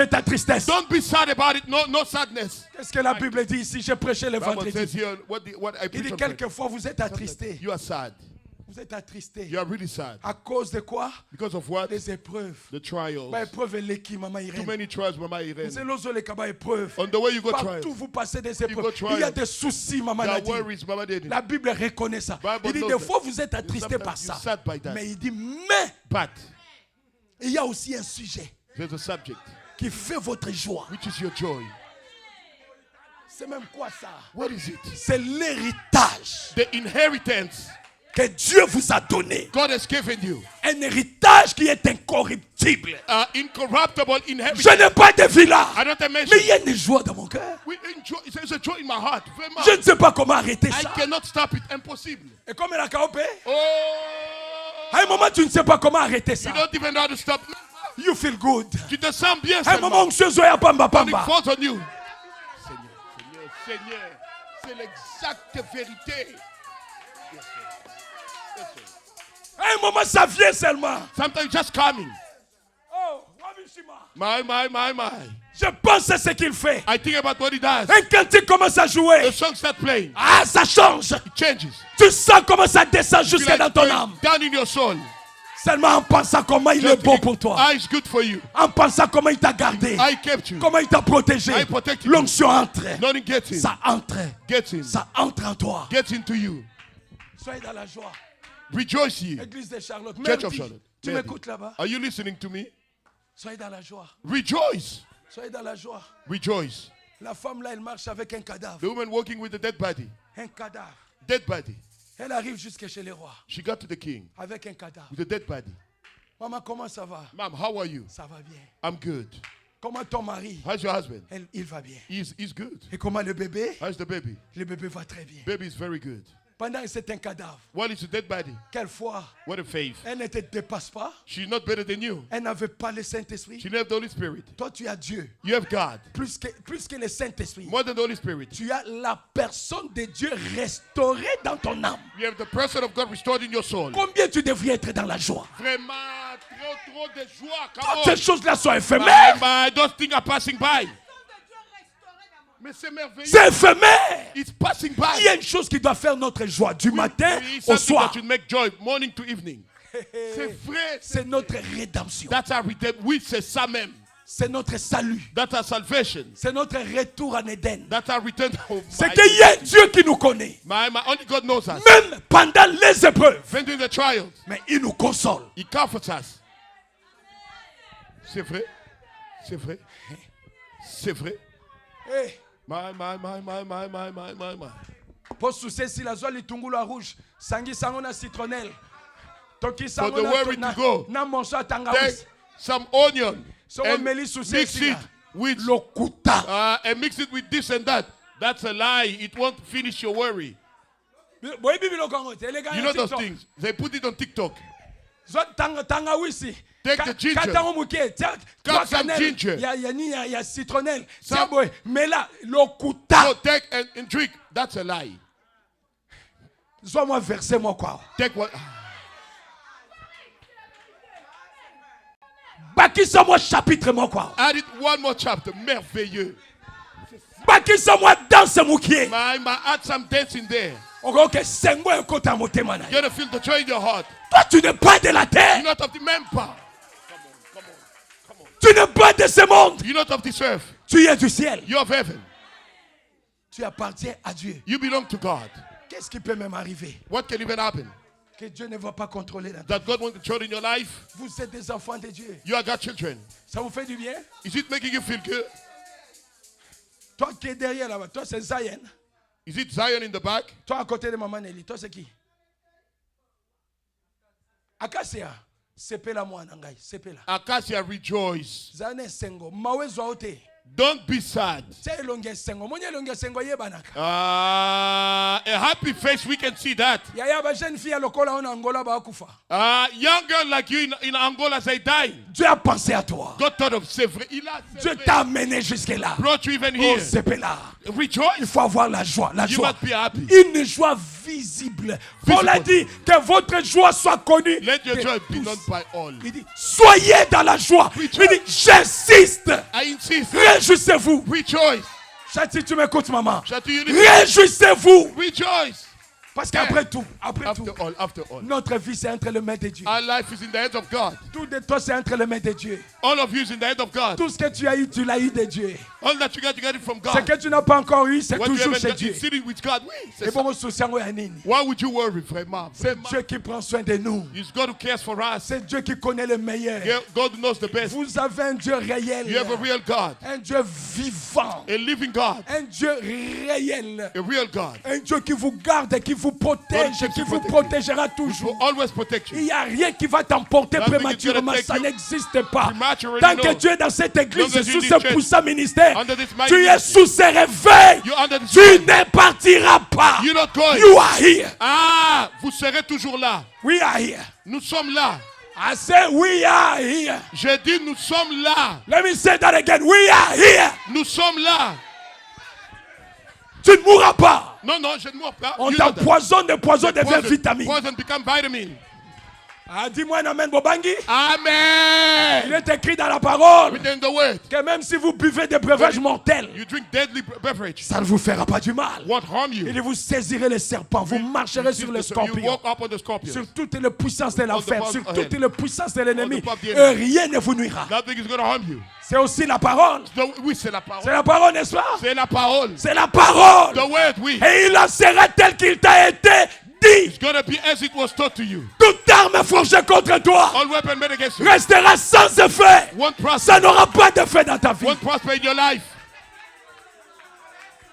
ta tristesse. Don't be sad about it. No sadness. Qu'est-ce que la Bible dit ici? J'ai prêché le Bible vendredi. says here what I Il preach dit on Friday. quelquefois vous êtes attristés. You are sad. Vous êtes attristés. You are really sad. À cause de quoi? Because of what? Des épreuves. The trials. Bah, épreuve est maman Too Irène. many trials, Mama Irene. C'est l'ozo les kaba épreuves. On the way you go Partout trials. vous passez des go épreuves. trials. Il y a des soucis, maman There are Nadine. worries, Mama Daddy. La Bible reconnaît ça. Bible Il dit knows des that. fois vous êtes attristés Sometimes par you're ça. sad by that. Mais il dit mais But il y a aussi un sujet there's a subject, qui fait votre joie. which is your joy. C'est même quoi ça? What is it? C'est l'héritage The inheritance que Dieu vous a donné. God has given you. Un héritage qui est incorruptible. Incorruptible inheritance. Je n'ai pas de villa. I don't mention. Mais il y a une joie dans mon cœur. We enjoy, there's a joy in my heart. Vraiment. Je ne sais pas comment arrêter I ça. cannot stop it. Impossible. Et comme elle a caopé, Oh, à un moment tu ne sais pas comment arrêter ça. you don't even know how to stop. You feel good. Tu te sens bien À un moment seulement. où tu zoya pamba When it pamba. falls on you. Seigneur, Seigneur, c'est l'exacte vérité. Yes, sir. Yes, sir. À un moment ça vient seulement. Sometimes just coming. Oh, Wabishima. My. Je pense à ce qu'il fait. I think about what he does. Un cantique commence à The jouer. song start playing. Ah, ça change. It changes. Tu sens comment ça descend You jusqu'à dans ton going âme. down in your soul. Seulement en pensant comment il est Just bon thinking, pour toi. Ah, it's good for you. En pensant comment il t'a gardé. I kept you. Comment il t'a protégé. I protected you. L'onction entre. Nothing gets in. Ça entre. Gets in. Ça entre en toi. Gets into you. Soyez dans la joie. Rejoice ye. Église de Charlotte. Church of Merdi, Charlotte. tu Merdi. m'écoutes là-bas? Are you listening to me? Soyez dans la joie. Rejoice. Soyez dans la joie. Rejoice. La femme là, elle marche avec un cadavre. The woman walking with the dead body. Un cadavre. Dead body. Elle arrive jusque chez les rois She got to the king avec un cadavre. with the dead body. Maman, comment ça va? Ma'am, how are you? Ça va bien. I'm good. Comment ton mari? How's your husband? Il va bien. He's good. Et comment le bébé? How's the baby? Le bébé va très bien. Baby is very good. Pendant que c'est un cadavre, While it's a dead body, quelle foi? what a faith. Elle ne te dépasse pas. She's not better than you. Elle n'avait pas le Saint-Esprit. She didn't have the Holy Spirit. Toi, tu as Dieu. You have God. Plus que le Saint-Esprit. More than the Holy Spirit. Tu as la personne de Dieu restaurée dans ton âme. You have the person of God restored in your soul. Combien tu devrais être dans la joie? Vraiment, trop de joie. Come Toutes on. ces choses-là sont éphémères. Those things are passing by. Mais c'est merveilleux. C'est éphémère. It's passing by. Il y a une chose qui doit faire notre joie du matin It's au something soir. that should make joy morning to evening. C'est vrai. C'est notre rédemption. That's our redemption. Oui, c'est ça même. C'est notre salut. That's our salvation. C'est notre retour en Éden. That's our return home. C'est qu'il y a un Dieu qui nous connaît. Only God knows us. Même pendant les épreuves. When during the trials, Mais il nous console. He comforts us. C'est vrai. C'est vrai. C'est vrai. Hey. My. Pour soucier si la zone litungula rouge. Sangi sango na citronnelle. Toki For sango the worry to go, na monso take tangawis. some onion So and meli souci mix sila. it with Lokuta. and mix it with this and that. That's a lie. It won't finish your worry. Boy bibi lokango te lega You know those things. They put it on TikTok. Zot tangawisi. Take the ginger. Katango muke. Cut some ginger. Ya citronnelle. Some- Tiens boy. Mais là lokuta. So take and drink. That's a lie. Soit moi verser moi quoi. Take what? Bakisa moi chapitre moi quoi. Add it one more chapter. Merveilleux. Bakisa moi danse mukie. My, add some dance in there. Ok, c'est moi un côté à motema na. You're gonna feel the joy in your heart. Toi tu n'es pas de la terre. You're not of the member. Come on. Tu n'es pas de ce monde. You're not of this earth. Tu es du ciel. You're of heaven. Tu appartiens à Dieu. You belong to God. Qu'est-ce qui peut même arriver? What can even happen? Que Dieu ne va pas contrôler la vie. That God wants to control in your life? Vous êtes des enfants de Dieu. You are God's children. Ça vous fait du bien? Is it making you feel good? Toi qui es derrière là-bas, toi c'est Zion. Is it Zion in the back? Toi à côté de Maman Nelly, toi c'est qui? Acacia, sepe la moi nangai, sepe la. Acacia, rejoice. Zane sengo, mawe zoaote. Don't be sad. C'est longue sengo, monye longue sengo yebanaka. A happy face, we can see that. Yaya ba jeune fille lokola on Angola ba akufa. Young girl like you in Angola, they dying. Dieu a pensé à toi. God thought of c'est vrai. Dieu t'a amené jusque là. Brought you even Oh, here. sepe la. Il Rejoice. faut avoir la joie, la You joie. must be happy. Une joie visible. Paul a dit que votre joie soit connue. Let your de joy be tous. known by all. Il dit, soyez dans la joie. Il dit, j'insiste. I insist. Réjouissez-vous. Rejoice. Chati, tu m'écoutes, maman. Chati, you need- Réjouissez-vous. Rejoice. Parce qu'après tout, après tout, After all. notre vie c'est entre les mains de Dieu. Our life is in the hands of God. Tout de toi c'est entre les mains de Dieu. All of you is in the hands of God. Tout ce que tu as eu, tu l'as eu de Dieu. All that you got it from Ce God. que tu n'as pas encore eu, c'est What you toujours haven't chez got Dieu. is sitting with God. Oui, Et c'est bon, ça. mon souci, on est nini. Why would you worry, vraiment? C'est Dieu qui prend soin de nous. It's God who cares for us. C'est Dieu qui connaît le meilleur. God knows the best. Vous avez un Dieu réel. You have a real God. Un Dieu vivant. A living God. Un Dieu réel. A real God. Un Dieu qui vous garde, qui vous protège, God qui keeps vous you protégera Who toujours. will always protect Il you. n'y a rien qui va t'emporter Nothing is prématurément. gonna take Ça you n'existe pas. prematurely, Tant que no. Dieu est dans cette église, Long as you sous in ce church, puissant ministère, under this mighty tu es ministry, sous ce réveil. you're under this Tu mighty- ne partiras pas. You're not going. You are here. Ah, vous serez toujours là. We are here. Nous sommes là. I say we are here. J'ai dit nous sommes là. Let me say that again. We are here. Nous sommes là. Tu ne mourras pas. Non, non, je ne mourrai pas. On You know that. t'empoisonne, des poisons devient vitamine. Poison become vitamin. Ah, dis-moi un amen, Bobangi. Il Amen. est écrit dans la parole Within the word, que même si vous buvez des breuvages mortels, you drink deadly beverage. ça ne vous fera pas du mal. Won't harm Il you. dit, vous saisirez les serpents, vous marcherez sur les You scorpions, walk up on the scorpion. sur toutes les puissances de l'enfer, power sur of toutes hell. les puissances de l'ennemi, All the power of the et enemy. rien ne vous nuira. Nothing is going to harm you. C'est aussi la parole. Oui, c'est la C'est parole. la parole, n'est-ce pas? C'est la parole. C'est la parole. The word, oui. Et il en sera tel qu'il t'a été dit. It's going to be as it was taught to you. Toute arme forgée contre toi All weapon made against you restera sans effet. won't prosper. Ça n'aura pas d'effet dans ta vie. Won't prosper in your life.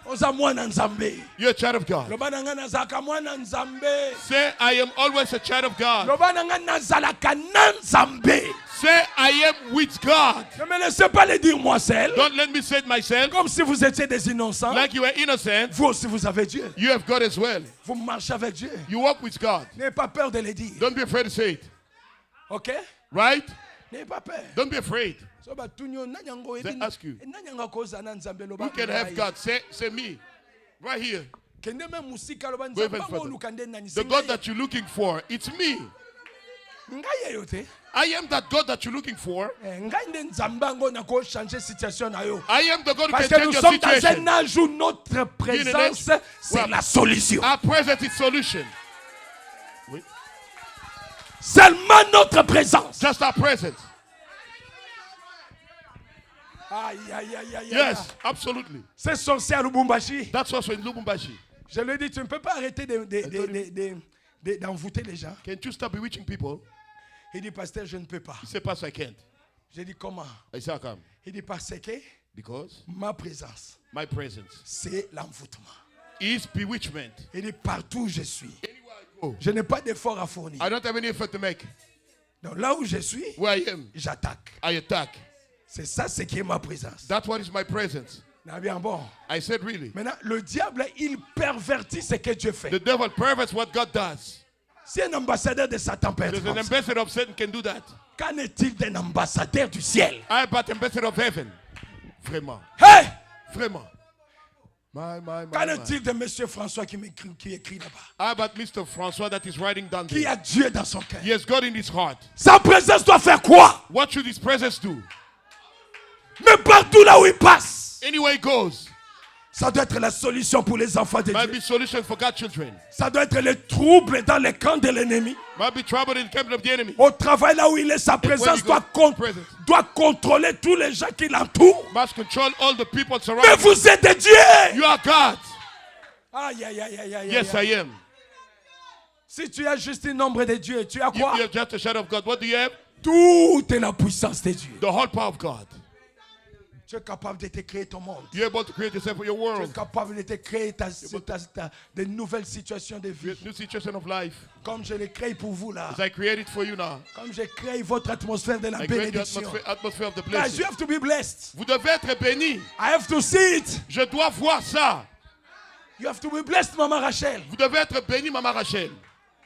Oza mwana nzambe. You're a child of God. Loba nanga nazalaka mwana nzambe. Say, I am always a child of God. Loba nanga nazalaka na nzambe. Say, I am with God. Ne me laissez pas le dire moi seul. Don't let me say it myself. Comme si vous étiez des innocents. Like you were innocent, Vous aussi vous avez Dieu. you have God as well. Vous marchez avec Dieu. You walk with God. N'ayez pas peur de le dire. Don't be afraid to say it. Ok? Right? N'ayez pas peur. Don't be afraid. So batunyo nanyango They ask you, nanyanga koza na nzambe loba. who can have God? Say me. Right here. Kende me musika loba Go even nzamba further. oluka nde nani. The God that you're looking for, it's me. Ngai yote. I am that God that you're looking for. Ngai nde nzamba ngo na ko changer situation na yo. I am the God who Parce can que nous change your sommes dans un situation. âge où notre présence, c'est Ouais. la solution. Our present is solution. Oui. Seulement notre présence. Just our presence. Aïe, aïe, aïe, aïe. Yes, absolutely. C'est sorcier à Lubumbashi. That's also in Lubumbashi. Je lui ai dit, tu ne peux pas arrêter d'envoûter les gens. Can't you stop bewitching people? Il dit, pasteur, je ne peux pas. He said, Pastor, I can't. J'ai dit, comment? I said, how come? Il dit, parce que Because ma présence, my presence c'est l'envoûtement. is bewitchment. Il dit, partout où je suis, Anywhere I go, je n'ai pas d'effort à fournir. I don't have any effort to make. Donc là où je suis, Where I am, j'attaque. I attack. C'est ça ce qui est ma présence. That's what is my presence. Ah bien bon. I said, really? Maintenant, le diable, il pervertit ce que Dieu fait. The devil perverts what God does. Si un ambassadeur de Satan peut être There's an comme ça, ambassador of Satan can do that. qu'en est-il d'un ambassadeur du ciel? I but ambassador of heaven. Vraiment. Hey! Vraiment. My. Qu'en est-il de monsieur François qui écrit là-bas? I but Mr. François that is writing down Qui there. a Dieu dans son cœur. He has God in his heart. Sa présence doit faire quoi? What should his presence do? Mais partout là où il passe, Anywhere he goes, Ça doit être la solution pour les enfants de Might Dieu. be solution for God's children. Ça doit être les troubles dans les camps de l'ennemi. Might be trouble in the camp of the enemy. Au travail, là où il est, sa présence doit contrôler tous les gens qui l'entourent. Must control all the people Mais surrounding. vous êtes de Dieu. You are God. Aïe, aïe, aïe, aïe, aïe. Yes, I am. Si tu as juste un nombre de Dieu, tu as You quoi? have just a shadow of God. What do you have? Tout est la puissance de Dieu. The whole power of God. Tu es capable de te créer ton monde. You're able to create yourself for your Tu es world. capable de te créer de nouvelles situations de vie. New situation of life. Comme je les crée pour vous là. As I create it for you now. Comme je crée votre atmosphère de la I create the bénédiction. atmosphere of the Guys, blessing. you have to be blessed. Vous devez être béni. I have to see it. Je dois voir ça. You have to be blessed, Maman Rachel. Vous devez être béni, Maman Rachel.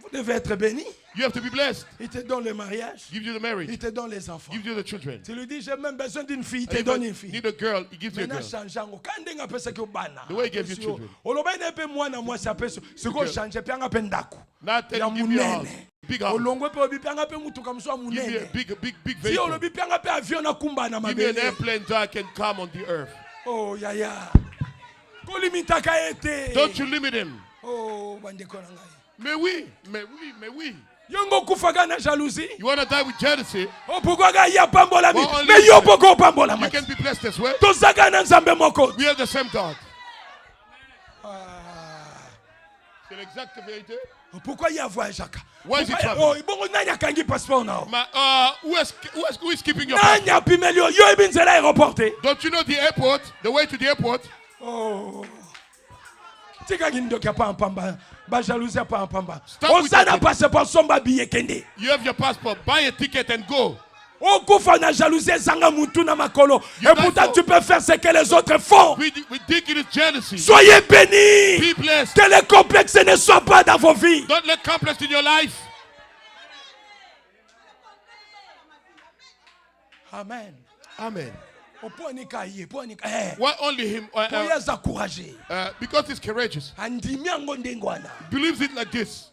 Vous devez être béni. You have to be blessed. Il te donne le mariage. Give you the marriage. Il te donne les enfants. Give you the children. Tu lui dis, j'ai même besoin d'une fille. Il te And donne if une you fille. need a girl, he gives you a Maintenant, girl. changeant. Quand on appelle ça que bana. The way he gave you children. Oloba ina pe mwana mwasi ape ce ko change pe anga pe ndako. Now tell Ya him, give me a house. munene. Big house. Olongwe pe obi pe anga pe mutuka mso Give me a munene. big Si vehicle. olobi pe anga pe avion na kumba na Give me an mabele. airplane so I can come on the earth. Oh ya ya. Ko limita ka ete. Don't you limit him. Oh bandeko na ngai. Mais oui, mais oui, mais oui. Yongo kufaga na jalousie. You want to die with jealousy? Oh pourquoi ga ya pambola mi. Well, only Mais yo poko pambola You ma. can be blessed as well. To zaga na nzambe moko. We are the same God. Ah. C'est l'exact vérité. Pourquoi il y a voyage? Why is it Oh, traveling? bon nanya kangi passeport now. Who is keeping your passport? Nanya pimelio yo ibinzela aéroporté. Don't you know the airport? The way to the airport? Oh. Tika kindoka pa pamba. Ba jalousie pa pamba. Stop with Osana that. passeport somba billet kende. You have your passport. Buy a ticket and go. Okufa na jalousie zanga mutu na makolo. You Et pourtant die tu peux faire ce que les autres font. Ridiculous jealousy. Soyez bénis. Be blessed. Que les complexes ne soient pas dans vos vies. Don't let complex in your life. Amen. Amen. Oponika ye, ponika. Why only him? Poya za courage. Because he's courageous. Andimi ango ndengwana. Believes it like this.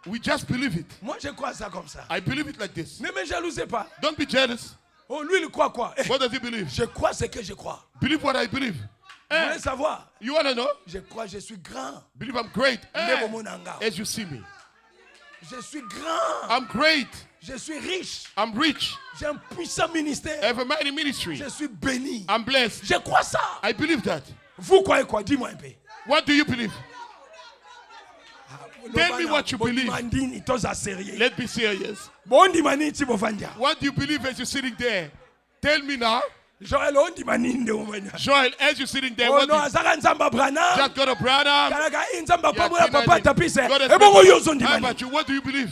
We just believe it. Moi je crois ça comme ça. I believe it like this. Ne me jalousez pas. Don't be jealous. Oh lui il croit quoi? What does he believe? Je crois ce que je crois. Believe what I believe. Vous voulez savoir? You want to know? Je crois je suis grand. Believe I'm great. Ndebo monanga. As you see me. Je suis grand. I'm great. Je suis riche. I'm rich. J'ai un puissant ministère. I have a mighty ministry. Je suis béni. I'm blessed. Je crois ça. I believe that. Vous croyez quoi? Dis-moi un peu. What do you believe? Tell me what you believe. Mandini toza sérieux. Let's be serious. Bondi mani tibovanja. What do you believe as you're sitting there? Tell me now. Joël ondi mani ndevovanja. Joel, as you're sitting there, Oh what no, do you azaka nzamba brana. just got a brother? Kalaga inzamba Yeah, pamoja papa tapise. God has Ebongo made- yozo ndi How mani. about you? What do you believe?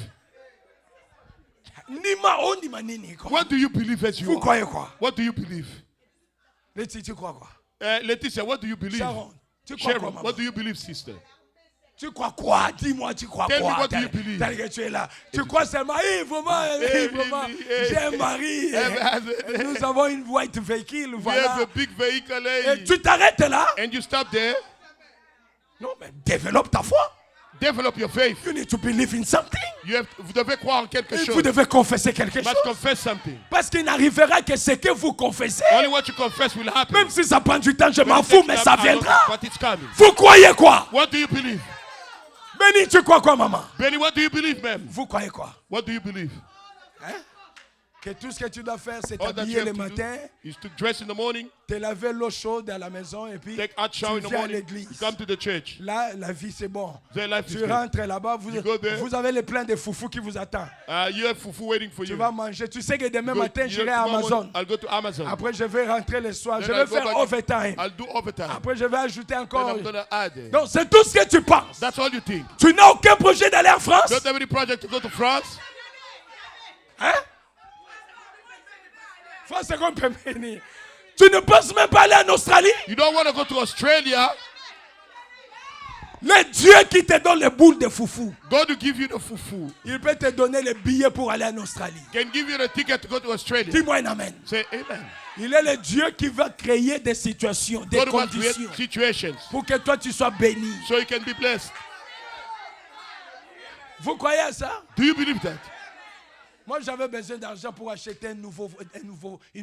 Nima ondi manini ko. What do you believe as you Vous are? croyez quoi? What do you believe? Leti tu crois quoi? Laetitia, what do you believe? Sharon, tu crois quoi Sharon, maman? what do you believe, sister? Tu crois quoi? Dis-moi, tu crois Tell me quoi? what do you believe? Tel que tu es là. Tu crois seulement, vraiment, j'ai un mari. Nous avons une white véhicule, We have voilà. a big vehicle, Et tu t'arrêtes là? and you stop there. Non, mais développe ta foi. Develop your faith. You need to believe in something. Vous devez croire en quelque Vous chose. devez confesser quelque You must chose. confess something. Parce qu'il n'arrivera que ce que vous confessez. Only what you confess will happen. Même si ça prend du temps, je m'en But fous, it's mais coming, ça I don't know, viendra. But it's coming. Vous croyez quoi? What do you believe? Béni, tu crois quoi, maman? Benny, what do you believe, ma'am? Vous croyez quoi? What do you believe? Hein? Que tout ce que tu dois faire, c'est All that you t'habiller have le to matin, do is to dress in the morning, te laver l'eau chaude à la maison et puis take hot shower in tu the viens à morning, l'église. you come to the church. Là, la vie, c'est bon. Their life is Tu good. rentres là-bas, You go there. vous avez le plein de foufou qui vous attend. You have fufu waiting for Tu you. vas manger. Tu sais que demain Go- matin, you j'irai know, à tomorrow Amazon. morning, I'll go to Amazon. Après, je vais rentrer le soir. Then Je I'll vais go faire back- overtime. I'll do overtime. Après, je vais ajouter Then encore. I'm gonna add. Donc, c'est tout ce que tu penses. That's all you think. Tu n'as aucun projet d'aller en France? Don't have any project to go to France? Hein? France, c'est comme béni. Tu ne penses même pas aller en Australie? You don't want to go to Australia? Le Dieu qui te donne les boules de foufou, God will give you the fufu. il peut te donner les billets pour aller en Australie. Can give you the ticket to go to Australia. Dis-moi un amen. Say amen. Il est le Dieu qui va créer des situations, des God will create conditions situations pour que toi tu sois béni. so you can be blessed. Vous croyez à ça? Do you believe that? Moi j'avais besoin d'argent pour acheter une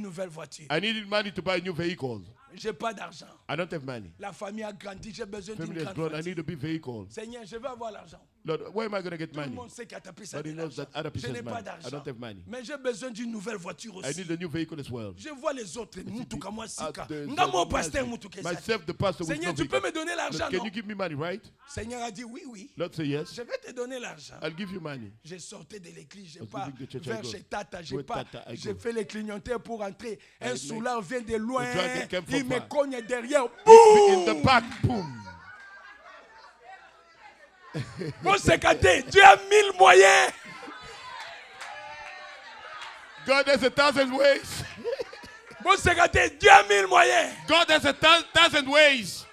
nouvelle voiture. I needed money to buy a new vehicle. J'ai pas d'argent. I don't have money. La famille a grandi, j'ai besoin d'une Family has grande grown. I voiture. need a big vehicle. Seigneur, je vais avoir l'argent. Lord, where am I going to get Tout le money? monde sait qu'à ta puissance But he de knows l'argent. that other Je people n'ai have pas money. I d'argent. don't have money. Mais j'ai besoin d'une nouvelle voiture I aussi. need a new vehicle as well. Je vois les autres. Mutuka moi sika. Others Nga mo are pasteur not mutuka. myself, the pastor, with Seigneur, no tu peux vehicle. me donner l'argent, Lord, can non? you give me money, right? Seigneur a dit oui, oui. Lord say yes. Je vais te donner l'argent. I'll give you money. J'ai sorti de l'église, j'ai I was pas leaving the church, I vers go. chez Tata, j'ai With pas, Tata, I j'ai go. fait les clignoteurs pour entrer. Un make- soulard vient de loin, The dragon came from il me far. cogne derrière. In the Boum! back, boom. Mon sécaté, Dieu a 1000 moyens. God has 1,000 ways. Mon sécaté, Dieu a 1000 moyens. God has 1,000 ways.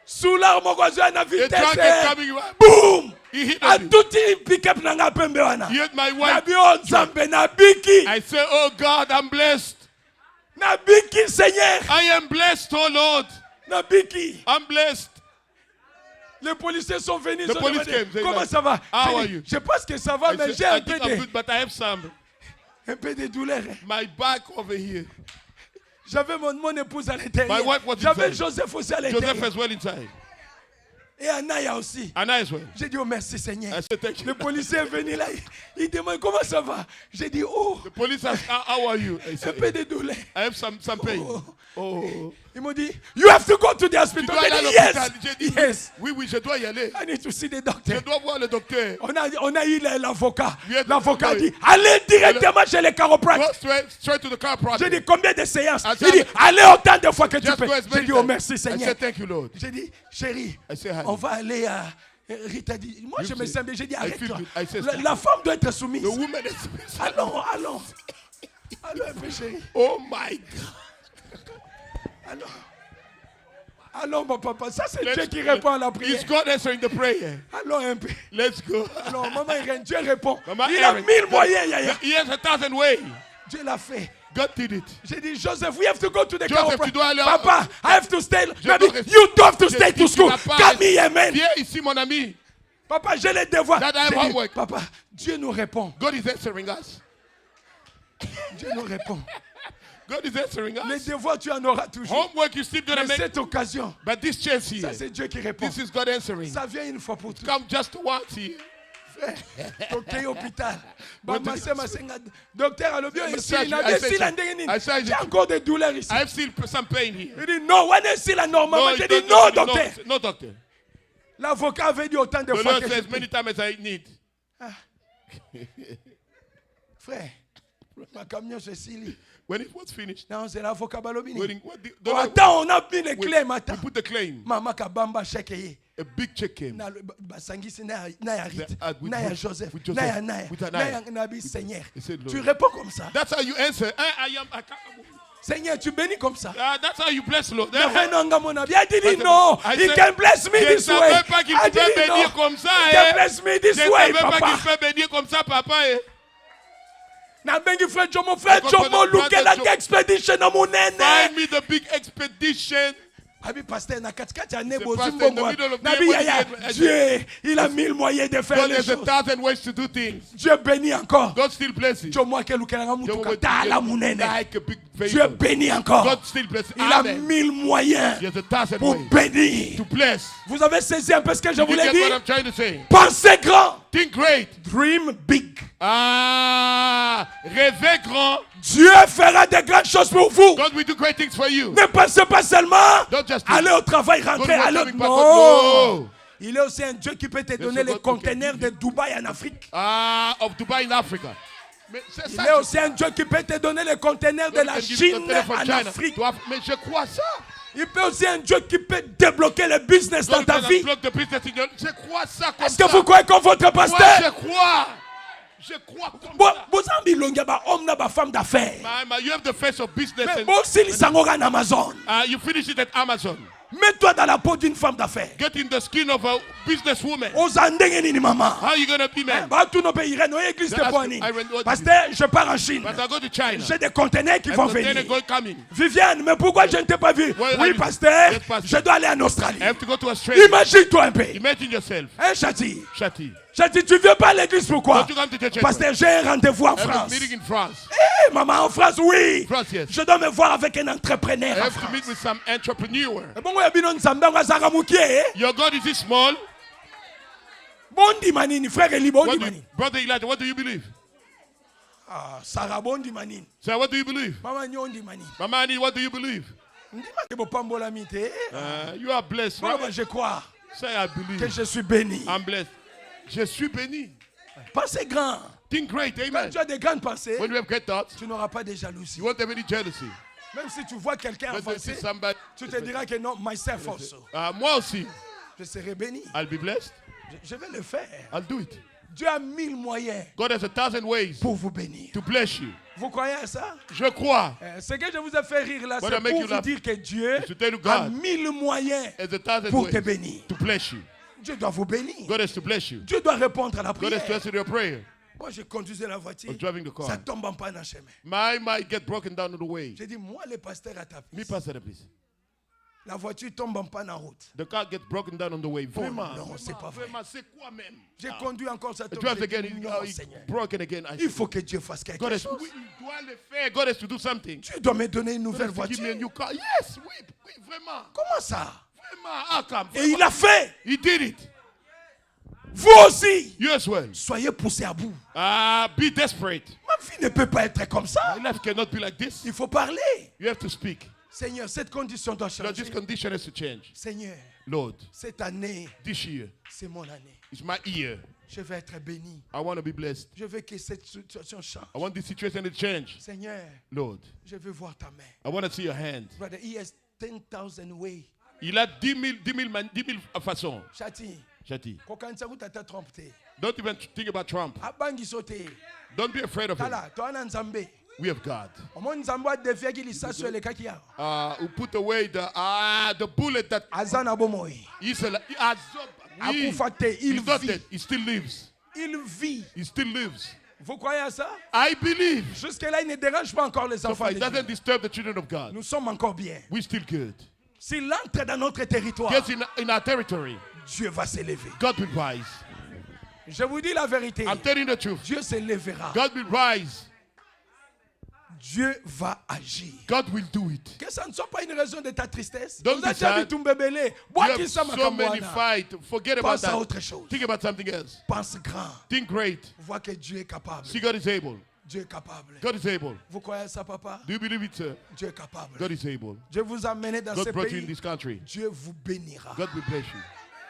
Soulard mon voisin na The dragon vitesse. coming right. Boum! He hit A me. tout pick-up nanga pembe wana. He hit my Na wife. bio nzambe na biki. I say, oh God, I'm blessed. Na biki Seigneur. I am blessed, oh Lord. Na biki. I'm blessed. Les policiers sont venus. The ils ont police demandé, came, they comment like, ça va? how J'ai are dit, you? je pense que ça va, I mais said, j'ai I un think peu I'm de, good, but I have some. douleur. My back over here. J'avais mon épouse à My l'intérieur. wife was J'avais inside. Joseph aussi à Joseph l'intérieur. as well inside. Et Anaya aussi. And I as well. J'ai dit, oh merci Seigneur. I said, thank you. Le policier est venu là. Il demande, comment ça va? J'ai dit, oh, The police asked, how are you? I un said, peu de douleur. I have some pain. Oh. Oh. Ils m'ont dit, you have to go to the Tu hospital. dois aller à J'ai dit, l'hôpital. yes. J'ai dit, Yes. oui, oui, je dois y aller. I need to see the Je doctor. dois voir le docteur. On a eu l'avocat. Oui, L'avocat a oui. dit, allez directement chez les Go chiropracteurs. straight to the chiropractor. J'ai dit, combien de séances? I Il said, dit, allez autant de fois que tu Just peux. go as J'ai many dit, oh times. merci I Seigneur. said, thank you, Lord. J'ai dit, chérie, I said, honey. on va aller à... Rita dit, moi You je me say, sens bien. J'ai dit, I feel arrête-toi. good. I said, La femme doit être soumise. The woman is... Allons. Allons un peu chérie. Oh my God. Allons mon papa. Ça c'est Let's Dieu qui go. répond à la prière. Is God answering the prayer? Allons un peu. Let's go. Alors maman Irène, Dieu répond. Maman Il a Irene, 1000 moyens, Yaya. He has 1,000 ways. Dieu l'a fait. God did it. J'ai dit, Joseph, we have to go to the Joseph, chiropractor. tu dois aller Papa, I have to stay. Je Maybe dois rester- you don't have to Je stay dis, to tu school. vas pas Camille, amen. Viens ici, mon ami. Papa, j'ai les devoirs. That I have J'ai dit, homework. Papa, Dieu nous répond. God is answering us. Dieu nous répond. God is answering Les us. devoirs, tu en auras toujours. Homework you still gonna Mais make. cette occasion, But this chance here, ça c'est Dieu qui répond. this is God answering. Ça vient une fois pour toutes. Come just once here. Docteur hôpital. What Bah, do- docteur, alors bien I ici, said- il a I des said- cils en dernier. I said- J'ai encore des douleurs ici. I have still some pain here. Il dit non, on est ici là normalement. J'ai dit don't- non, no, docteur. no, doctor. L'avocat avait dit autant de The fois Lord que je says peux. many times as I need. Frère, ma camion se scellé. When it was finished, Non, c'est l'avocat Balobini. what the Oh, Lord- attends, on a mis les we, clés we matin. put the claim. Maman Kabamba chèque ye. A big check came. Na basangisi na ya Rite, with- na ya with- Joseph, with na Joseph, ya Naya, with na ya Anaya. Nabi Seigneur. He said, Tu Lord. réponds comme ça. That's how you answer. Seigneur, tu bénis comme ça. That's how you bless, Lord. Il a dit non, I he said, can bless me Je this ne way. savais pas qu'il I pouvait didn't know. bénir comme ça. He can bless me Je this ne way, savais pas qu'il papa. peut bénir comme ça, papa. Na bengi frère Jomo, frère Jomo, look at that expedition na munene. Find me the big expedition. Abi pasteur na katikati ya C'est nebo pasteur in the zimbongo. middle of Nabi the- Yaya, Dieu, il a 1000 moyens de faire God les has choses. 1,000 ways to do things. Dieu bénit encore. God still blesses. Jomo akelukelanga mutuka tala munene. Like a big Dieu vehicle. bénit encore. God still blesses. Il a Amen. 1000 moyens He has 1,000 pour ways bénir. to bless. Vous avez saisi un peu ce que je You voulais get dire? what I'm trying to say? Pensez grand. Think great. Dream big. Ah, rêvez grand. Dieu fera de grandes choses pour vous. God will do great things for you. Ne pensez pas seulement Don't just aller au travail, rentrer, Don't aller. work, Non. no. Il est aussi un Dieu qui peut te donner les God who can conteneurs give de you- Dubaï en Afrique. Ah, of Dubai in Africa. Mais c'est Il ça est que- aussi un Dieu qui peut te donner les conteneurs de God la can give you Chine the telephone en China Afrique. to Mais je crois ça. Il peut aussi un Dieu qui peut débloquer le business dans God ta can vie. unblock the business in your- Je crois ça comme Est-ce que ça. vous croyez comme votre Moi, pasteur? je crois. Je crois comme Bon, ça. vous avez l'onga ba homme na ba femme d'affaires. You have the face of business. Mais And, bon, si les sangoga en Amazon. you finish it at Amazon. Mets-toi dans la peau d'une femme d'affaires. Get in the skin of a businesswoman. Oza ndenge nini mama? How are you going to be, man? Bato no pays Irène, église de That's- Boani. I went- what Parce did que je pars en Chine. But I go to China. J'ai des conteneurs qui And vont container venir. going coming. Viviane, mais pourquoi je ne t'ai pas vu? Well, Oui, I- pasteur, Yes, pastor. je dois aller en Australie. I have to go to Australia. Imagine-toi un peu. Imagine yourself. Hein, Chati? Shati. Chati, tu viens pas à l'église pourquoi? Don't you come to church? Pasteur, j'ai un rendez-vous en I have a France. meeting in France. Eh, maman, en France, oui. France, yes. Je dois me voir avec un I entrepreneur en have to France. meet with some entrepreneur. Bon, ouais, bino nzambe ngazaka mukie. Your God is this small. Bondi manini, frère Eli, bondi What do you, manini. Brother Elijah, what do you believe? Ah, Sarah bondi manini. Sir, what do you believe? Mama nyondi manini. Mama Annie, what do you believe? Ndima ke bopambola mite. You are blessed, Moi, right? je crois Say, I que believe. je suis béni. I'm blessed. Je suis béni. Pensez grand. Think great, Quand amen. tu as des grandes pensées, When you have great thoughts, tu n'auras pas de jalousie. you won't have any jealousy. Même si tu vois quelqu'un When you see avancer, somebody, tu te diras que non, myself also. moi aussi, Je serai béni. I'll be blessed. Je vais le faire. I'll do it. Dieu a 1000 moyens God has 1,000 ways pour vous bénir. to bless you. Vous croyez à ça? Je crois. Ce que je vous ai fait rire là, What c'est I make pour you vous laugh dire que Dieu is to tell you a God 1000 moyens has 1,000 pour te ways bénir. to bless you. Dieu doit vous bénir. God has to bless you. Dieu doit répondre à la God has to prière. answer your prayer. Moi, je conduisais la voiture. I was driving the car. Ça tombe en panne en chemin. My might get broken down on the way. J'ai dit, moi, le pasteur à ta Me place. pass that, please. La voiture tombe en panne en route. The car gets broken down on the way. Vraiment. non, c'est pas vrai. Vraiment, c'est quoi même? J'ai conduit encore cette It drives again. non, It's Seigneur. broken again. Il faut que Dieu fasse God quelque has, chose. oui, il doit le faire. God has to do something. Tu dois me donner une God nouvelle has to give me a voiture. new car. Yes, oui, oui, vraiment. Comment ça? Vraiment. How come? Et il a fait. He did it. Vous aussi, You as well. soyez poussés à bout. Be desperate. Ma vie ne peut pas être comme ça. My life cannot be like this. Il faut parler. You have to speak. Seigneur, cette condition doit Lord, this changer. condition has to change. Seigneur, Lord, cette année, this year c'est mon année. is my year. Je vais être béni. I want to be blessed. Je veux que cette situation change. I want this situation to change. Seigneur, Lord, je veux voir ta main. I want to see your hand. Brother, he has 10,000 ways. Il a 10 000 façons. Chati, Chati. kokanisa kutata trompé. Don't even think about Trump. Abangi sote. Don't be afraid of him. Tala, toana nzambe. We have God. Omo nzambe wa deviaki lisasu elekaki ya. Who put away the bullet that Azana bomoi. Israel. Akufa te, il He's not vit. dead. He still lives. Il vit. He still lives. Vous croyez à ça? I believe. Jusque-là, il ne dérange pas encore les So enfants far, de it doesn't Dieu. disturb the children of God. Nous sommes encore bien. We're still good. S'il entre dans notre territoire, Gets in our territory. Dieu va s'élever. God will rise. Je vous dis la vérité. I'm telling the truth. Dieu s'élèvera. God will rise. Dieu va agir. God will do it. Que ça ne soit pas une raison de ta tristesse. Don't Vous avez be sad. tumbebele. You Bois have qui ça so many makamwana. fights. Forget about Pense à that. autre chose. Think about something else. Pense grand. Think great. Vois que Dieu est capable. See, God is able. Dieu est capable. God is able. Vous croyez ça, papa? Do you believe it, sir? Dieu est capable. God is able. Dieu vous amène dans ce God brought you in pays. this country. Dieu vous bénira. God will bless you.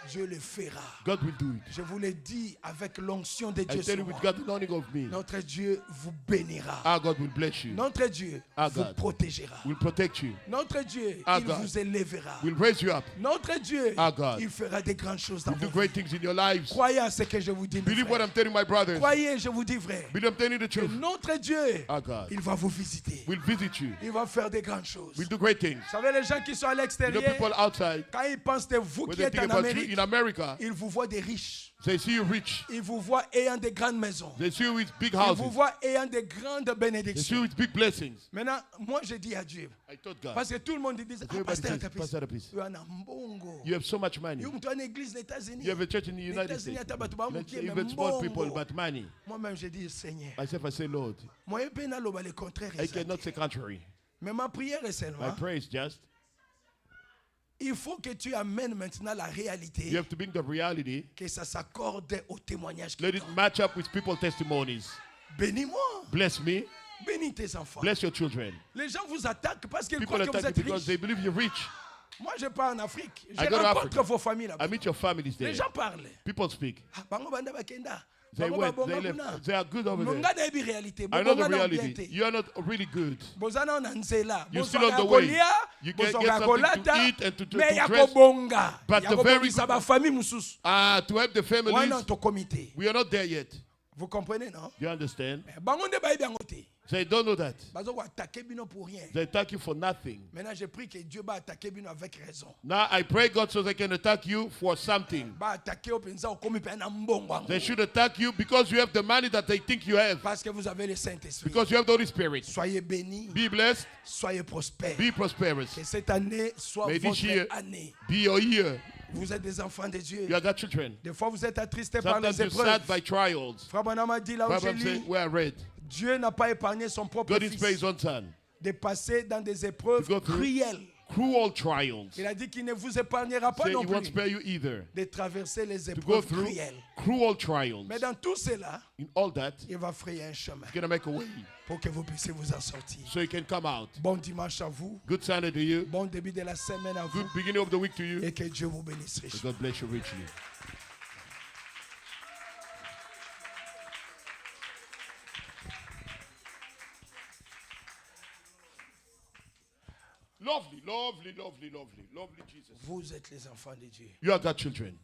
Dieu le fera. God will do it. Je vous l'ai dit avec l'onction de I Dieu tell sur you, with moi. God, the anointing of me, Notre Dieu vous bénira. our God will bless you, Notre Dieu Our vous God protégera. will protect you, Notre Dieu, Our il God vous élèvera. will raise you up, Notre Dieu, Our God il fera des grandes choses dans will do vos great vies. things in your lives. Croyez à ce que je vous dis, mes Believe what frères. I'm telling my brothers. Croyez, je vous dis vrai. Believe I'm telling the Que truth. notre Dieu, Our God il va vous visiter. will visit you, Il va faire des grandes choses. will Vous do great things. savez, les gens qui sont à You know, l'extérieur, people outside, quand ils pensent que vous when qui they êtes think en about you Amérique, in America, ils vous voient des riches. they see you rich. Ils vous voient ayant des grandes maisons. They see you with big Ils vous houses. voient ayant des grandes They see you bénédictions. with big blessings. Maintenant, moi, je dis à Dieu, I told God, parce que tout le monde dit, ah, everybody pasteur, says, t'as pris- Pastor, please. tu as un mbongo. You have so much money. Tu as une église aux États-Unis. You have a church in the United États-Unis, States. t'as battu ba Let's mukie, say mais even small people, mbongo. but money. Moi-même, je dis, Seigneur, Myself, I say, Lord, moi, je peux pas dire le contraire. I cannot say contrary. Mais ma prière est My seulement, prayer is just, il faut que tu amènes maintenant la you réalité, have to bring the reality, que ça s'accorde au témoignage. let it match up with people's testimonies. Bénis-moi, Bless me, bénis tes enfants. bless your children. Les gens vous attaquent parce qu'ils People croient que vous attack êtes you because they riches. believe you're rich. Moi, je pars en Afrique. Je I go to rencontre Africa. vos familles là-bas. I meet your families there. Les gens parlent. People speak. Ah, bango banda bakenda. They Bango went, babonga they kuna. left. They are good over there. Monga na ebi réalité. I know the Bobonga na reality. bien te. You are not really good. Bozana na nzela. You're still Bozanga on the way. kolia, You can bozanga get something to kolata, eat and to mais ya dress. kobonga. But Ya the very kobongisa good- ba famille mususu. To help the families, Wana to comité. we are not there yet. Vous comprenez, non? You understand? Bango nde bayebi yango te. They don't know that. Bazo va attaquer bino pour rien. They attack you for nothing. Maintenant, je prie que Dieu va attaquer bino avec raison. Now I pray God so they can attack you for something. Va attaquer au penza comme pe na mbongo. They should attack you because you have the money that they think you have. Parce que vous avez le Saint-Esprit. Because you have the Holy Spirit. Soyez bénis, Be blessed. soyez prospères. Be prosperous. Que cette année soit May this year votre année. be your year. Vous êtes des enfants de Dieu. You are God's children. Des fois, vous êtes attristés par Sometimes les you're sad épreuves. by trials. Frère Branham a dit là où je Bible says, lis, where I read, Dieu n'a pas épargné son propre God is fils his own son. de passer dans des épreuves To go through cruelles. Cruel trials. Il a dit qu'il ne vous épargnera pas Say non he won't plus spare you either. de traverser les To go épreuves through cruelles. cruel trials. Mais dans tout cela, In all that, il va frayer un chemin he's going to make a way pour que vous puissiez vous en sortir. so you can come out. Bon dimanche à vous. Good Sunday to you. Bon début de la semaine à vous. Good beginning of the week to you. Et que Dieu vous bénisse May richement. God bless you richly. Lovely, lovely, lovely, lovely, lovely Jesus. Vous êtes les enfants de Dieu. You are God's children.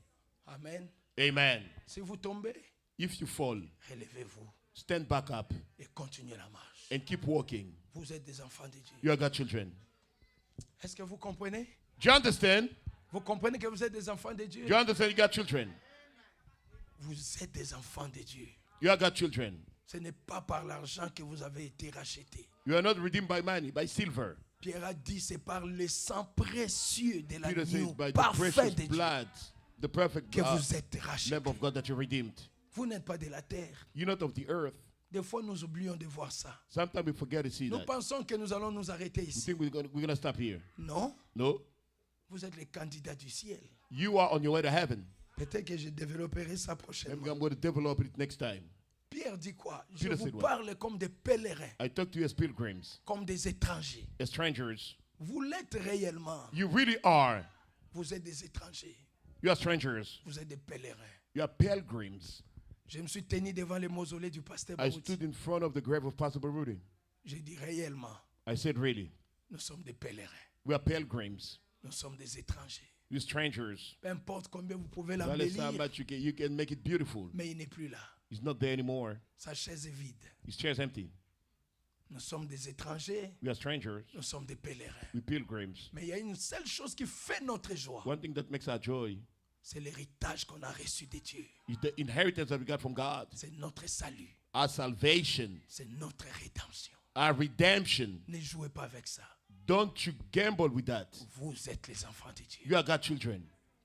Amen. Amen. Si vous tombez, If you fall, relevez-vous stand back up et continuez la marche. and keep walking. Vous êtes des enfants de Dieu. You are God's children. Est-ce que vous comprenez? Do you understand? Vous comprenez que vous êtes des enfants de Dieu? Do you understand you got children? Vous êtes des enfants de Dieu. You are God's children. Ce n'est pas par l'argent que vous avez été rachetés. You are not redeemed by money, by silver. Pierre a dit, c'est par le sang précieux de Peter l'agneau says, by the parfait precious de Dieu blood, the perfect que blood, vous êtes rachetés. Lamb of God that you're redeemed. Vous n'êtes pas de la terre. You're not of the earth. Des fois, nous oublions de voir ça. Sometimes we forget to see Nous that. pensons que nous allons nous arrêter We ici. think we're gonna stop here. Non, No. vous êtes les candidats du ciel. You are on your way to heaven. Peut-être que je développerai ça Maybe prochainement. I'm going to develop it next time. Pierre dit quoi? Je Peter vous said what? parle comme des pèlerins, I talk to you as pilgrims, comme des étrangers. as strangers. Vous l'êtes réellement. You really are. Vous êtes des étrangers. You are strangers. Vous êtes des pèlerins. You are pilgrims. Je me suis tenu devant le mausolée du pasteur I Baouti. stood in front of the grave of Pastor Baruti. J'ai dit réellement, I said, really? nous sommes des pèlerins. We are pilgrims. Nous sommes des étrangers. We're strangers. Peu importe combien vous pouvez Regardless how l'embellir, much you can make it beautiful. mais il n'est plus là. He's not there anymore. Sa chaise est vide. His chair's empty. Nous sommes des étrangers. We are strangers. Nous sommes des pèlerins. We pilgrims. Mais il y a une seule chose qui fait notre joie. One thing that makes our joy C'est l'héritage qu'on a reçu de Dieu. is the inheritance that we got from God. C'est notre salut. Our salvation, C'est notre rédemption. our redemption. Ne jouez pas avec ça. Don't you gamble with that. Vous êtes les enfants de Dieu. You are God's children.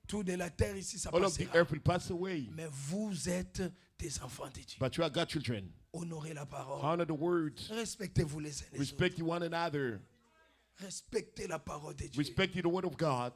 Tout de la terre ici, ça All of the passera. earth will pass away, Mais vous êtes des enfants de Dieu. but you are God's children. Honorez la parole. Honor the words. Respectez-vous les uns les autres. Respect one another. Respectez la parole de Dieu. Respect the word of God.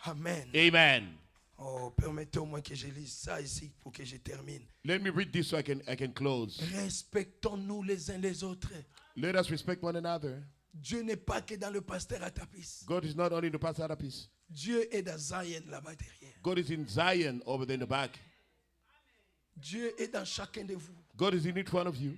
Amen. Amen. Oh, permettez au moins que je lise ça ici pour que je termine. Let me read this so I can close. Respectons-nous les uns les autres. Let us respect one another. Dieu n'est pas que dans le pasteur Atapis. God is not only in the pastor Atapis. Dieu est dans Zion là-bas derrière. God is in Zion over there in the back. Dieu est dans chacun de vous. God is in each one of you.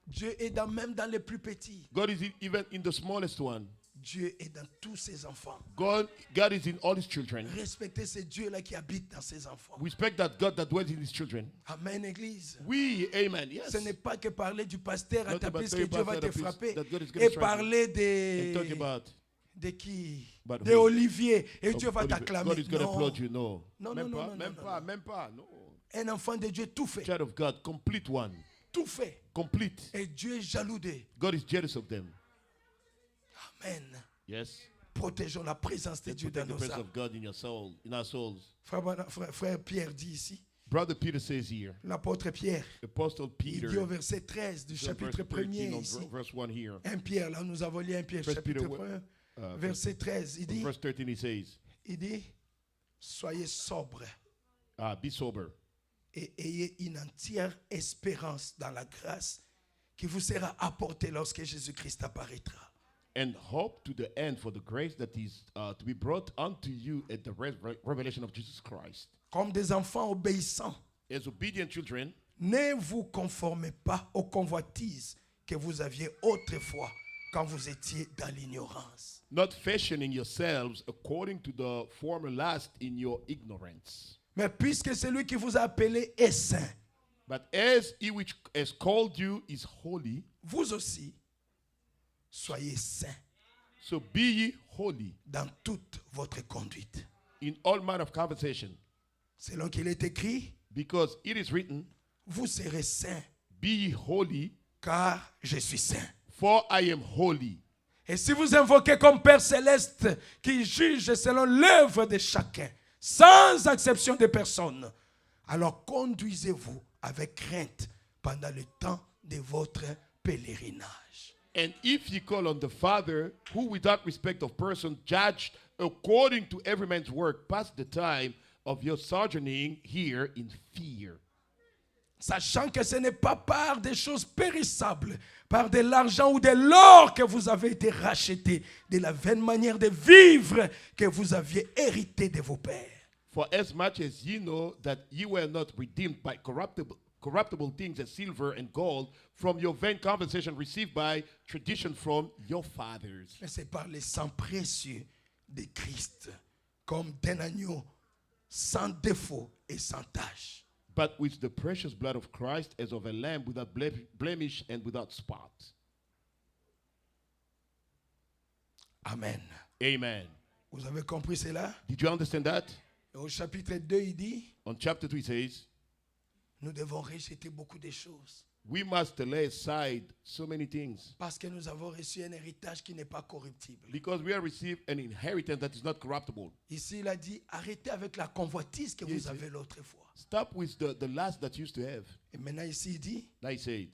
Dieu est même dans les plus petits. God is even in the smallest one. Dieu est dans tous ses enfants. God is in all his children. Respectez ce Dieu-là qui habite dans ses enfants. Respect that God that dwells in his children. Amen, Église. We, amen, yes. Ce n'est pas que parler du pasteur Not about Atapis que Dieu va te Atapis, frapper. that God is gonna Et strike you. parler And talk de... about De qui? But De who? Olivier. Et Dieu va God t'acclamer. is going to Non. applaud you. No. Non, Même non, pas, non, même non, pas, non. même pas. No. Un enfant de Dieu tout fait. Child of God, complete one. Tout fait. Complete. Et Dieu est jaloux d'eux. God is jealous of them. Amen. Yes. Protégeons la présence de Let's Dieu protect dans the nos presence âmes. of God in your soul, in our souls. Frère Pierre dit ici, Brother Peter says here, l'apôtre Pierre, Apostle il dit au Peter, verset 13 du verse chapitre 13 1er on ici. verse 1 here. 1 Pierre, là nous avons lu 1 Pierre, First chapitre Peter, 1, verset 13. Verse 13 he says, Il dit, soyez sobres be sober et ayez une entière espérance dans la grâce qui vous sera apportée lorsque Jésus-Christ apparaîtra. and hope to the end for the grace that is to be brought unto you at the revelation of Jesus Christ. Comme des enfants obéissants, As obedient children, ne vous conformez pas aux convoitises que vous aviez autrefois quand vous étiez dans l'ignorance. not fashioning yourselves according to the former lust in your ignorance. Mais puisque celui qui vous a appelé est saint, But as he which has called you is holy, vous aussi Soyez saints So be ye holy dans toute votre conduite. in all manner of conversation, Selon qu'il est écrit, because it is written, vous serez saints, be ye holy, car je suis saint. for I am holy. Et si vous invoquez comme Père céleste qui juge selon l'œuvre de chacun, sans exception de personne, alors conduisez-vous avec crainte pendant le temps de votre pèlerinage. And if ye call on the Father, who without respect of person judged according to every man's work, pass the time of your sojourning here in fear. Sachant que ce n'est pas par des choses périssables, par de l'argent ou de l'or que vous avez été rachetés, de la vaine manière de vivre que vous aviez hérité de vos pères. For as much as ye know that ye were not redeemed by corruptible things as silver and gold from your vain conversation received by tradition from your fathers, Mais c'est par le sang précieux de Christ, comme d'un agneau sans défaut et sans tache. but with the precious blood of Christ as of a lamb without blemish and without spot. Amen. Amen. Vous avez compris cela? Did you understand that? Et au chapitre 2, il dit, On chapter 2 it says, nous devons rejeter beaucoup de choses. we must lay aside so many things Parce que nous avons reçu un héritage qui n'est pas corruptible. because we have received an inheritance that is not corruptible. Ici, il a dit, arrêtez avec la convoitise que Yes, vous avez l'autre fois. Stop with the lust that you used to have. Et maintenant, ici, il dit, Now he said,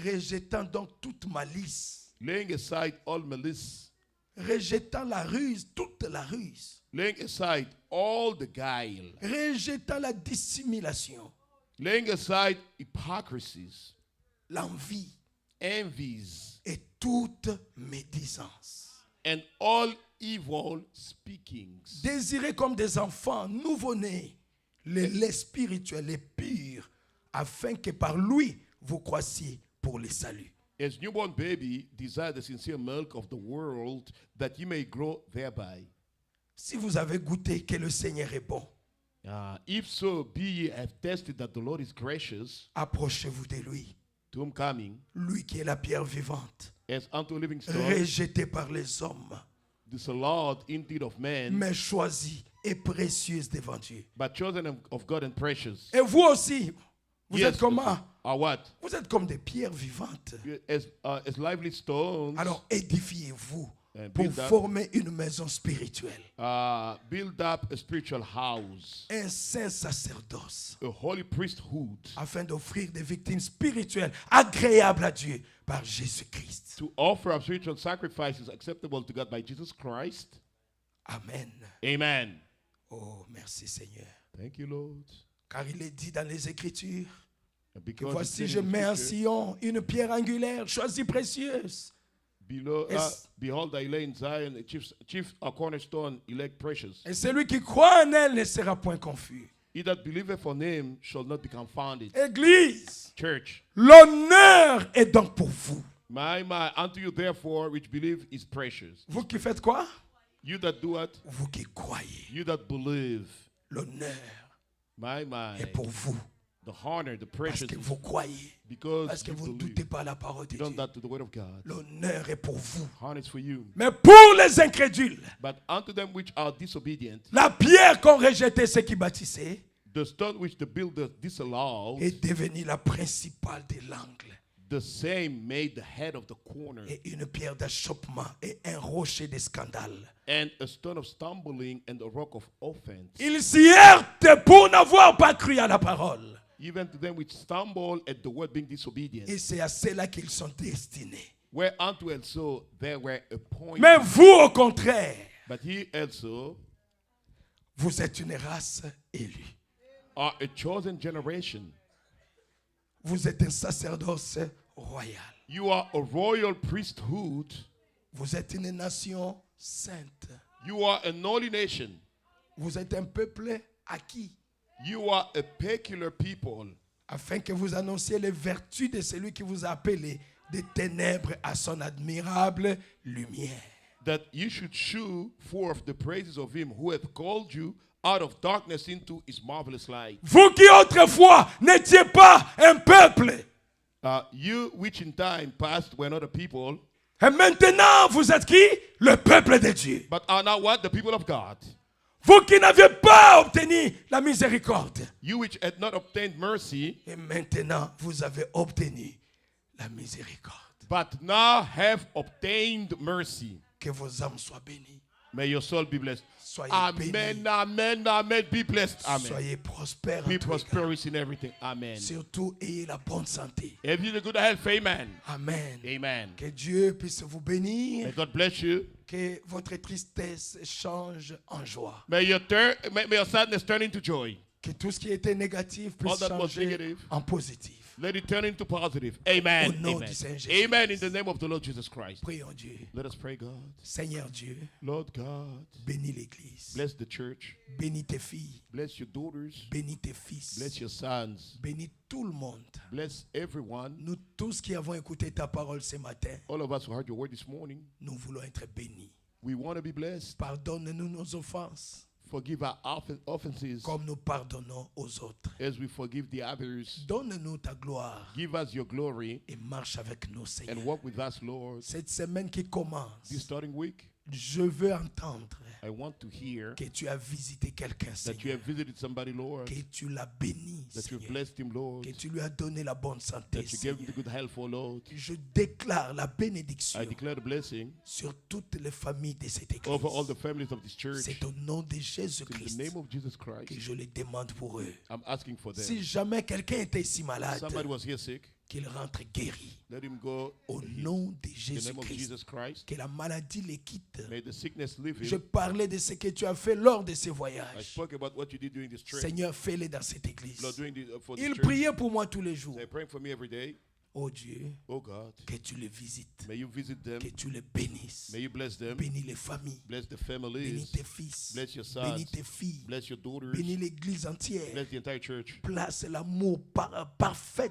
rejetant donc toute malice, laying aside all malice, rejetant la ruse, toute la ruse, laying aside all the guile, rejetant la dissimulation, laying aside hypocrisies, l'envie envies, et toute médisance. and all evil speakings. Désirez comme des enfants nouveau-nés le lait spirituel et pur, afin que par lui vous croissiez pour le salut. As newborn baby, desire the sincere milk of the world, that ye may grow thereby. Si vous avez goûté que le Seigneur est bon, If so be ye have tested that the Lord is gracious, approchez-vous de lui, to whom coming, lui qui est la pierre vivante, as unto a living stone, rejeté par les hommes, disallowed indeed of men, mais choisie et précieuse devant Dieu. but chosen of God and precious. Et vous aussi, vous Yes, êtes comment? Are what? Vous êtes comme des pierres vivantes. As lively stones, Alors édifiez-vous And pour build up. former une maison spirituelle, build up a spiritual house, un saint sacerdoce, a holy priesthood, afin d'offrir des victimes spirituelles agréables à Dieu par Jésus-Christ. to offer up spiritual sacrifices acceptable to God by Jesus Christ. Amen. Amen. Oh, merci Seigneur. Thank you, Lord. Car il est dit dans les Écritures, And que because voici it's je in the mets en scripture, Sion une pierre angulaire, choisie précieuse. behold, I lay in Zion a chief a cornerstone, elect precious. Et celui qui croit en elle ne sera point confus. He that believeth on him shall not be confounded. Église, Church, l'honneur est donc pour vous. my, unto you therefore which believe is precious. Vous qui faites quoi? You that do it, Vous qui croyez. you that believe, L'honneur my, est pour vous. the honor, the Parce precious, que vous croyez. because Parce que you vous ne believe. doutez pas la parole de You don't Dieu. doubt to the word of God. L'honneur est pour vous. Honor is for you. Mais pour les incrédules, But unto them which are disobedient, la pierre qu'ont rejetée ceux qui bâtissaient the stone which the builder disallowed, est devenue la principale de l'angle. the same made the head of the corner, Et une pierre d'achoppement et un rocher de scandale. and a stone of stumbling and a rock of offense. Ils s'y heurtent pour n'avoir pas cru à la parole. Even to them which stumble at the word being disobedient. Et c'est à cela qu'ils sont destinés. Whereunto also they were appointed. Mais vous, au contraire, But he also vous êtes une race élue. are a chosen generation. Vous êtes un sacerdoce royal. You are a royal priesthood. Vous êtes une nation sainte. You are an holy nation. Vous êtes un peuple acquis, You are a peculiar people, afin que vous annonciez les vertus de celui qui vous a appelé des ténèbres à son admirable lumière. that you should shew forth the praises of him who hath called you out of darkness into his marvelous light. Vous qui autrefois n'étiez pas un peuple, You which in time past were not a people, Et maintenant, vous êtes qui? Le peuple de Dieu. but are now what? The people of God. Vous qui n'aviez pas obtenu la miséricorde. You which had not obtained mercy, Et maintenant, vous avez obtenu la miséricorde. but now have obtained mercy. Que vos âmes soient bénies. May your soul be blessed. Soyez Amen, bénis. amen, amen. Be blessed. Amen. Soyez prospères. Be en tous les cas. prosperous in everything. Amen. Surtout, ayez la bonne santé. If you the good health, amen. Amen. Amen. Que Dieu puisse vous bénir. May God bless you. Que votre tristesse change en joie. May your sadness turn into joy. Que tout ce qui était négatif All puisse that was changer negative. en positif. Let it turn into positive. Amen. Au nom Amen. du Seigneur Jésus. Amen. In the name of the Lord Jesus Christ. Prions Dieu. Let us pray, God. Seigneur Dieu, Lord God, bénis l'Église. bless the church. Bénis tes filles. Bless your daughters. Bénis tes fils. Bless your sons. Bénis tout le monde. Bless everyone. Nous tous qui avons écouté ta parole ce matin, All of us who heard your word this morning, nous voulons être bénis. we want to be blessed. Pardonne-nous nos offenses, Forgive our offenses comme nous pardonnons aux autres. as we forgive the others. Donne-nous ta gloire Give us your glory et marche avec nous, Seigneur. and walk with us, Lord. Cette semaine qui commence, This starting week, je veux entendre I want to hear que tu as visité quelqu'un, that you Seigneur. have visited somebody, Lord, Que tu l'as béni, that you have Seigneur. blessed him, Lord, Que tu lui as donné la bonne santé, that you gave him Seigneur. the good health, oh Lord. Je déclare la bénédiction I declare the blessing sur toutes les familles de cette église. over all the families of this church. C'est au nom de In the Jésus-Christ name of Jesus que Christ, je le demande pour eux. I'm asking for them. Si jamais quelqu'un était ici malade, Somebody was here sick, qu'il rentre guéri. let him go Au in nom de the name of Jésus-Christ. Jesus Christ. Que la maladie les quitte. May the sickness leave Je him. parlais de ce que tu as fait lors de ces I voyages. spoke about what you did during this trip. Seigneur, fais-le dans cette église. Lord, doing for this Il church. priait pour moi tous les jours. They're praying for me every day. Oh Dieu, Oh God, que tu les visites. may you visit them. Que tu les bénisses. May you bless them. Bénis les familles. Bless the Bénis families. tes fils. Bless your Bénis sons. tes filles. Bless your daughters. Bénis l'église entière. Bless the entire church. Place l'amour parfait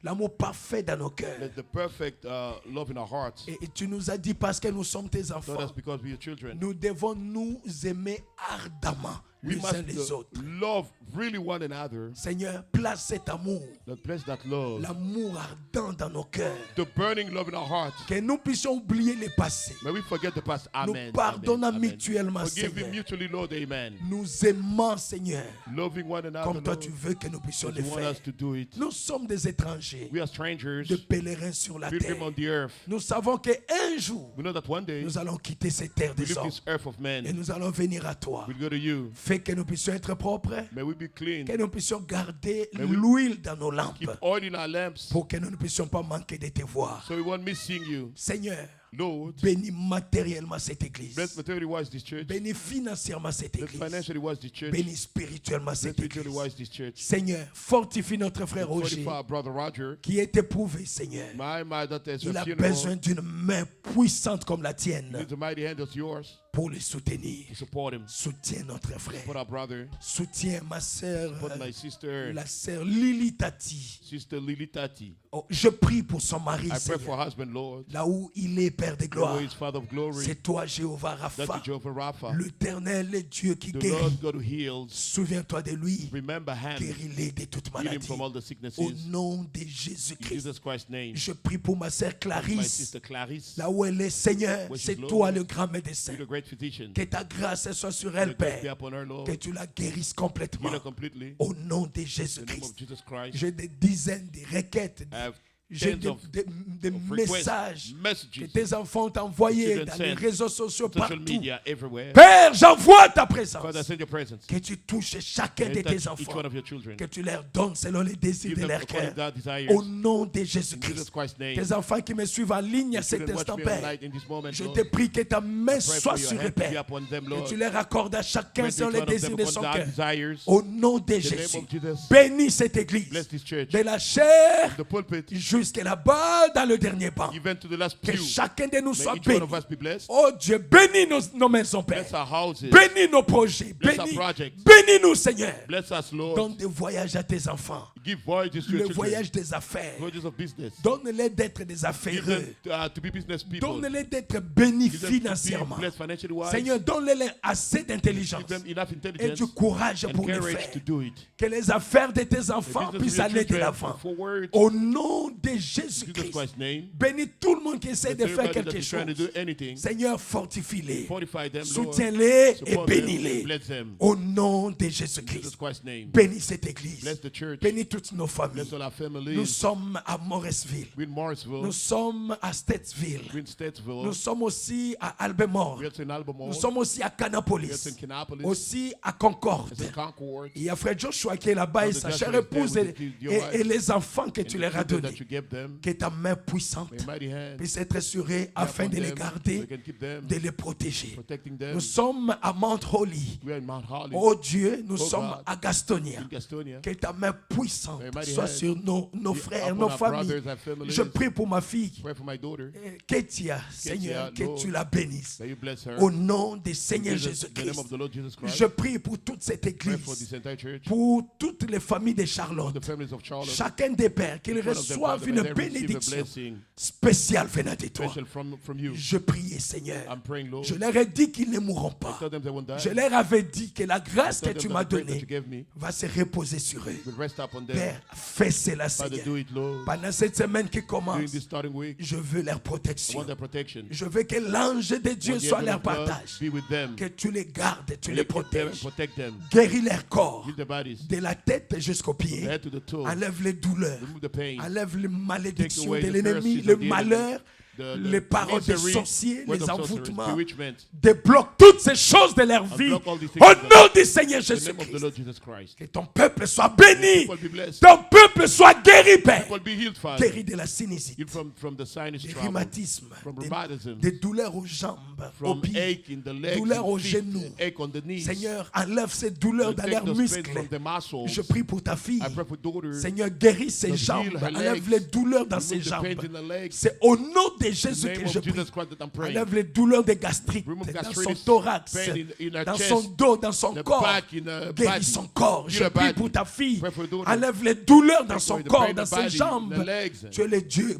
l'amour parfait dans nos cœurs. Let the perfect love in our hearts. Et tu nous as dit parce que nous sommes tes Not enfants, us because we are children. nous devons nous aimer ardemment We les uns les must autres. love really one another. Seigneur, place cet amour, Lord, bless that love. l'amour ardent dans nos cœurs. The burning love in our hearts. Que nous puissions oublier le passé. May we forget the past. Amen. Nous pardonnons Amen. Amen. mutuellement, Forgive Seigneur. me mutually, Lord. Amen. Nous aimons, Seigneur, Loving one another, comme toi Lord. tu veux que nous puissions As le you want faire. us to do it. Nous sommes des étrangers, We are strangers. des pèlerins sur la Pilgrim terre. on the earth. Nous savons qu'un jour, We know that one day nous allons quitter cette terre we des leave hommes this earth of et men. nous allons venir à toi. We'll go to you. Fais que nous puissions être propres, May we be clean. que nous puissions garder we l'huile dans nos Keep lampes oil in our lamps pour que nous ne puissions pas manquer de te voir. so we won't miss seeing you. Seigneur, Lord, bénis matériellement cette église. bless materially wise this church. Bénis financièrement cette Bless église. financially wise this church. Bénis spirituellement Bless cette spiritually église. wise this church. Seigneur, fortifie notre frère Roger For our brother Roger. qui est éprouvé, Seigneur. My that is Il a a funeral. besoin d'une main puissante comme la tienne Needs a mighty hand as yours pour le soutenir. to support him. Soutiens notre Support frère. our brother. Soutiens ma sœur, Support my sister. la sœur Lily Tati. Sister Lily Tati. Oh, je prie pour son mari, I pray for Seigneur. her husband, Lord. Là où il est, Père de Who gloire. is Father of glory. C'est toi, Jéhovah That's Rapha, the Jehovah Rapha. l'Éternel est Dieu qui The guérit. Lord God who heals. Souviens-toi de lui. Remember him. Guéris-les de toute Heal him maladie. from all the Au sicknesses. nom de In Jésus-Christ. Jesus Christ's name. Je prie pour ma sœur My Clarisse. sister Clarice. Là où elle est, Seigneur, Where she's c'est Lord. toi le grand médecin. You're the great physician. Que ta grâce soit sur Let elle, your grace be Père. upon her, Lord. Que tu la guérisses complètement. Heal her completely. Au nom de In the name Jésus-Christ. of Jesus Christ. J'ai des dizaines de requêtes. I have J'ai tens of des requests, messages que messages, tes enfants ont envoyés children dans les send, réseaux sociaux social partout. media everywhere. Père, j'envoie ta présence. Father, send your presence. Que tu touches chacun de And tes touch each enfants. one of your children. Que tu leur donnes selon les désirs Give de them leur according cœur. to their desires. Au nom de In Jésus-Christ. Jesus Christ's name. Tes enfants qui me suivent en ligne à cet Children, watch instant, me Père. tonight in this moment, Je Lord. te prie que ta main Pray soit for your sur eux, hand to be Père. upon them, Que Lord. tu leur accordes à chacun Grant selon each les one of them désirs de according son to cœur. their desires. Au nom de In the name Jésus. of Jesus. Bénis cette église. Bless this church. De la chair The pulpit, jusqu'à là-bas dans le dernier banc. even to the last Que pew. chacun de nous May soit each one béni. of us be blessed. Oh Dieu, bénis nos maisons, Père. Bless our houses. Bénis nos projets. Bless our Bénis, projects. bénis-nous, Seigneur. Bless us, Lord. Donne des voyages à tes enfants. Give voyages to le your children. voyage des affaires. Voyages of business. Donne-les d'être des Give affaireux. them to be business people. Donne-les d'être bénis Give them to be financièrement. blessed financially wise. Seigneur, donne-les assez d'intelligence Give them enough et intelligence du courage and pour le courage faire. to do it. Que les affaires de tes The enfants business puissent of your aller de children l'avant. forward. Au nom de In Jesus Jésus-Christ. Christ's name. Bénis tout le monde qui essaie de faire Everybody that quelque is trying to chose. do anything, Seigneur, fortifie-les. fortify them, Lord. Soutiens-les et Support them, bénis-les. bless them. Au nom de In Jesus Jésus-Christ. Christ's name. Bénis cette église. Bless the church. Bénis toutes nos Bless familles. all our Nous families. sommes à Morrisville. We're in Morrisville. Nous sommes à Statesville. We're in Statesville. Nous sommes aussi à Albemarle. We're in Albemarle. Nous sommes aussi à We're Canapolis. in Kannapolis. Aussi à Concorde. We're in Concord. Il y a frère Joshua qui est là-bas et Brother sa Joshua chère is there épouse with your wife. et les enfants que And tu the leur as children donnés. that you gave them, Que ta main puissante your mighty hand, puisse être assurée be afin upon de les them, so garder, you can keep them, de les protéger. protecting them. Nous sommes à Mount Holly. We are in Mount Holly, Oh Dieu, nous Oh sommes God. à Gastonia. in Gastonia. Que ta main puissante Your mighty soit hand sur nos be frères, upon nos our familles. brothers and families. Je prie pour ma fille, Pray for my daughter, Ketia, Seigneur, que Lord, tu la bénisses. that you bless her. Au nom du In Seigneur Jesus- the name Jésus-Christ, of the Lord Jesus Christ. je prie pour toute cette Pray for église, this entire church, pour toutes les familles de for Charlotte, the families of Charlotte. chacun des pères, qu'ils Each one of them, reçoivent Father, une may they receive a bénédiction blessing spéciale venant de toi. special from you. Je prie, Seigneur. I'm praying, Lord. Je leur ai dit qu'ils ne mourront I pas. tell them they won't die. Je leur avais dit que la grâce que Tell them tu that m'as the grace that donnée you gave me va se reposer sur eux. will rest upon them. Père, fais cela, Father, Seigneur. do it, Lord. Pendant cette semaine qui During commence, this starting week, je veux leur I protection. want their protection. Je veux que l'ange de Dieu Want the soit angel leur of God partage. be with them. Que tu les gardes, tu And les you keep them and protèges. protect them. Guéris leur corps, Heal their bodies. de la tête jusqu'aux From the pieds. head to the toe. Enlève les douleurs. Remove the pain. Enlève les malédictions away de the l'ennemi, curses le of the malheur, The les paroles des misery, sorciers, word les of sorcery, envoûtements. bewitchment. Débloque toutes ces choses de leur vie. block all these things Au in their nom du Seigneur In the name of the Jésus-Christ. Lord Jesus Christ. Que ton peuple soit béni. People be blessed. Ton peuple soit guéri, Père. People be healed, Father. Guéri de la sinusite, Healed from the sinus des trouble, rhumatismes, from des rheumatism, douleurs aux jambes, aux from pieds. ache in the legs, Douleurs aux and feet, genoux. ache on the knees. Seigneur, enlève ces douleurs You dans take leurs those pains muscles. from the muscles. Je prie pour ta fille. I pray for daughter. Seigneur, guéris ses Heal jambes. her Enlève legs. les douleurs dans Remove ses the jambes. pains in the legs. C'est au nom de In Jésus the que name je of prie. Jesus Christ that I'm praying. Enlève les douleurs de gastrite Remove dans son gastritis, thorax, pain in her dans chest, son dos, dans son the corps. back, in her Guéris body. son corps. Heal Je her prie body. pour ta fille. Pray for your daughter. Enlève les douleurs dans Pray son for the corps, pain in dans the ses body, jambes. the legs. Tu es le Dieu You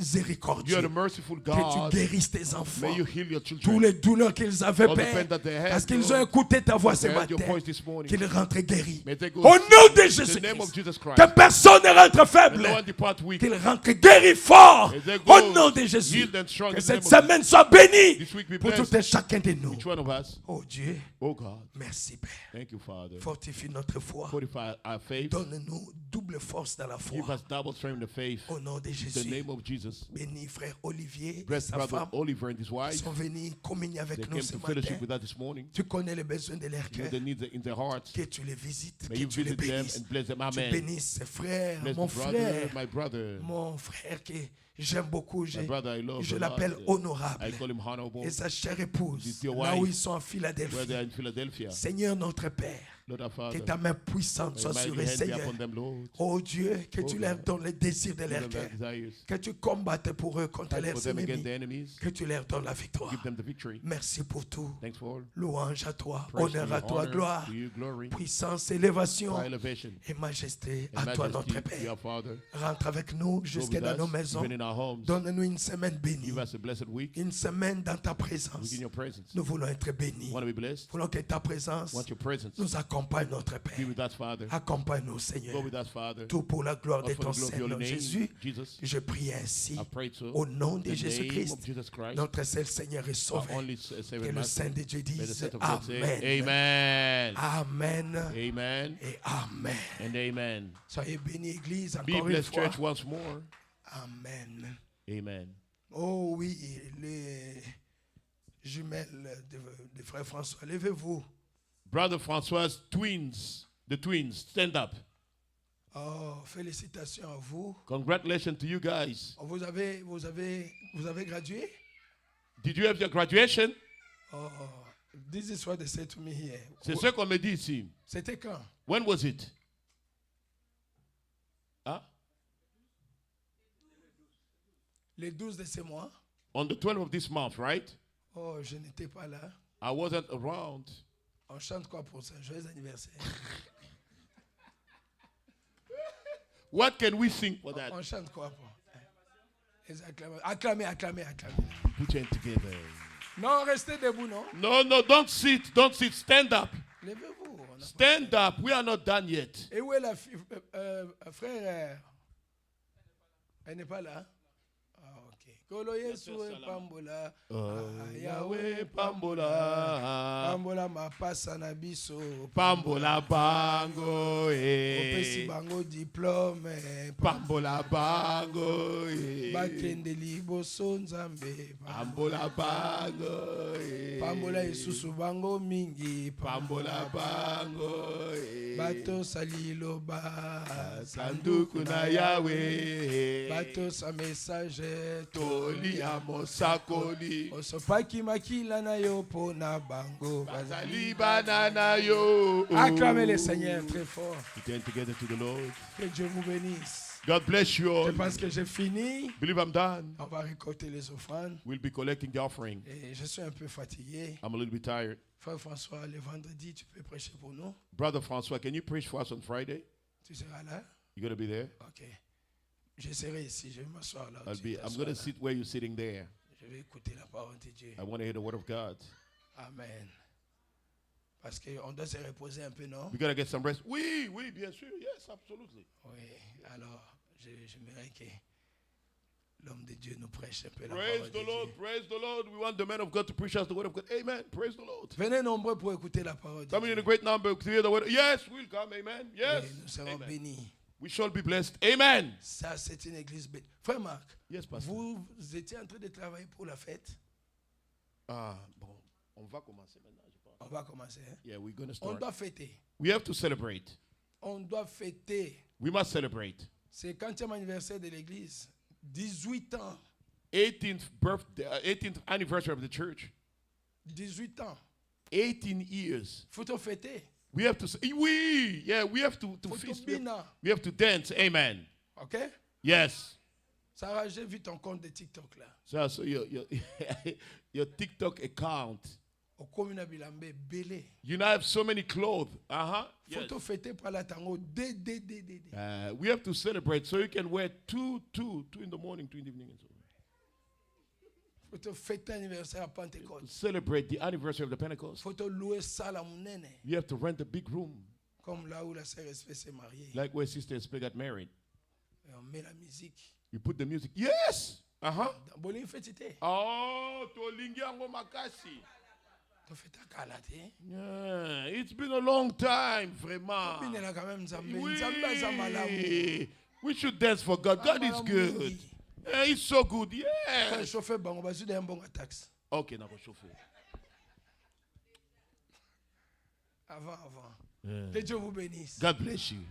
miséricordieux. are the merciful Que tu God. guérisses tes enfants. May you heal your Tous children. les douleurs qu'ils avaient, All the Père, pain that they had, parce qu'ils ont Lord. écouté ta voix ce They heard your matin, voice this morning. qu'ils rentrent guéris. May they go Au nom de in the name of Jésus-Christ, Jesus Christ. que personne ne rentre May faible, no one depart weak. qu'ils rentrent guéris fort. May they go Au nom de Jésus, healed and strong que in the cette name of semaine soit bénie This week be pour tout blessed. et chacun de nous. Each one of us. Oh Dieu, Oh God. merci Père. Thank you, Father. Fortifie notre foi. Fortify our faith. Donne-nous double force dans la Give foi. us double strength in the faith. Au nom de In the Jésus. name of Jesus. Bénis frère Olivier et Bless sa Brother femme. Oliver and his Ils wife. sont venus communier They avec nous came ce to matin. fellowship with us this morning. Tu connais les besoins de leur You know cœur. the needs in their hearts. Que tu les visites, May que you tu les visit them bénisses. and bless them. Tu Amen. bénisses ses frères, Bless mon the brother, frère, my brother. mon frère que j'aime beaucoup. My brother I love Je a l'appelle lot. honorable. I call him honorable. Et sa chère épouse, His dear là où wife, ils sont en Where Philadelphie. they are in Philadelphia. Seigneur notre Père, Lord our que Father. ta main puissante May soit your sur mighty eux, hand be Seigneur. upon them, Lord. Oh Dieu, que tu Oh leur God. donnes les désirs de Give leur them cœur. their desires. Que tu combattes pour eux contre Fight for leurs them against ennemis. the enemies. Que tu leur donnes la victoire. Give them the victory. Merci pour tout. Thanks for all. Louange à toi, Praise to honneur you, à toi, honor gloire, to you, glory, puissance, élévation for elevation, et majesté and à toi, majesty notre to Père. your Father. Rentre avec nous Go jusque with dans nos us, maisons. even in our homes. Donne-nous une semaine bénie, Give us a blessed week. une semaine dans ta présence. Within your presence. Nous voulons être bénis. Want to be blessed? Nous voulons que ta présence Want your presence? nous accompagne, notre Be Père. with us, Father. Accompagne-nous, Go Seigneur. with us, Father. Tout pour la gloire All de for ton the glory of Saint your nom, name, Jésus. Jesus. Je prie ainsi. I pray so. Au nom de In the name Jésus-Christ, of Jesus Christ. notre seul Seigneur est Our sauvé. only Que Savior le Master. Saint de Dieu May the dise Saint of God say, Amen. Amen. Amen. Amen. Et Amen. And amen. Soyez bénis, Église, Be encore une blessed, fois. church, once more. Amen. Amen. Oh oui, les jumelles de frère François, levez-vous. Brother Francois, twins, the twins, stand up. Oh, félicitations à vous. Congratulations to you guys. Vous avez gradué? Did you have your graduation? Oh, this is what they said to me here. C'est ce qu'on me dit ici. C'était quand? When was it? Huh? Le 12 de ce mois? On the 12th of this month, right? Oh, je n'étais pas là. I wasn't around. On chante quoi pour ça? Joyeux anniversaire. What can we sing for that? On chante quoi pour les acclamations. Acclamez, acclamez, acclamez. Put your hand together. Non, restez debout, non? No, no, don't sit. Don't sit. Stand up. Levez-vous. on a- Stand up. We are not done yet. Et où est la fille, frère? Elle n'est pas là? Ah, ok. Kolo Yesu e pambola. Yahweh pambola. Pambola mapasa na biso. Pambola bango. Opesi bango diplôme. Pambola bango. Bakende liboso nzambe. Pambola bango. Pambola isusu bango mingi. Pambola bango. Bato saliloba. Sanduku na Yahweh. Bato sa message. Toli amosakoli. Osopaki makila na yo po na bango. Bazali banana yo. Acclamez le Seigneur très fort. Put your hand together to the Lord. Que Dieu vous bénisse. God bless you Je all. pense que j'ai fini. Believe I'm done. On va récolter les offrandes. We'll be collecting the offering. Et je suis un peu fatigué. I'm a little bit tired. Frère François, le vendredi, tu peux prêcher pour nous? Brother Francois, can you preach for us on Friday? Tu seras là? You gonna be there? Ok. Je serai ici. Je vais m'asseoir là. I'm gonna sit where you're sitting there. Je vais écouter la parole de Dieu. I want to hear the word of God. Amen. Parce qu'on doit se reposer un peu, non? We gotta get some rest. Oui, oui, bien sûr. Yes, absolutely. Oui. Alors, j'aimerais que l'homme de Dieu nous prêche un peu la Praise parole the de Lord. Dieu. Praise the Lord. We want the man of God to preach us the word of God. Amen. Praise the Lord. Venez nombreux pour écouter la parole de Coming in a Dieu. great number to hear the word. Yes, we'll come. Amen. Yes. Et nous serons Amen. bénis. We shall be blessed. Amen. Ça, c'est une église bénie. Frère Marc, Yes, Pastor. vous étiez en train de travailler pour la fête? Ah, bon. On va commencer maintenant, je pense. On va commencer. Hein? Yeah, we're gonna On start. doit fêter. We have to celebrate. On doit fêter. We must celebrate. C'est le 40e anniversaire de l'église. 18 ans. 18th birthday, 18th anniversary of the church. 18 ans. 18 years. Faut fêter. We have to say, we have to Faut feast. bina. We have to dance. Amen. OK? Yes. Sarah, j'ai vu ton compte de TikTok là. So your your TikTok account. Au commune Bilambe, belé. You now have so many clothes. Yes. Faut fêter par la tango. We have to celebrate so you can wear two in the morning, 2 in the evening. And so on. Faut fêter l'anniversaire à To Pentecôte. celebrate the anniversary of the Pentecost. Faut louer salle à Mounene. You have to rent a big room, Comme là où la sœur Espé s'est mariée. like where Sister Espe got married. Et on met la musique. You put the music. Yes. Bolin fêtité. Oh, tolingi yango makasi. Tu fais ta calate. Yeah, it's been a long time, vraiment. Bine là quand même Nzambe. Nzambe aza malamu. We should dance for God. God is good. Yeah, he's so good. Quand Yeah. le chauffeur bango basu d'un bon taxe. Okay, now go chauffeur. Avant. Que Dieu vous bénisse. God bless you.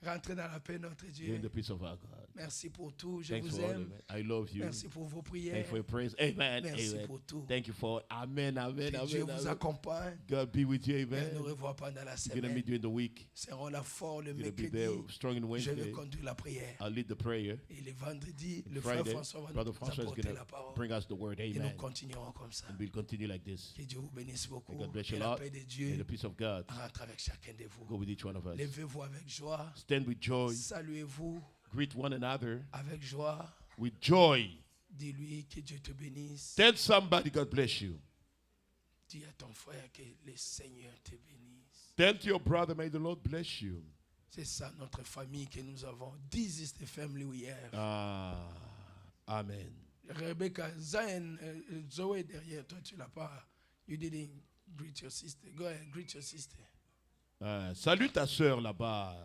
Rentrez dans la paix de notre You're Dieu. in the peace of our God. Merci pour tout. Je Thanks vous for all of aime. it. I love you. Merci pour vos Thank prières. you for your praise. Amen. Merci Amen. pour tout. Thank you for Amen. Amen. Que Dieu Amen. vous Amen. accompagne. God be with you. Et Amen. nous revoit pendant la We're gonna semaine. meet you in the week. Serons là fort le You're gonna be there mercredi. strong in Je vais Wednesday. conduire la prière. I'll lead the prayer. Et le vendredi, le frère Friday, François va Brother nous François is apporter gonna la parole. bring us the word. Et nous Amen. continuerons comme ça. And we'll continue like this. Que Dieu vous bénisse beaucoup. May God bless you Et a la lot. paix de May Dieu the peace of God rentre avec chacun de vous. go with each one of us. Levez-vous avec joie. Stand with joy. Saluez-vous Greet one another avec joie. with joy. Dis-lui que Dieu te bénisse. Tell somebody God bless you. Dis à ton frère que le Seigneur te bénisse. Tell to your brother, may the Lord bless you. C'est ça notre famille que nous avons. This is the family we have. Amen. Rebecca, Zion, Zoé derrière toi, tu l'as pas. You didn't greet your sister. Go ahead, greet your sister. Salut ta sœur là-bas.